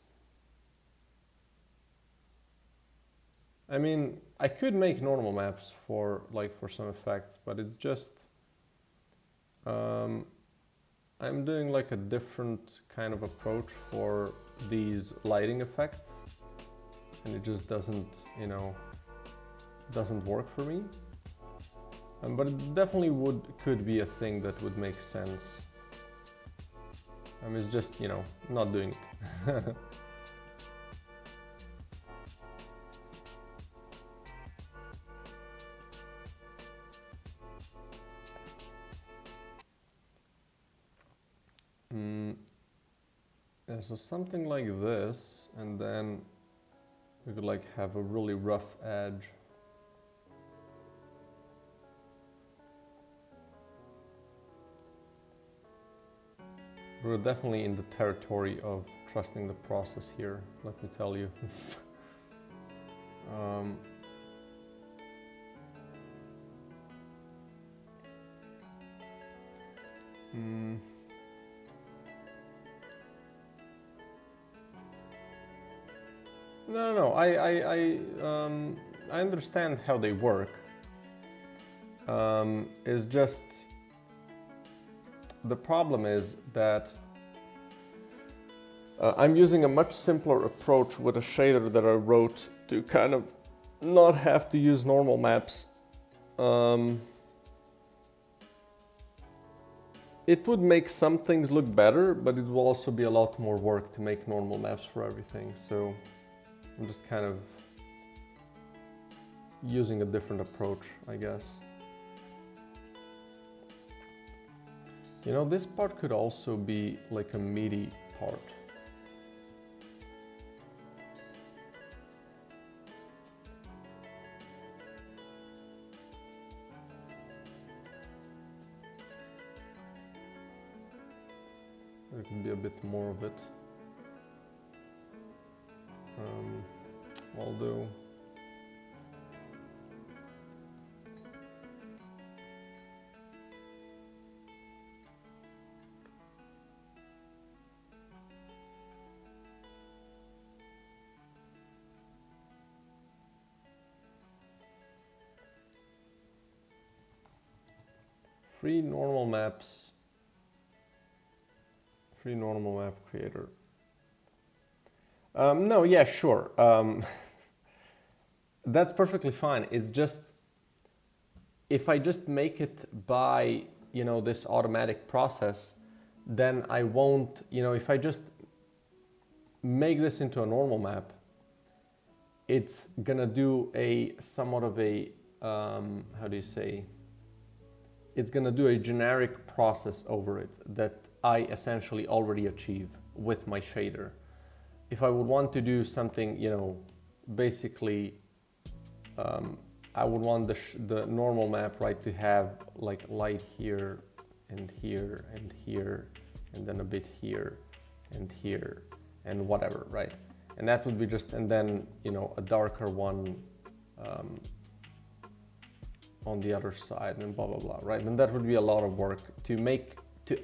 I mean, I could make normal maps for like for some effects, but it's just I'm doing like a different kind of approach for these lighting effects, and it just doesn't, you know, doesn't work for me. But it definitely could be a thing that would make sense. It's just, you know, not doing it. Yeah, so something like this, and then we could like have a really rough edge. We're definitely in the territory of trusting the process here, let me tell you. No, I understand how they work. It's just the problem is that I'm using a much simpler approach with a shader that I wrote to kind of not have to use normal maps. It would make some things look better, but it will also be a lot more work to make normal maps for everything. So I'm just kind of using a different approach, I guess. You know, this part could also be like a meaty part. There could be a bit more of it. Although free normal map creator. No, yeah, sure. That's perfectly fine. It's just, if I just make it by, you know, this automatic process, then I won't, you know, if I just make this into a normal map, it's gonna do a somewhat of a, how do you say? It's gonna do a generic process over it that I essentially already achieve with my shader. If I would want to do something, you know, basically, I would want the normal map, right, to have like light here and here and here, and then a bit here and here and whatever, right? And that would be just, and then, you know, a darker one on the other side and blah, blah, blah, right? And that would be a lot of work to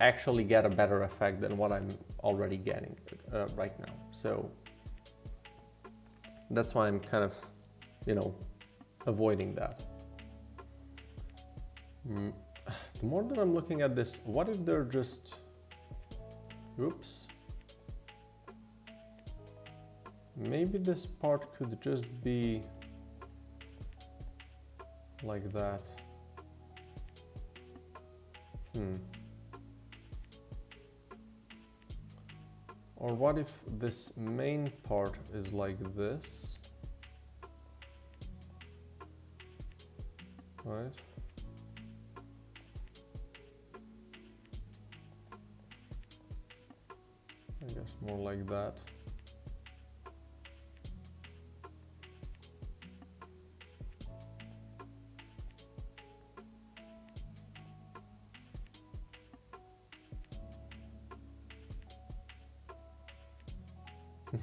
actually get a better effect than what I'm already getting right now. So that's why I'm kind of, you know, avoiding that. The more that I'm looking at this, what if they're just, oops. Maybe this part could just be like that. Or what if this main part is like this? Right? I guess more like that.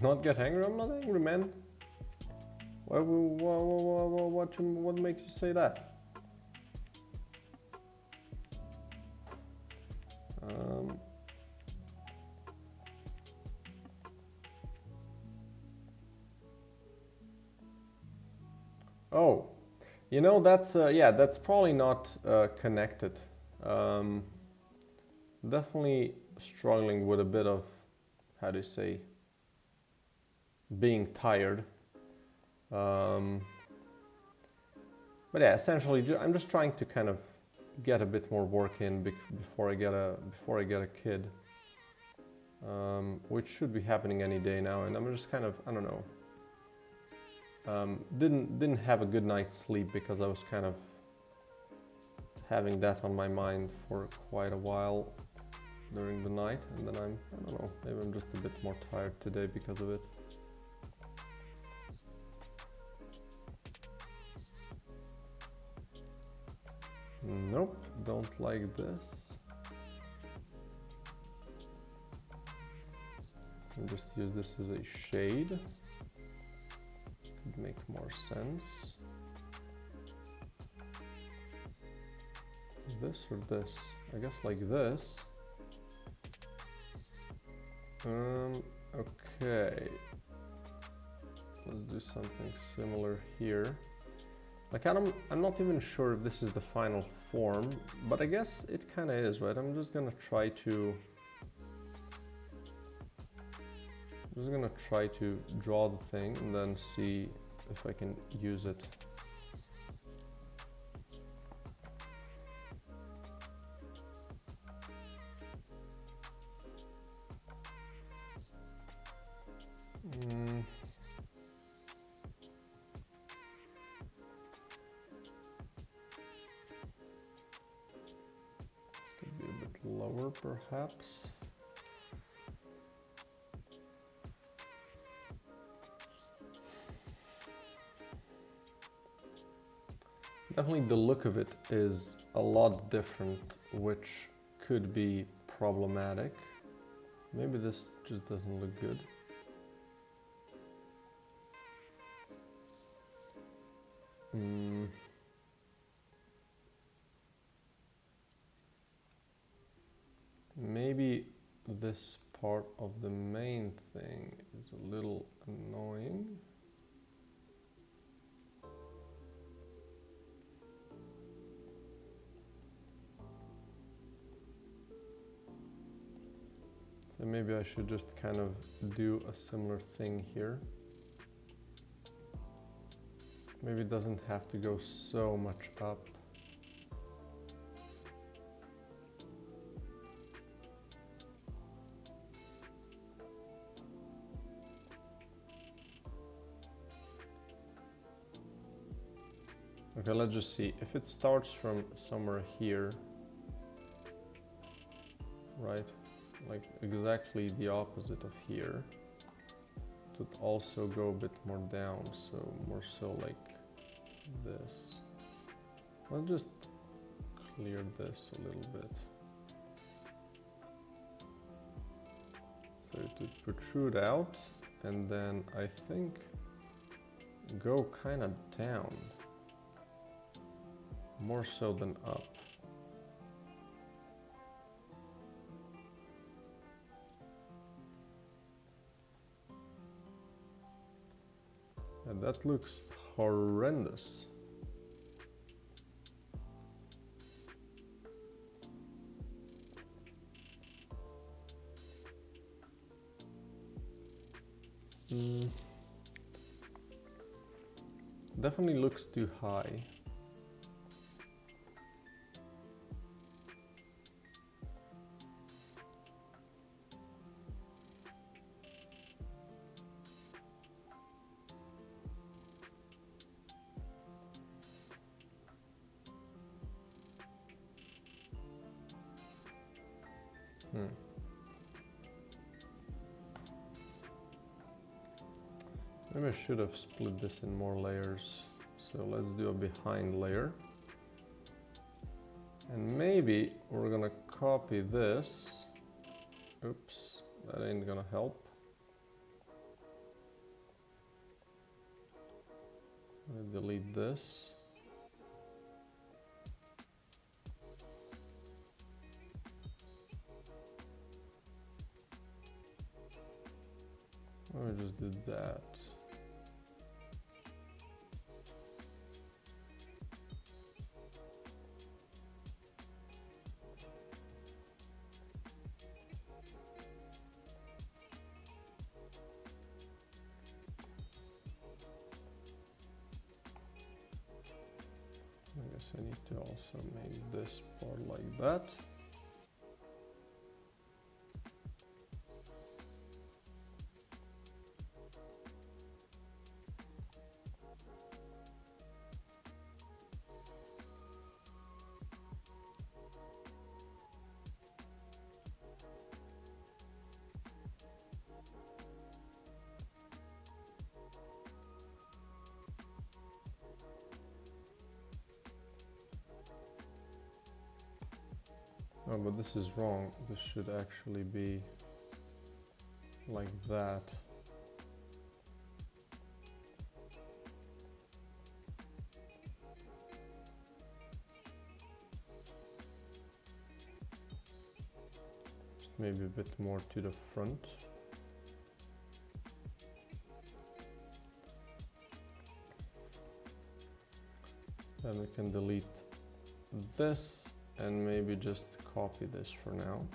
Not get angry? I'm not angry, man. What makes you say that? Oh, you know, that's yeah, that's probably not connected. Definitely struggling with a bit of, how do you say, being tired. But yeah, essentially, I'm just trying to kind of get a bit more work in before I get a kid, which should be happening any day now. And I'm just kind of, I don't know. Didn't have a good night's sleep because I was kind of having that on my mind for quite a while during the night, and then I don't know, maybe I'm just a bit more tired today because of it. Nope, don't like this. can just use this as a shade. Could make more sense. This or this? I guess like this. Okay. Let's do something similar here. Like I'm not even sure if this is the final form, but I guess it kind of is, right? I'm just gonna try to draw the thing and then see if I can use it. This could be a bit lower, perhaps. Definitely the look of it is a lot different, which could be problematic. Maybe this just doesn't look good. Maybe this part of the main thing is a little annoying. So maybe I should just kind of do a similar thing here. Maybe it doesn't have to go so much up. Okay, let's just see. If it starts from somewhere here, right? Like exactly the opposite of here. It would also go a bit more down, so more so like this. Let's just clear this a little bit. So it would protrude out and then I think go kind of down. More so than up. And that looks horrendous. Definitely looks too high. Maybe I should have split this in more layers. So let's do a behind layer. And maybe we're gonna copy this. Oops, that ain't gonna help. I'm gonna delete this. Or just do that. I guess I need to also make this part like that. Oh, but this is wrong. This should actually be like that. Just maybe a bit more to the front. Then we can delete this and maybe just copy this for now.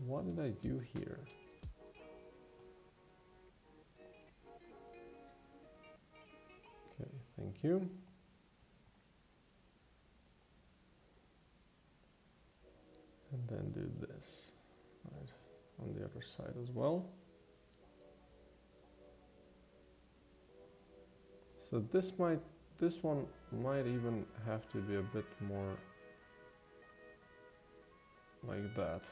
What did I do here? Okay, thank you. And then do this, right, on the other side as well. So this one might even have to be a bit more like that.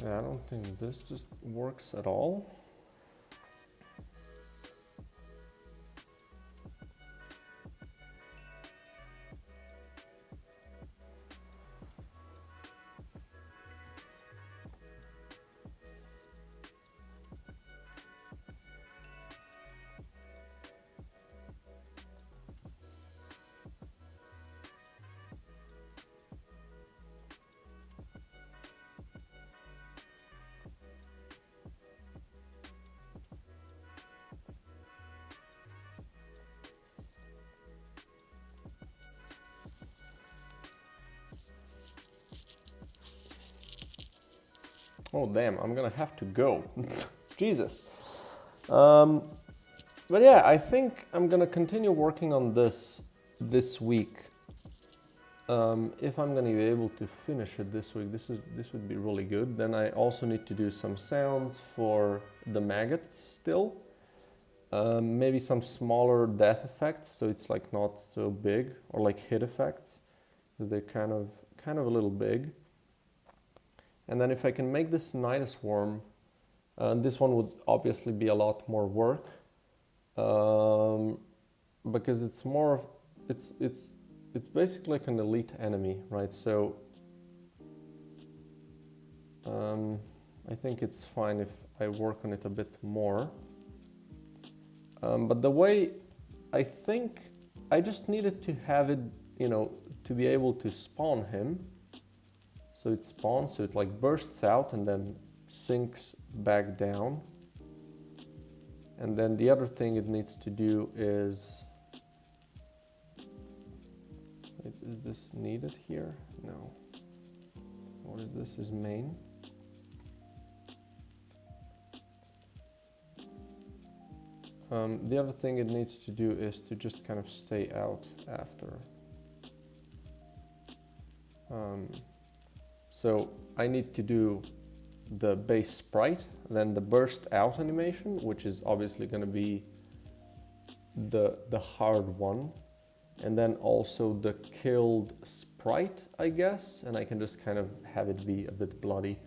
Yeah, I don't think this just works at all. Oh damn, I'm gonna have to go. Jesus. But yeah, I think I'm gonna continue working on this week. If I'm gonna be able to finish it this week, this would be really good. Then I also need to do some sounds for the maggots still. Maybe some smaller death effects, so it's like not so big, or like hit effects, because they're kind of a little big. And then if I can make this Nidus worm, this one would obviously be a lot more work, because it's more, it's basically like an elite enemy, right? So I think it's fine if I work on it a bit more. But the way, I think I just needed to have it, you know, to be able to spawn him. So it spawns, so it like bursts out and then sinks back down. And then the other thing it needs to do is... Wait, is this needed here? No. What is this? Is main? The other thing it needs to do is to just kind of stay out after. So I need to do the base sprite, then the burst out animation, which is obviously going to be the hard one, and then also the killed sprite, I guess, and I can just kind of have it be a bit bloody.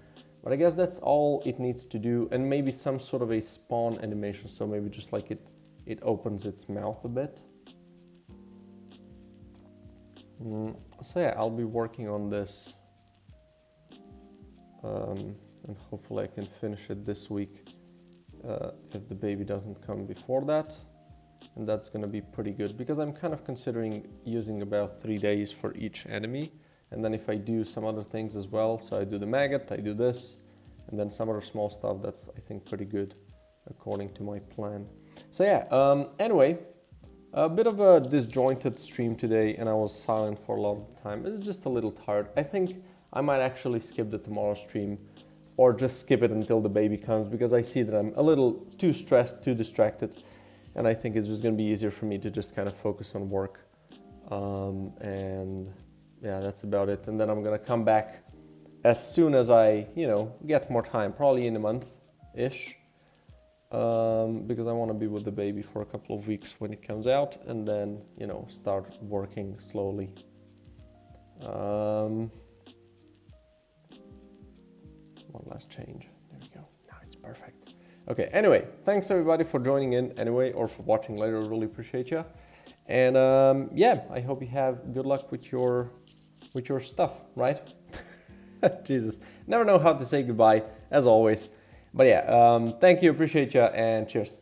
But I guess that's all it needs to do, and maybe some sort of a spawn animation, so maybe just like it opens its mouth a bit. So yeah, I'll be working on this, and hopefully I can finish it this week if the baby doesn't come before that. And that's gonna be pretty good, because I'm kind of considering using about 3 days for each enemy. And then if I do some other things as well, so I do the maggot, I do this, and then some other small stuff that's, I think, pretty good according to my plan. So yeah, anyway, a bit of a disjointed stream today, and I was silent for a lot of the time. It's just a little tired. I think I might actually skip the tomorrow stream, or just skip it until the baby comes, because I see that I'm a little too stressed, too distracted, and I think it's just gonna be easier for me to just kind of focus on work. And yeah, that's about it. And then I'm gonna come back as soon as I, get more time, probably in a month-ish, because I want to be with the baby for a couple of weeks when it comes out, and then, start working slowly. One last change. There we go. Now it's perfect. Okay, anyway, thanks everybody for joining in anyway, or for watching later. Really appreciate you. And yeah, I hope you have good luck with your stuff, right? Jesus, never know how to say goodbye, as always. But yeah, thank you, appreciate you, and cheers.